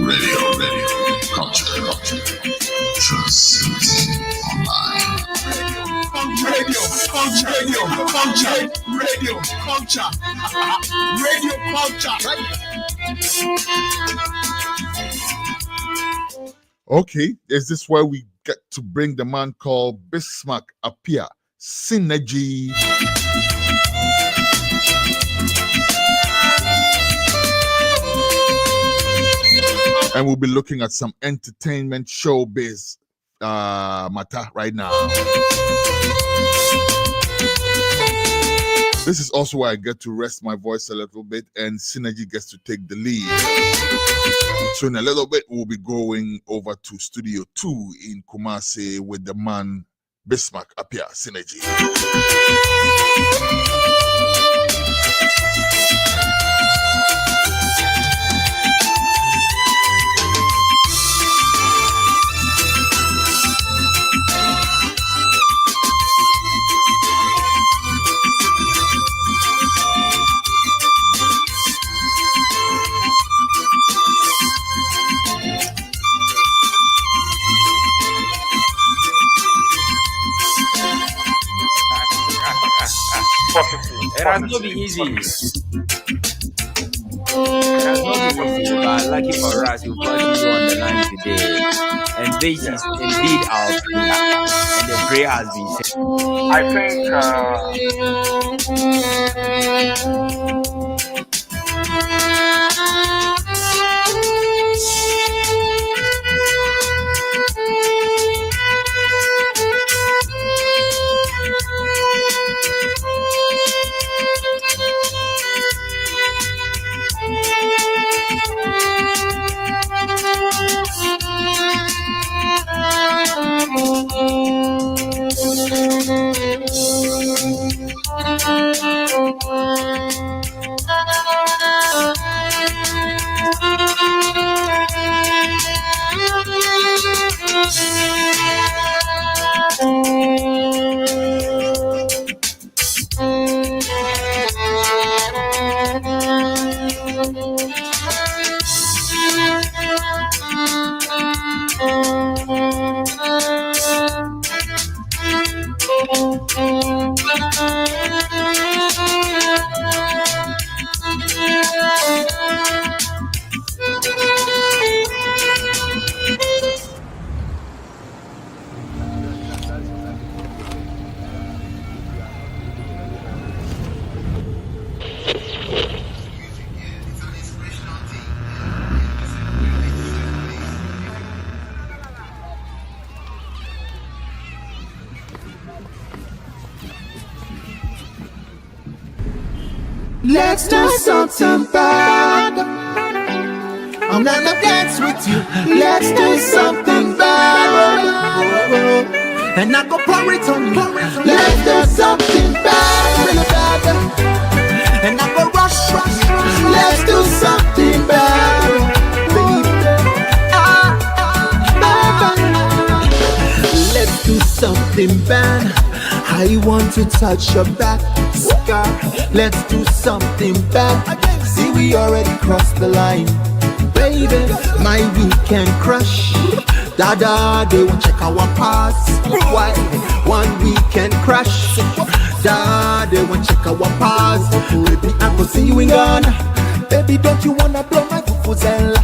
[SPEAKER 1] Radio, culture, transmitting online. Radio, culture.
[SPEAKER 3] Okay, is this where we get to bring the man called Bismarck appear? Synergy. And we'll be looking at some entertainment showbiz matter right now. This is also where I get to rest my voice a little bit and Synergy gets to take the lead. So in a little bit, we'll be going over to Studio 2 in Kumasi with the man Bismarck appear, Synergy.
[SPEAKER 12] It has not been easy. But lucky for us, we've got you on the line today. And this is indeed our prayer. And the prayer has been said.
[SPEAKER 13] I think
[SPEAKER 2] Let's do something bad. I'm gonna dance with you. Let's do something bad. And I go pour it on you. Let's do something bad, really bad. And I go rush. Let's do something bad, baby. Let's do something bad. I want to touch your back, scar. Let's do something bad. See, we already crossed the line, baby. My weekend crush. Dada, they won't check our pass. Why? One weekend crush. Dada, they won't check our pass. Baby, I go see you in Ghana. Baby, don't you wanna blow my fufuzela?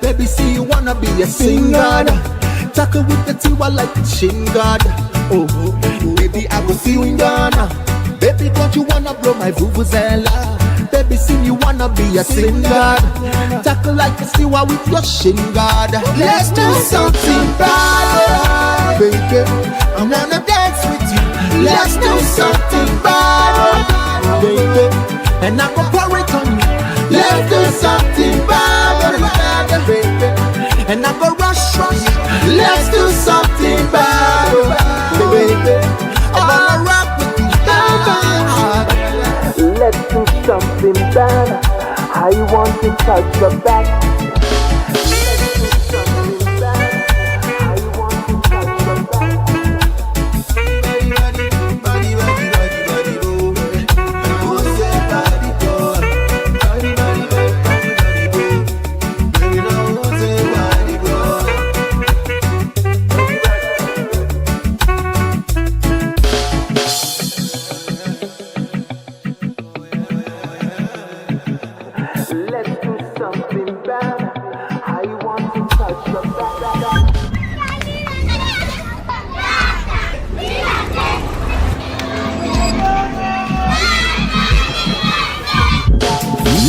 [SPEAKER 2] Baby, see you wanna be a singer. Tackle with the tiwa like a shin guard. Oh, baby, I will see you in Ghana. Baby, don't you wanna blow my vuvuzela? Baby, see you wanna be a singer. Tackle like a stiwa with your shin guard. Let's do something bad, baby. I'm gonna dance with you. Let's do something bad, baby. And I go pour it on you. Let's do something bad, baby. And I go rush. Let's do something bad, baby. I wanna rock with you. Let's do something bad. I want to touch your back. Let's do something bad. I want to touch your back. Body, go. Who say body, go? Body, go. Baby, no, who say body, go? Let's do something bad. I want to touch your back.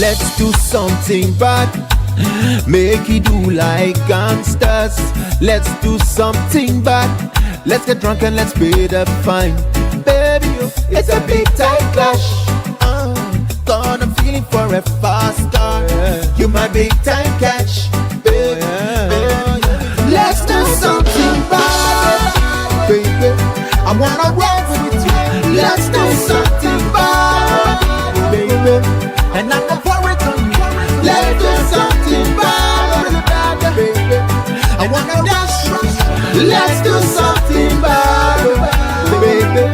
[SPEAKER 2] Let's do something bad. Make it do like gangsters. Let's do something bad. Let's get drunk and let's pay the fine. Baby, it's a big time clash. God, I'm feeling for a fast car. You my big time catch, baby. Let's do something bad, baby. I wanna roll with you. Let's do something bad, baby. And I can pour it on you. Let's do something bad, baby. I wanna dash. Let's do something bad, baby.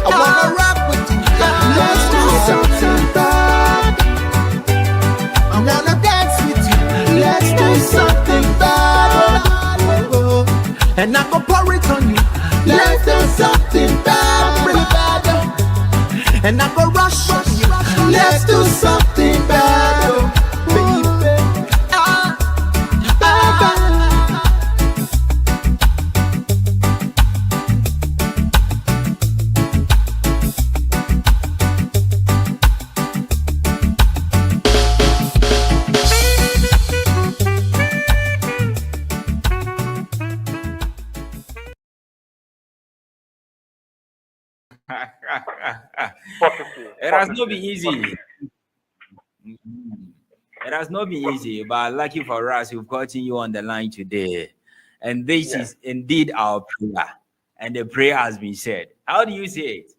[SPEAKER 2] I wanna rock with you. Let's do something bad. I'm gonna dance with you. Let's do something bad. And I go pour it on you. Let's do something bad, really bad. And I go rush. Let's do something bad, baby.
[SPEAKER 12] It has not been easy. It has not been easy, but lucky for us, we've gotten you on the line today. And this is indeed our prayer. And the prayer has been said. How do you say it?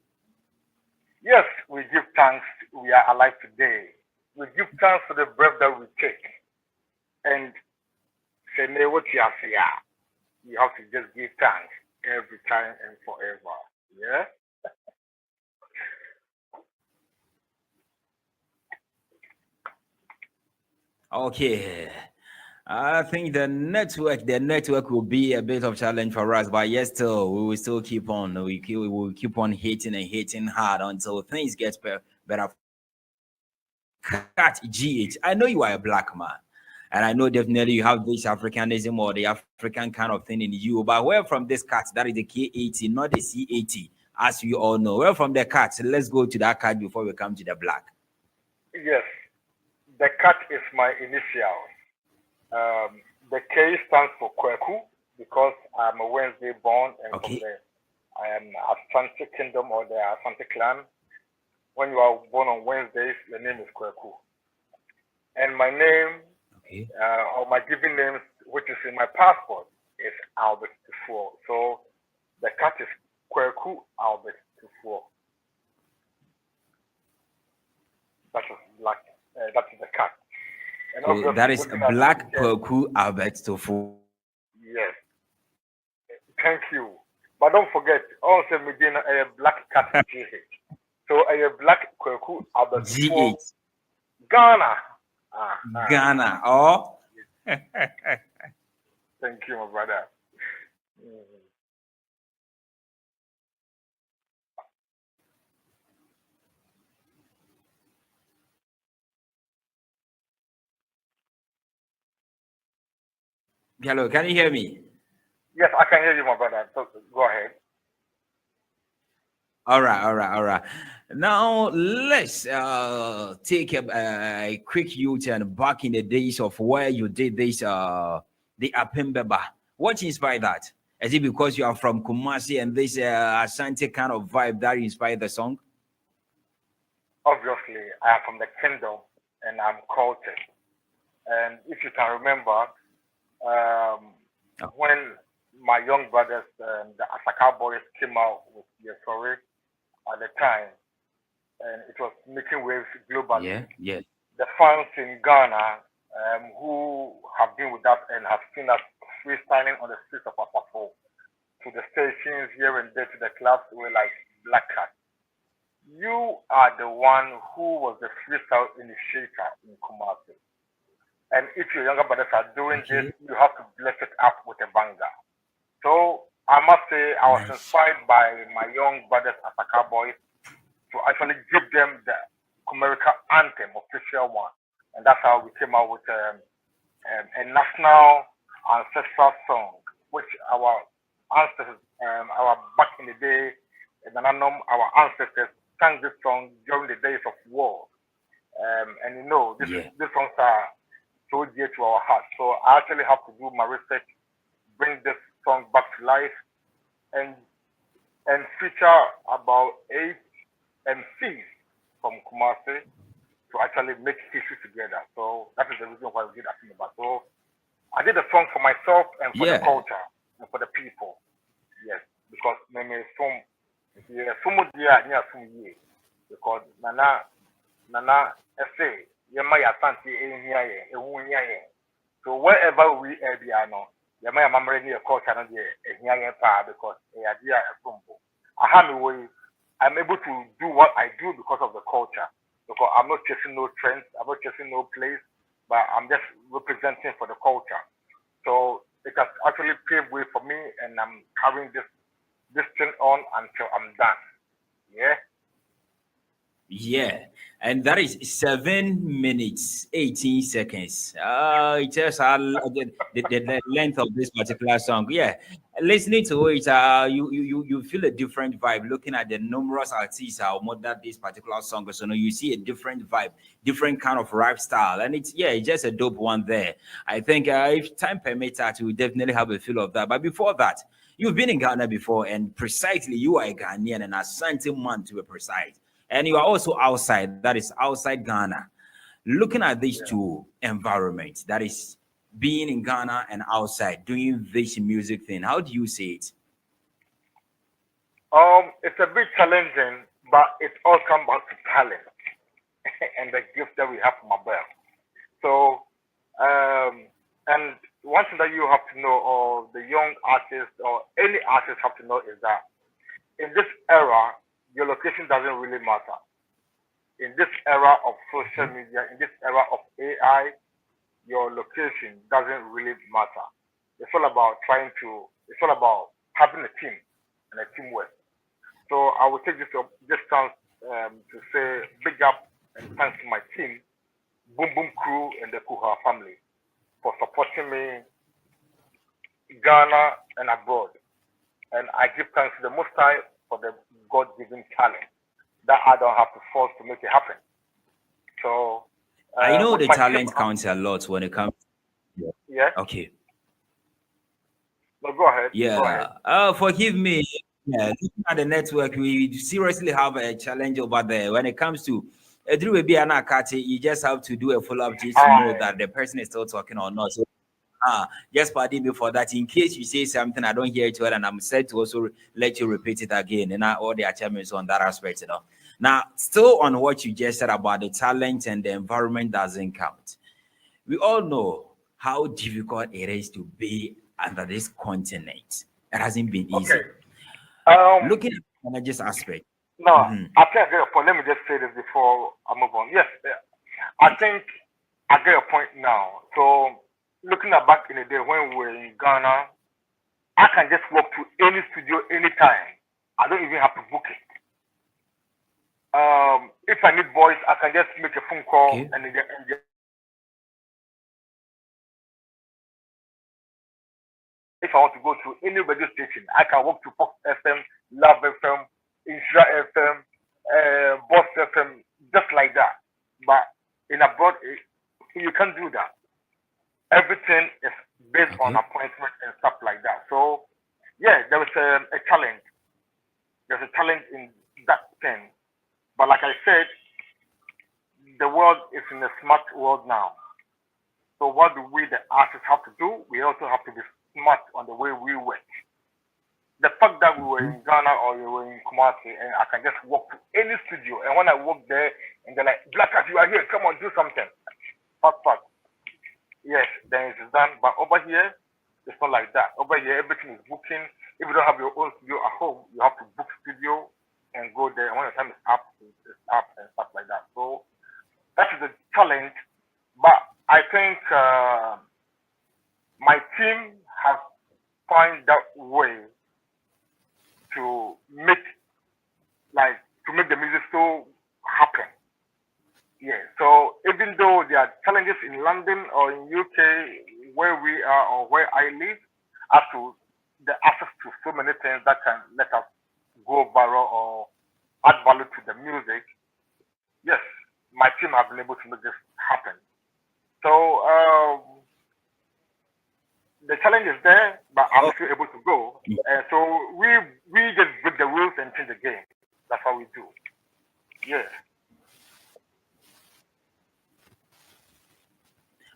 [SPEAKER 13] Yes, we give thanks. We are alive today. We give thanks for the breath that we take. And say, you have to just give thanks every time and forever. Yeah?
[SPEAKER 12] Okay. I think the network will be a bit of challenge for us, but yes, still we will still keep on. We will keep on hitting and hitting hard until things get better. Cat GH, I know you are a black man, and I know definitely you have this Africanism or the African kind of thing in you. But where from this cat? That is the K80, not the C80, as we all know. Where from the cat? Let's go to that cat before we come to the black.
[SPEAKER 13] Yes, the cat is my initial. The K stands for Kweku because I'm a Wednesday born and from the Asante Kingdom or the Asante clan. when you are born on Wednesdays, your name is Kweku. And my name, or my given name, which is in my passport, is Albert Tufuo. So the cat is Kweku Albert Tufuo. That is black. That is the cat. And
[SPEAKER 12] So that is Black Kweku Albert Tufuo.
[SPEAKER 13] Yes. Thank you. But don't forget, also Medina a black cat GH. So a black Kweku Albert Tufuo.
[SPEAKER 12] GH.
[SPEAKER 13] Ghana.
[SPEAKER 12] Ghana. Oh.
[SPEAKER 13] Thank you, my brother.
[SPEAKER 12] Hello, can you hear me?
[SPEAKER 13] Yes, I can hear you, my brother. So go ahead.
[SPEAKER 12] All right. Now let's take a quick U-turn back in the days of where you did this the Apembeba. What inspired that? Is it because you are from Kumasi and this Ashanti kind of vibe that inspired the song?
[SPEAKER 13] Obviously, I am from the kingdom and I'm cultured. And if you can remember, when my young brothers, the Asaka boys, came out with their story at the time, and it was making waves globally.
[SPEAKER 12] Yeah.
[SPEAKER 13] The fans in Ghana who have been with us and have seen us freestyling on the streets of Apafo, to the stations here and there, to the clubs, were like, Black Cat, you are the one who was the freestyle initiator in Kumasi. And if your younger brothers are doing this, you have to bless it up with a banger. So I must say I was inspired by my young brothers, Asaka boys, to actually give them the Kumerica anthem, official one. And that's how we came out with a national ancestral song, which our ancestors, our back in the day, our ancestors sang this song during the days of war. And you know, these songs are so dear to our heart. So I actually have to do my research, bring this song back to life, and feature about 8 MCs from Kumasi to actually make history together. So that is the reason why we did Akineba. So I did a song for myself and for the culture and for the people. Yes, because because Nana essay. So wherever we are now, Yamaya Mamre near culture and because I'm able to do what I do because of the culture. Because I'm not chasing no trends, I'm not chasing no place, but I'm just representing for the culture. So it has actually paved way for me, and I'm carrying this thing on until I'm done.
[SPEAKER 12] Yeah, and that is 7 minutes 18 seconds. It tells the length of this particular song. Yeah, listening to it, you feel a different vibe. Looking at the numerous artists or that this particular song, so you see a different vibe, different kind of rap style, and it's just a dope one there. I think if time permits, we definitely have a feel of that. But before that, you've been in Ghana before, and precisely you are a Ghanaian and Asante man to be precise. And you are also outside, that is outside Ghana. Looking at these two environments, that is being in Ghana and outside, doing this music thing, how do you see it?
[SPEAKER 13] It's a bit challenging, but it all comes back to talent and the gift that we have from above. So, and one thing that you have to know, or the young artists, or any artist have to know, is that in this era, your location doesn't really matter. In this era of social media, in this era of AI, your location doesn't really matter. It's all about having a team and a teamwork. So I will take this chance to say big up and thanks to my team, Boom Boom Crew and the Kuha family, for supporting me in Ghana and abroad. And I give thanks to the Most High for the God-given talent that I don't have to force to make it happen. So
[SPEAKER 12] I know the talent counts a lot when it comes.
[SPEAKER 13] Yeah.
[SPEAKER 12] Okay.
[SPEAKER 13] No, go ahead.
[SPEAKER 12] Yeah.
[SPEAKER 13] Go ahead.
[SPEAKER 12] Forgive me. Yeah, looking at the network, we seriously have a challenge over there when it comes to Drew will be an akati. You just have to do a follow-up just to know that the person is still talking or not. So just pardon me for that. In case you say something, I don't hear it well, and I'm set to also let you repeat it again. And all the achievements on that aspect, you know. Now, still on what you just said about the talent and the environment doesn't count. We all know how difficult it is to be under this continent. It hasn't been easy. Looking at the religious aspect.
[SPEAKER 13] No, I think I get a point. Let me just say this before I move on. Yes, I think I get a point now. So, looking at back in the day when we were in Ghana, I can just walk to any studio anytime. I don't even have to book it. If I need voice, I can just make a phone call and if I want to go to any radio station, I can walk to Fox FM, Love FM, Insura FM, Boss FM, just like that. But in abroad, you can't do that. Everything is based on appointment and stuff like that. So, yeah, there was a challenge. There's a challenge in that thing. But like I said, the world is in a smart world now. So what do we, the artists, have to do? We also have to be smart on the way we work. The fact that we were in Ghana or we were in Kumasi and I can just walk to any studio, and when I walk there and they're like, Black Cat, you are here, come on, do something. Fast. Yes, then it's done. But over here, it's not like that. Over here, everything is booking. If you don't have your own studio at home, you have to book studio and go there. And when the time is up and stuff like that. So that is a challenge. But I think my team has found that way to make the music so happen. Yeah. So even though there are challenges in London or in UK where we are or where I live, as to the access to so many things that can let us go viral or add value to the music, yes, my team have been able to make this happen. So the challenge is there, but I'm still able to go. So we just break the rules and change the game. That's how we do. Yeah.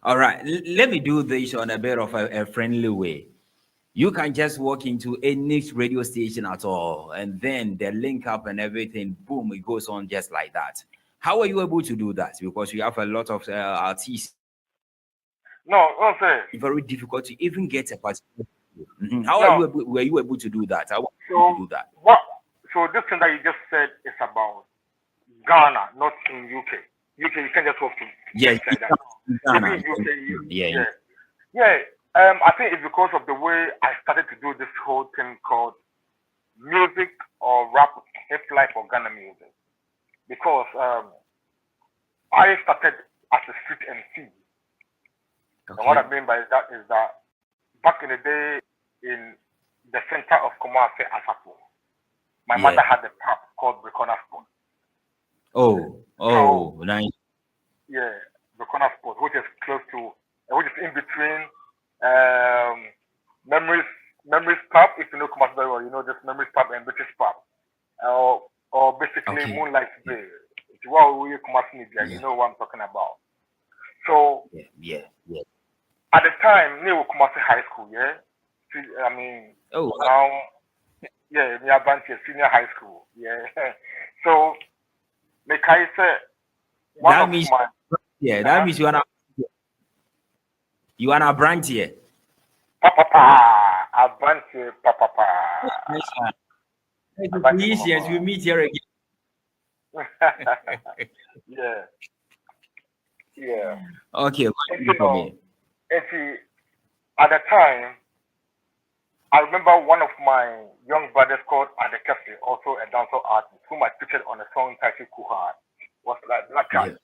[SPEAKER 12] All right, let me do this on a bit of a friendly way. You can just walk into any radio station at all, and then the link up and everything, boom, it goes on just like that. How are you able to do that? Because we have a lot of artists.
[SPEAKER 13] No, sir.
[SPEAKER 12] It's very difficult to even get a particular. Were you able to do that? How were you able to do that?
[SPEAKER 13] So this thing that you just said is about Ghana, not in UK. UK, you can just walk to.
[SPEAKER 12] Yes,
[SPEAKER 13] Ghana. In UK, yeah. I think it's because of the way I started to do this whole thing called music or rap, hip life or Ghana music. Because I started as a street MC. And what I mean by that is that back in the day in the center of Kumasi, Asapo, my mother had a pub called Brecona Sport.
[SPEAKER 12] Nice.
[SPEAKER 13] Yeah, Brecona Sport, which is close to, which is in between Memories Pub, if you know Kumasi very well, you know this Memories Pub and British Pub. Or basically Moonlight Bay. If you are Kumasi, you know what I'm talking about. So, at the time, near Kumasi High School, I mean, now, near Bantia Senior High School, So, like I said,
[SPEAKER 12] that means you are a brand here.
[SPEAKER 13] A brand here,
[SPEAKER 12] Yes, we meet here again.
[SPEAKER 13] Yeah.
[SPEAKER 12] Okay.
[SPEAKER 13] At the time, I remember one of my young brothers called Adekasi, also a dancer artist, whom I featured on a song titled Kuha, was like Black Cat.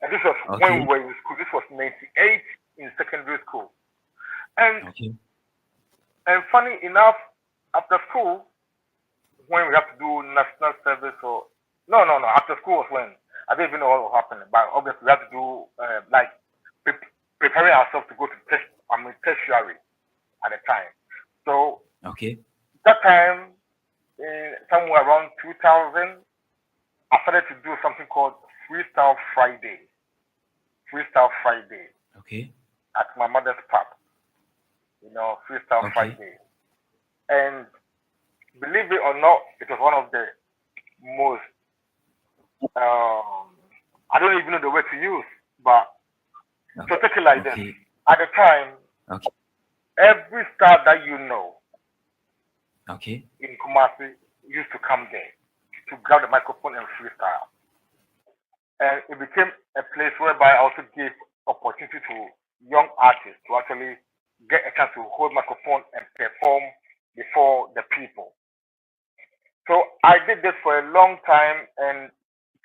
[SPEAKER 13] And this was when we were in school. This was 98 in secondary school. And funny enough, after school, when we have to do national service or after school was when I didn't even know what was happening, but obviously we have to do preparing ourselves to go to tertiary at the time. So
[SPEAKER 12] Okay.
[SPEAKER 13] that time, somewhere around 2000, I started to do something called Freestyle Friday. Freestyle Friday
[SPEAKER 12] Okay.
[SPEAKER 13] at my mother's pub. Freestyle
[SPEAKER 12] Okay.
[SPEAKER 13] Friday. And believe it or not, it was one of the most, I don't even know the word to use, but so take it like this.
[SPEAKER 12] Okay.
[SPEAKER 13] At the time,
[SPEAKER 12] Okay.
[SPEAKER 13] every star that you know
[SPEAKER 12] Okay.
[SPEAKER 13] in Kumasi used to come there to grab the microphone and freestyle. And it became a place whereby I also gave opportunity to young artists to actually get a chance to hold microphone and perform before the people. So I did this for a long time, and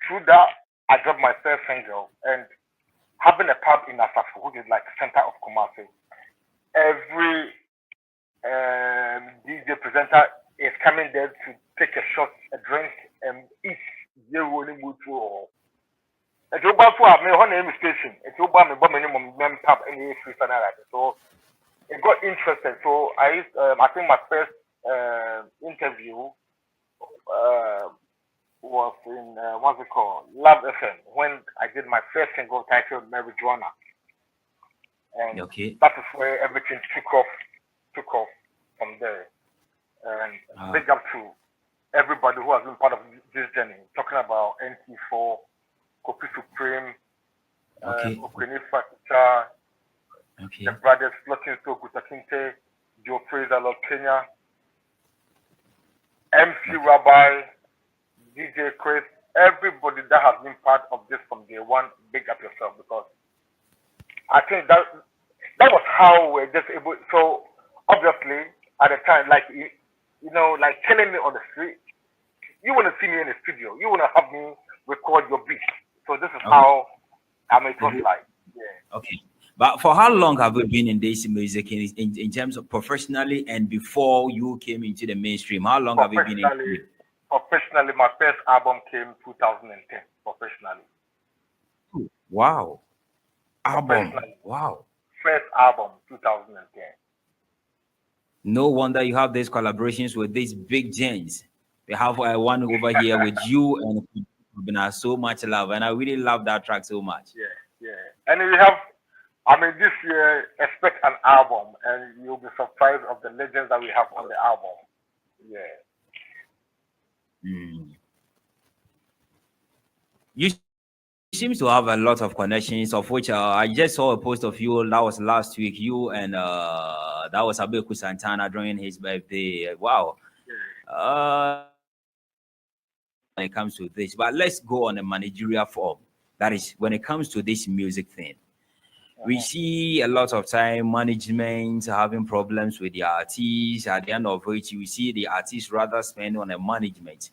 [SPEAKER 13] through that, I dropped my first single. And having a pub in Asafu, which is like the center of Kumasi, every DJ presenter is coming there to take a shot, a drink, and eat zero mutual. It's about for me on the station. It's about me, but minimum pub any free so it got interested. So I think my first interview was in what's it called, Love FM, when I did my first single titled Marijuana, and
[SPEAKER 12] Okay.
[SPEAKER 13] that is where everything took off from there. And big up to everybody who has been part of this journey. Talking about NT4, Kopi Supreme, Okene Fakita, the brothers Flotin So Kutakinte, Joe Fraser, Lord Kenya, MC Rabbi, DJ Chris, everybody that has been part of this from day one, big up yourself, because I think that was how we're just able. So obviously at the time, like like killing me on the street, you want to see me in the studio, you want to have me record your beat. So this is how it was like. Yeah.
[SPEAKER 12] Okay. But for how long have you been in this music in terms of professionally and before you came into the mainstream? How long have you been in?
[SPEAKER 13] Professionally, my first album came 2010. Professionally.
[SPEAKER 12] Wow. Album. Wow.
[SPEAKER 13] First album 2010.
[SPEAKER 12] No wonder you have these collaborations with these big gents. We have one over here with you and so much love, and I really love that track so much.
[SPEAKER 13] Yeah. And we have, this year, expect an album, and you'll be surprised of the legends that we have on the album. Yeah.
[SPEAKER 12] You seem to have a lot of connections, of which I just saw a post of you that was last week. You and that was Abeku Santana during his birthday. Wow. When it comes to this, but let's go on a managerial form. That is, when it comes to this music thing, we see a lot of time management having problems with the artists. At the end of which, you see the artists rather spend on a management.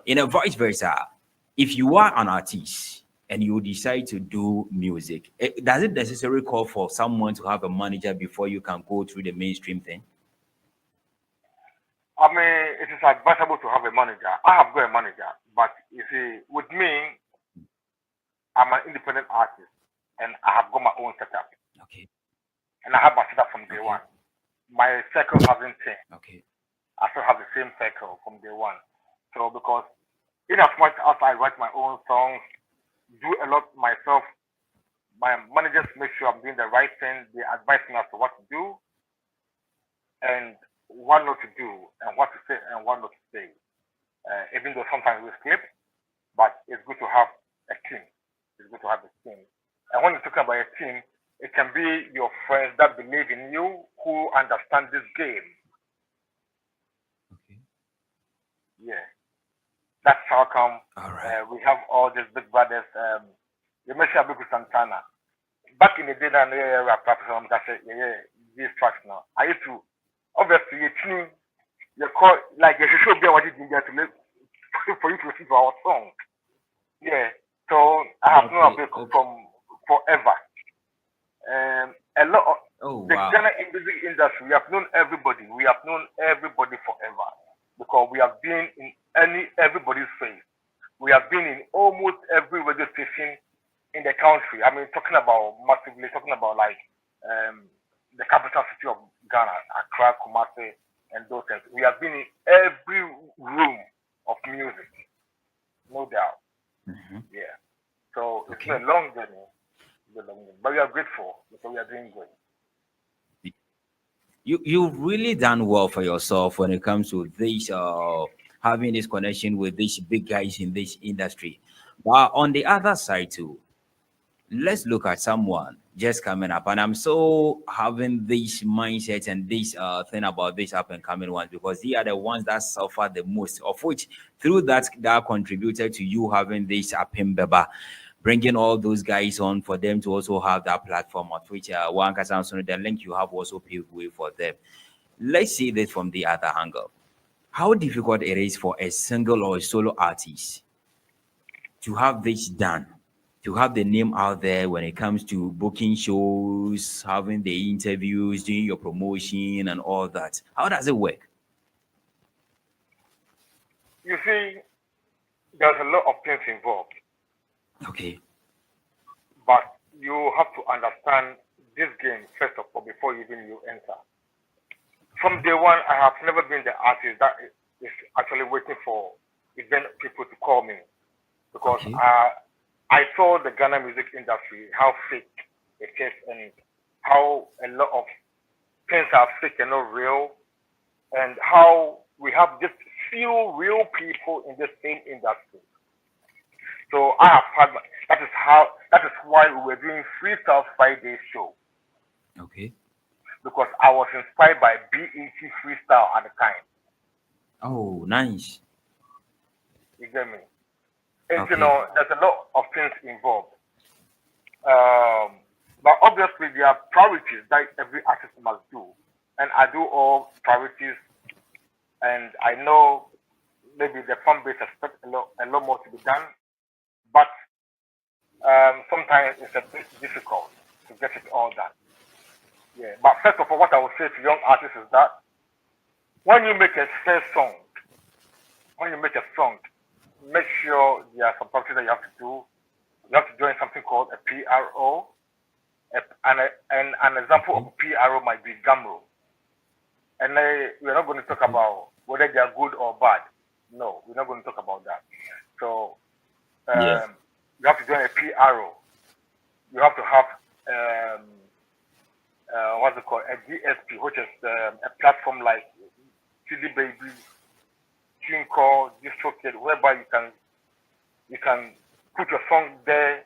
[SPEAKER 12] In a vice versa, if you are an artist and you decide to do music, does it necessarily call for someone to have a manager before you can go through the mainstream thing?
[SPEAKER 13] It is advisable to have a manager. I have got a manager, but you see, with me, I'm an independent artist, and I have got my own setup.
[SPEAKER 12] Okay.
[SPEAKER 13] And I have my setup from day one. My circle hasn't changed.
[SPEAKER 12] Okay.
[SPEAKER 13] I still have the same circle from day one. So because in as much as I write my own songs, do a lot myself, my managers make sure I'm doing the right thing. They advise me as to what to do and what not to do, and what to say and what not to say. Even though sometimes we slip, but it's good to have a team. It's good to have a team. And when you're talking about a team, it can be your friends that believe in you, who understand this game.
[SPEAKER 12] Okay.
[SPEAKER 13] Yeah. That's how come we have all these big brothers. You mentioned Abeku Santana. Back in the day, these tracks now. I used to, obviously, you call, like, you should be what you did for you to listen to our song. Yeah. So I have known Abeku from forever. A lot of the Ghana music industry, we have known everybody. We have known everybody forever, because we have been in everybody's face. We have been in almost every radio station in the country. I mean, talking about massively, talking about like the capital city of Ghana, Accra, Kumasi, and those things. We have been in every room of music, no doubt. Yeah. So it's been a long journey. But we are grateful because we are doing good.
[SPEAKER 12] You've really done well for yourself when it comes to this having this connection with these big guys in this industry. But on the other side too, let's look at someone just coming up, and I'm so having this mindset and this thing about this up and coming ones because they are the ones that suffer the most, of which through that contributed to you having this Apimbeba, bringing all those guys on for them to also have that platform of which one the link you have also paved way for them. Let's see this from the other angle. How difficult it is for a single or a solo artist to have this done, to have the name out there when it comes to booking shows, having the interviews, doing your promotion and all that. How does it work?
[SPEAKER 13] You see, there's a lot of things involved.
[SPEAKER 12] Okay.
[SPEAKER 13] But you have to understand this game first of all before even you enter. From day one, I have never been the artist that is actually waiting for event people to call me because I saw the Ghana music industry, how fake it is and how a lot of things are fake and not real, and how we have just few real people in the same industry. So I have had that is why we were doing Freestyle Friday show.
[SPEAKER 12] Okay.
[SPEAKER 13] Because I was inspired by BET Freestyle at the time.
[SPEAKER 12] Oh, nice.
[SPEAKER 13] You get me? And you know, there's a lot of things involved. But obviously there are priorities that every artist must do. And I do all priorities, and I know maybe the fan base expects a lot more to be done. But sometimes it's a bit difficult to get it all done. Yeah. But first of all, what I would say to young artists is that when you make a first song, make sure there are some practices that you have to do. You have to join something called a PRO. An example of a PRO might be Gamro. And we're not going to talk about whether they are good or bad. No, we're not going to talk about that. So you have to join a PRO. You have to have what's it called? A DSP, which is a platform like CD Baby, TuneCore, DistroKid, whereby you can put your song there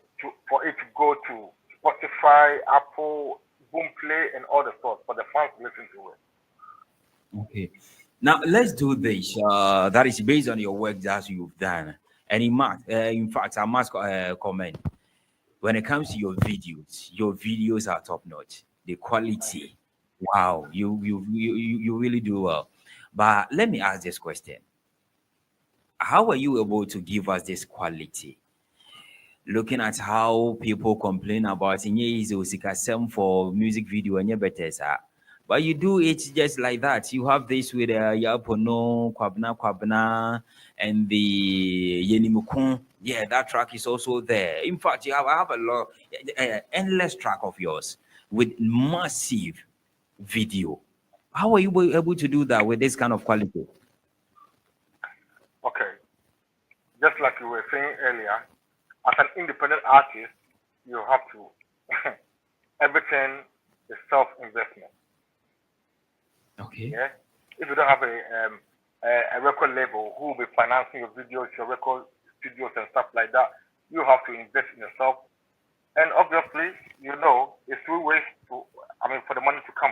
[SPEAKER 13] for it to go to Spotify, Apple, Boomplay, and all the stuff for the fans to listen to it.
[SPEAKER 12] Okay. Now let's do this. That is based on your work that you've done. And in fact, I must comment. When it comes to your videos are top notch. The quality, wow, you really do well. But let me ask this question: how are you able to give us this quality? Looking at how people complain about for music video and better, but you do it just like that. You have this with Yapono, Kwabna, and the Yenimukun. Yeah, that track is also there. In fact, I have a lot, endless track of yours with massive video. How are you able to do that with this kind of quality?
[SPEAKER 13] Okay. Just like you were saying earlier, as an independent artist, you have to, everything is self-investment.
[SPEAKER 12] Okay.
[SPEAKER 13] Yeah. If you don't have a record label who will be financing your videos, your record studios and stuff like that, you have to invest in yourself. And obviously, you know, it's two ways for the money to come.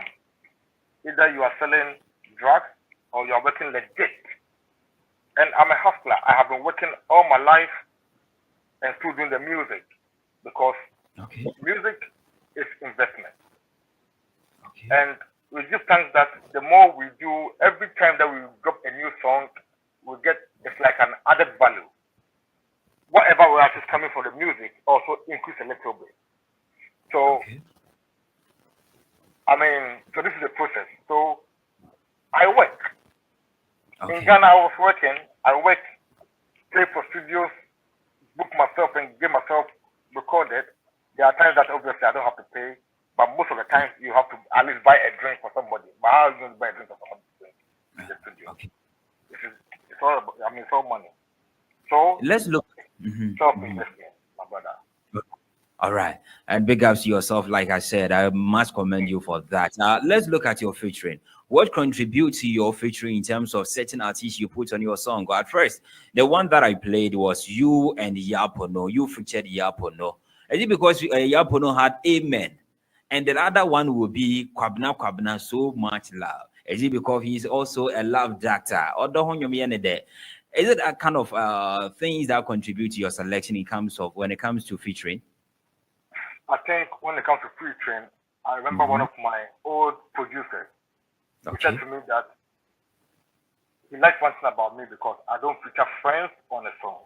[SPEAKER 13] Either you are selling drugs or you are working legit. And I'm a hustler. I have been working all my life and still doing the music because music is investment.
[SPEAKER 12] Okay.
[SPEAKER 13] And we just think that the more we do, every time that we drop a new song, we get, it's like an added value. Whatever royalties coming from the music also increase a little bit. So, so this is the process. So, I work. In Ghana, I was working. I work, play for studios, book myself and give myself recorded. There are times that obviously I don't have to pay, but most of the time you have to at least buy a drink for somebody. But how are you going to buy a drink for somebody in the studio?
[SPEAKER 12] Okay.
[SPEAKER 13] It's all about, I mean, it's all money. So
[SPEAKER 12] Let's look.
[SPEAKER 13] Self-investment, my brother.
[SPEAKER 12] All right. And big ups to yourself. Like I said, I must commend you for that. Let's look at your featuring. What contributes to your featuring in terms of certain artists you put on your song? At first, the one that I played was you and Yapono. You featured Yapono. Is it because Yapono had Amen? And the other one will be Kwabna Kwabna, So Much Love. Is it because he's also a love doctor? Is it a kind of things that contribute to your selection when it comes to featuring?
[SPEAKER 13] I think when it comes to featuring, I remember one of my old producers. He said to me that he likes one thing about me because I don't feature friends on a song.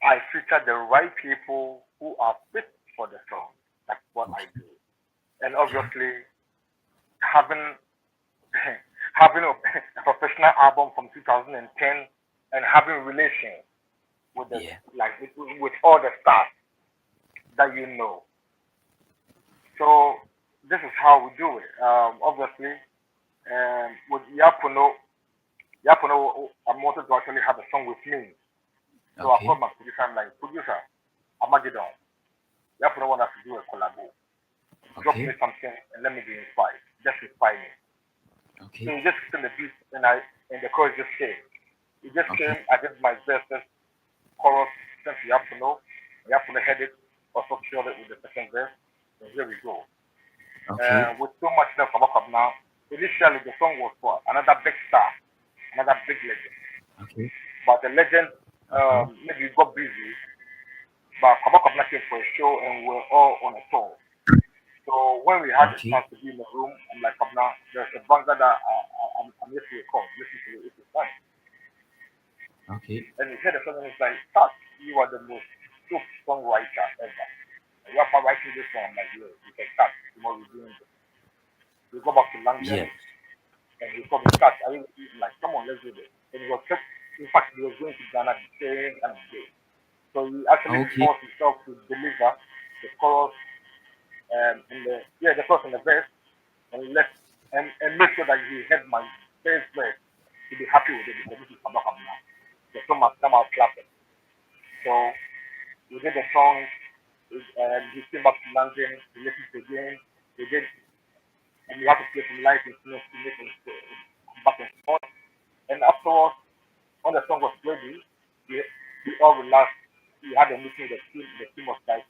[SPEAKER 13] I feature the right people who are fit for the song. That's what I do. And obviously, having a professional album from 2010 and having relations with with all the stars that you know. So this is how we do it. Obviously, with Yapono, I wanted to actually have a song with me. So I called my producer. I'm like, producer, Armageddon. Yapono want us to do a collabo. Drop me something and let me be inspired. Just inspire me. So he just sent the beat and the chorus just came. It just came. I did my best chorus sent to Yapono. Yapono heard it. Also killed it with the second verse, and here we go. With so much love about now, initially the song was for another big star, another big legend. But the legend maybe got busy, but Kabakabna came for a show and we're all on a tour. So when we had the chance to be in the room, I'm like, Kabna, there's a banger that I'm yet to record. Listen to it, it's fine. And he said the song and it's like, Tat, you are the most dope songwriter ever. And you are writing this song, I'm like, yeah, you can start. Tomorrow we're doing this. We go back to London and we come and start. I mean, like, come on, let's do this. And in fact, he was going to Ghana the same kind of day. So he actually forced himself to deliver the chorus and the chorus and the verse and make sure that he had my first verse to be happy with it because this is Kabaka now. The song must come out clapping. So we did the song, he came back to London, we listened to it again, we did, and we had to play some live instruments to make it back and forth. And afterwards, when the song was ready, we all relaxed. We had a meeting with the team. The team was like,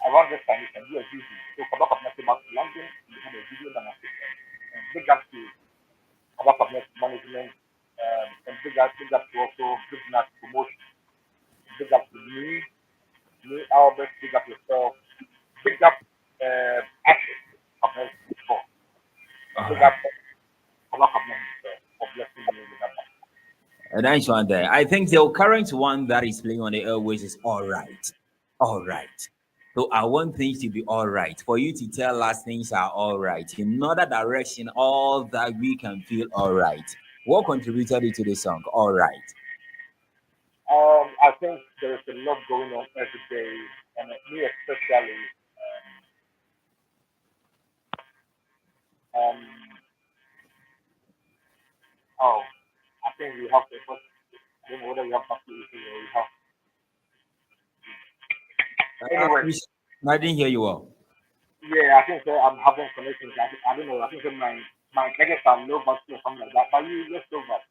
[SPEAKER 13] around this time, we can do a video. So Kabaka came back to London, we had a video and a system. And big up to Kabaka management, and big up to also business promotion. Big up to me, Albert, big up yourself, big up Ashes of health before. Big up Allah for blessing me with that.
[SPEAKER 12] A nice one there. I think the current one that is playing on the airways is all right. All right. So I want things to be all right. For you to tell us things are all right. In another direction, all that we can feel all right. What contributed to the song? All right.
[SPEAKER 13] I think there is a lot going on every day, and me especially. I think we have to. I don't know whether we have to or we have. Anyway,
[SPEAKER 12] I didn't hear you well.
[SPEAKER 13] Yeah, I think I'm having connections. I don't know. I think my gadgets are low battery or something like that. But let's go back.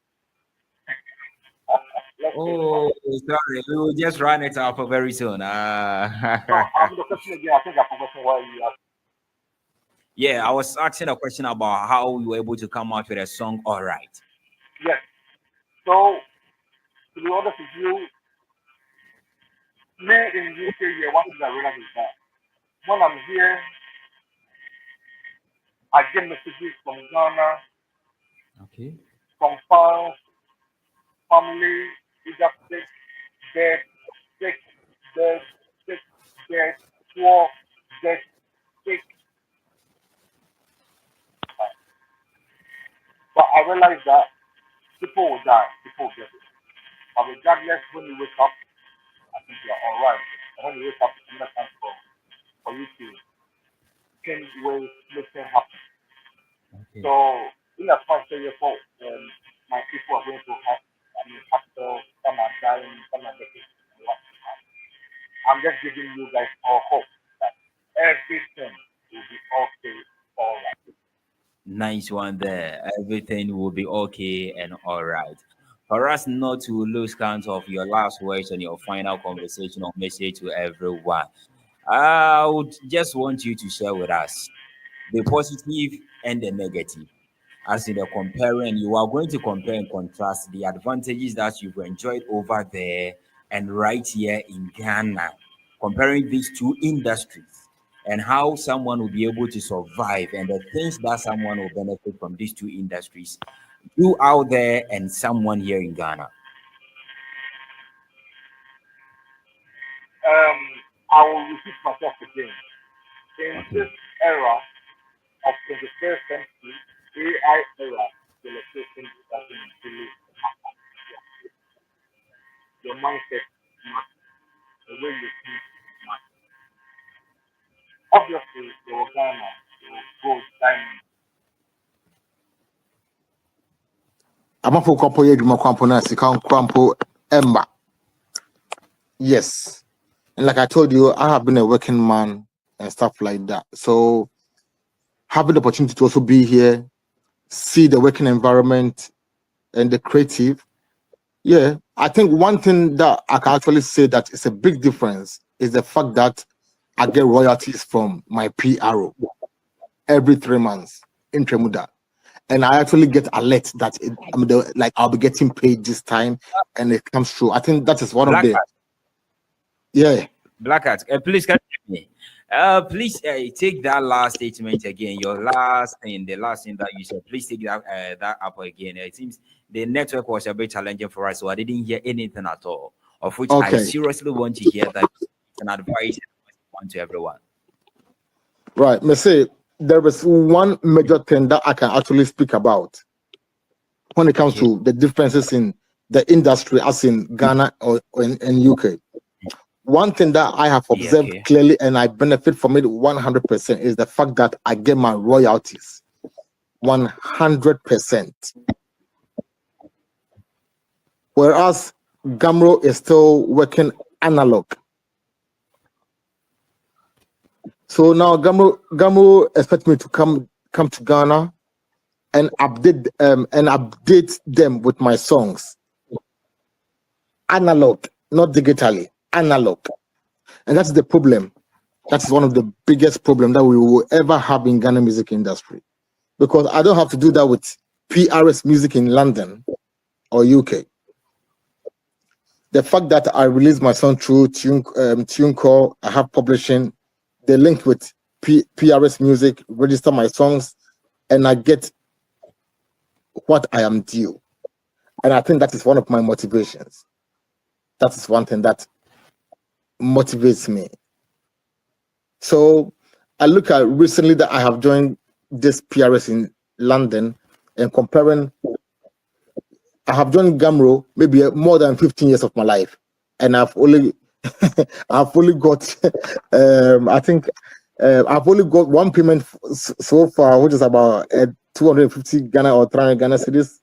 [SPEAKER 12] Oh, sorry. We will just run it up very soon.
[SPEAKER 13] So I'm the question again. I think I forgot what you asked.
[SPEAKER 12] Yeah, I was asking a question about how you were able to come out with a song, all right.
[SPEAKER 13] Yes. So, to be honest with you, me in UK, one thing I realize is that when I'm here, I get messages from Ghana, from fans, family, either sick, dead, poor, dead, sick. But I realize that people will die, people will get it. But regardless, when you wake up, I think you're all right. when you wake up, another time for you to change ways, make things happen.
[SPEAKER 12] Okay.
[SPEAKER 13] So in as much as my people are going to have, after some are dying, some are getting what. I'm just giving you guys all hope that everything will be okay, all right.
[SPEAKER 12] Nice one there. Everything will be okay and all right. For us not to lose count of your last words and your final conversation or message to everyone, I would just want you to share with us the positive and the negative. As in the comparing, you are going to compare and contrast the advantages that you've enjoyed over there and right here in Ghana, comparing these two industries and how someone will be able to survive and the things that someone will benefit from these two industries. You out there and someone here in Ghana.
[SPEAKER 13] I will repeat myself again. In
[SPEAKER 12] Okay.
[SPEAKER 13] this era of 21st century, AI era, the location doesn't really matter. Your mindset matters. The way you think matters. Obviously, your Ghana, your gold, diamond.
[SPEAKER 14] Amafo kwampo ye dwuma kwampo na sika kwampo emba. Yes. And like I told you, I have been a working man and stuff like that. So having the opportunity to also be here, see the working environment and the creative. Yeah, I think one thing that I can actually say that is a big difference is the fact that I get royalties from my PRO every 3 months in Tremuda. And I actually get alert that I'll be getting paid this time and it comes through. I think that is one
[SPEAKER 12] Black
[SPEAKER 14] of the
[SPEAKER 12] Hat.
[SPEAKER 14] Yeah.
[SPEAKER 12] Black Hat, please can you hear me? Please take that last statement again. Your last thing, the last thing that you said. Please take that up again. It seems the network was a bit challenging for us, so I didn't hear anything at all. Of which I
[SPEAKER 14] Okay.
[SPEAKER 12] seriously want to hear that an advice to everyone.
[SPEAKER 14] Right. Me say there is one major thing that I can actually speak about when it comes to the differences in the industry as in Ghana or in UK. One thing that I have observed clearly and I benefit from it 100% is the fact that I get my royalties 100%. Whereas Gamro is still working analog. So now Gamro expect me to come to Ghana and update them with my songs. Analog, not digitally. Analog. And that's the problem. That's one of the biggest problems that we will ever have in Ghana music industry. Because I don't have to do that with PRS music in London or UK. The fact that I released my song through TuneCore, I have publishing, they link with PRS music, register my songs, and I get what I am due. And I think that is one of my motivations. That is one thing that motivates me. So I look at recently that I have joined this PRS in London and comparing, I have joined Gamro maybe more than 15 years of my life. And I've only got, I think I've only got one payment so far, which is about 250 Ghana or 300 Ghana cedis,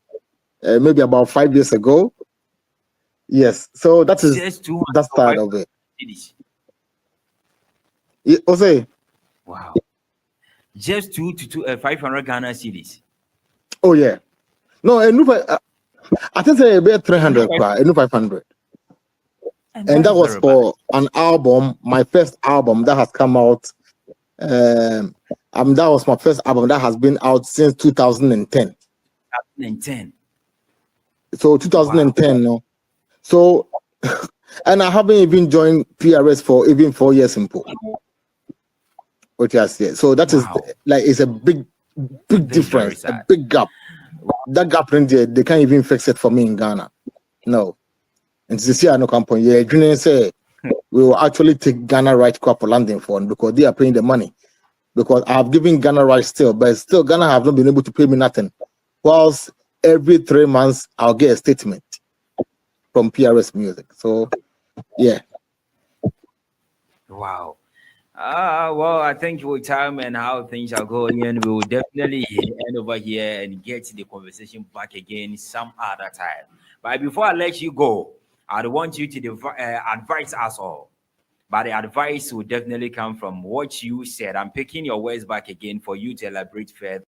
[SPEAKER 14] maybe about 5 years ago. Yes, so that is that side of it. Jose.
[SPEAKER 12] Wow. Just 500 Ghana cedis.
[SPEAKER 14] Oh yeah. No, I think it's about 300, and 500. And that was for an album, my first album that has come out. That was my first album that has been out since 2010.
[SPEAKER 12] 2010.
[SPEAKER 14] So 2010, no. So, and I haven't even joined PRS for even 4 years in Poland. So that is it's a big difference, a big gap. That gap in there, they can't even fix it for me in Ghana. No. And this year, no company. Yeah, didn't say we will actually take Ghana right to for landing fund because they are paying the money. Because I have given Ghana right still, but still Ghana have not been able to pay me nothing. Whilst every 3 months I'll get a statement from PRS Music. So yeah.
[SPEAKER 12] Wow. Well, I think with time and how things are going, we will definitely end over here and get the conversation back again some other time. But before I let you go, I want you to advise us all. But the advice will definitely come from what you said. I'm picking your words back again for you to elaborate further.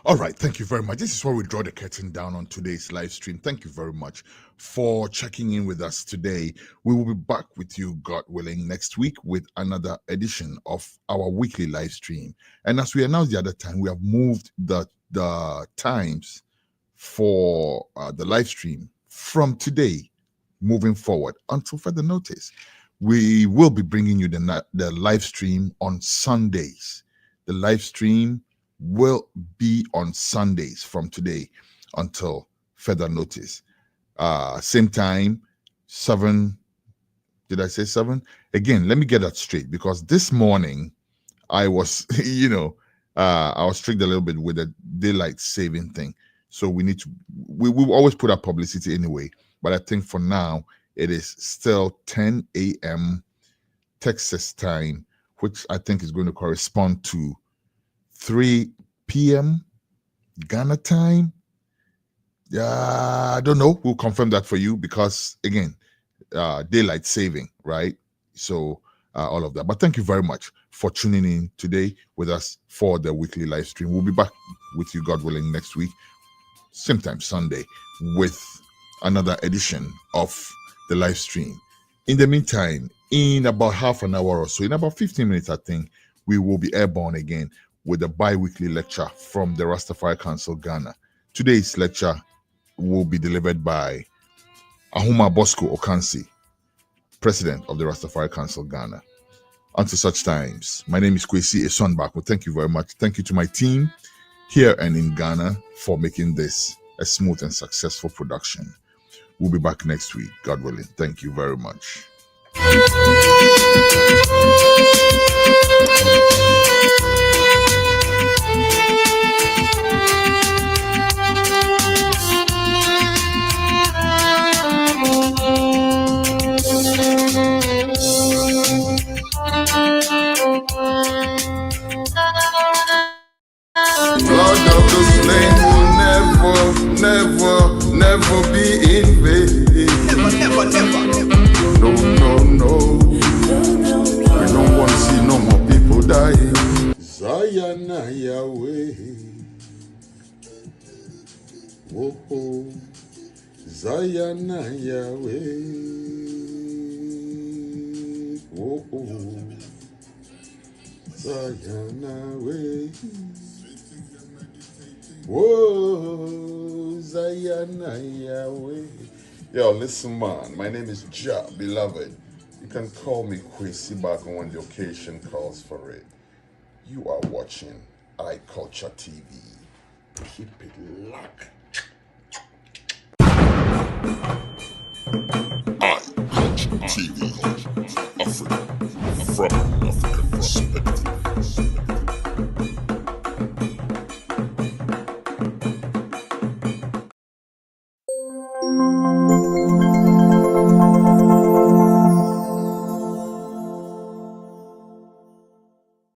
[SPEAKER 3] All right, thank you very much. This is where we draw the curtain down on today's live stream. Thank you very much for checking in with us today. We will be back with you, God willing, next week with another edition of our weekly live stream. And as we announced the other time, we have moved the times for the live stream from today moving forward until further notice. We will be bringing you the live stream on Sundays. The live stream will be on Sundays from today until further notice. Same time, 7. Did I say 7? Again, let me get that straight, because this morning I was, I was tricked a little bit with the daylight saving thing. So we will always put up publicity anyway. But I think for now, it is still 10 a.m. Texas time, which I think is going to correspond to 3 p.m. Ghana time. I don't know. We'll confirm that for you, because again, daylight saving, right? So all of that. But thank you very much for tuning in today with us for the weekly live stream. We'll be back with you, God willing, next week, same time Sunday, with another edition of the live stream. In the meantime, in about half an hour or so, in about 15 minutes, I think, we will be airborne again with a bi-weekly lecture from the Rastafari Council Ghana. Today's lecture will be delivered by Ahuma Bosco Okansi, President of the Rastafari Council Ghana. Until such times, my name is Kwesi Esonbako. Thank you very much. Thank you to my team here and in Ghana for making this a smooth and successful production. We'll be back next week, God willing. Thank you very much.
[SPEAKER 1] Blood of the slain will never be in vain. Never. No. We don't want to see no more people dying. Zayana Yahweh. Whoa. Zayana Yahweh. Whoa. Zayana Way. Whoa, Zayana Yahweh. Yo, listen, man. My name is Ja, beloved. You can call me Kwesi Bako when the occasion calls for it. You are watching iCulture TV. Keep it locked. iCulture TV. Africa. From African perspective.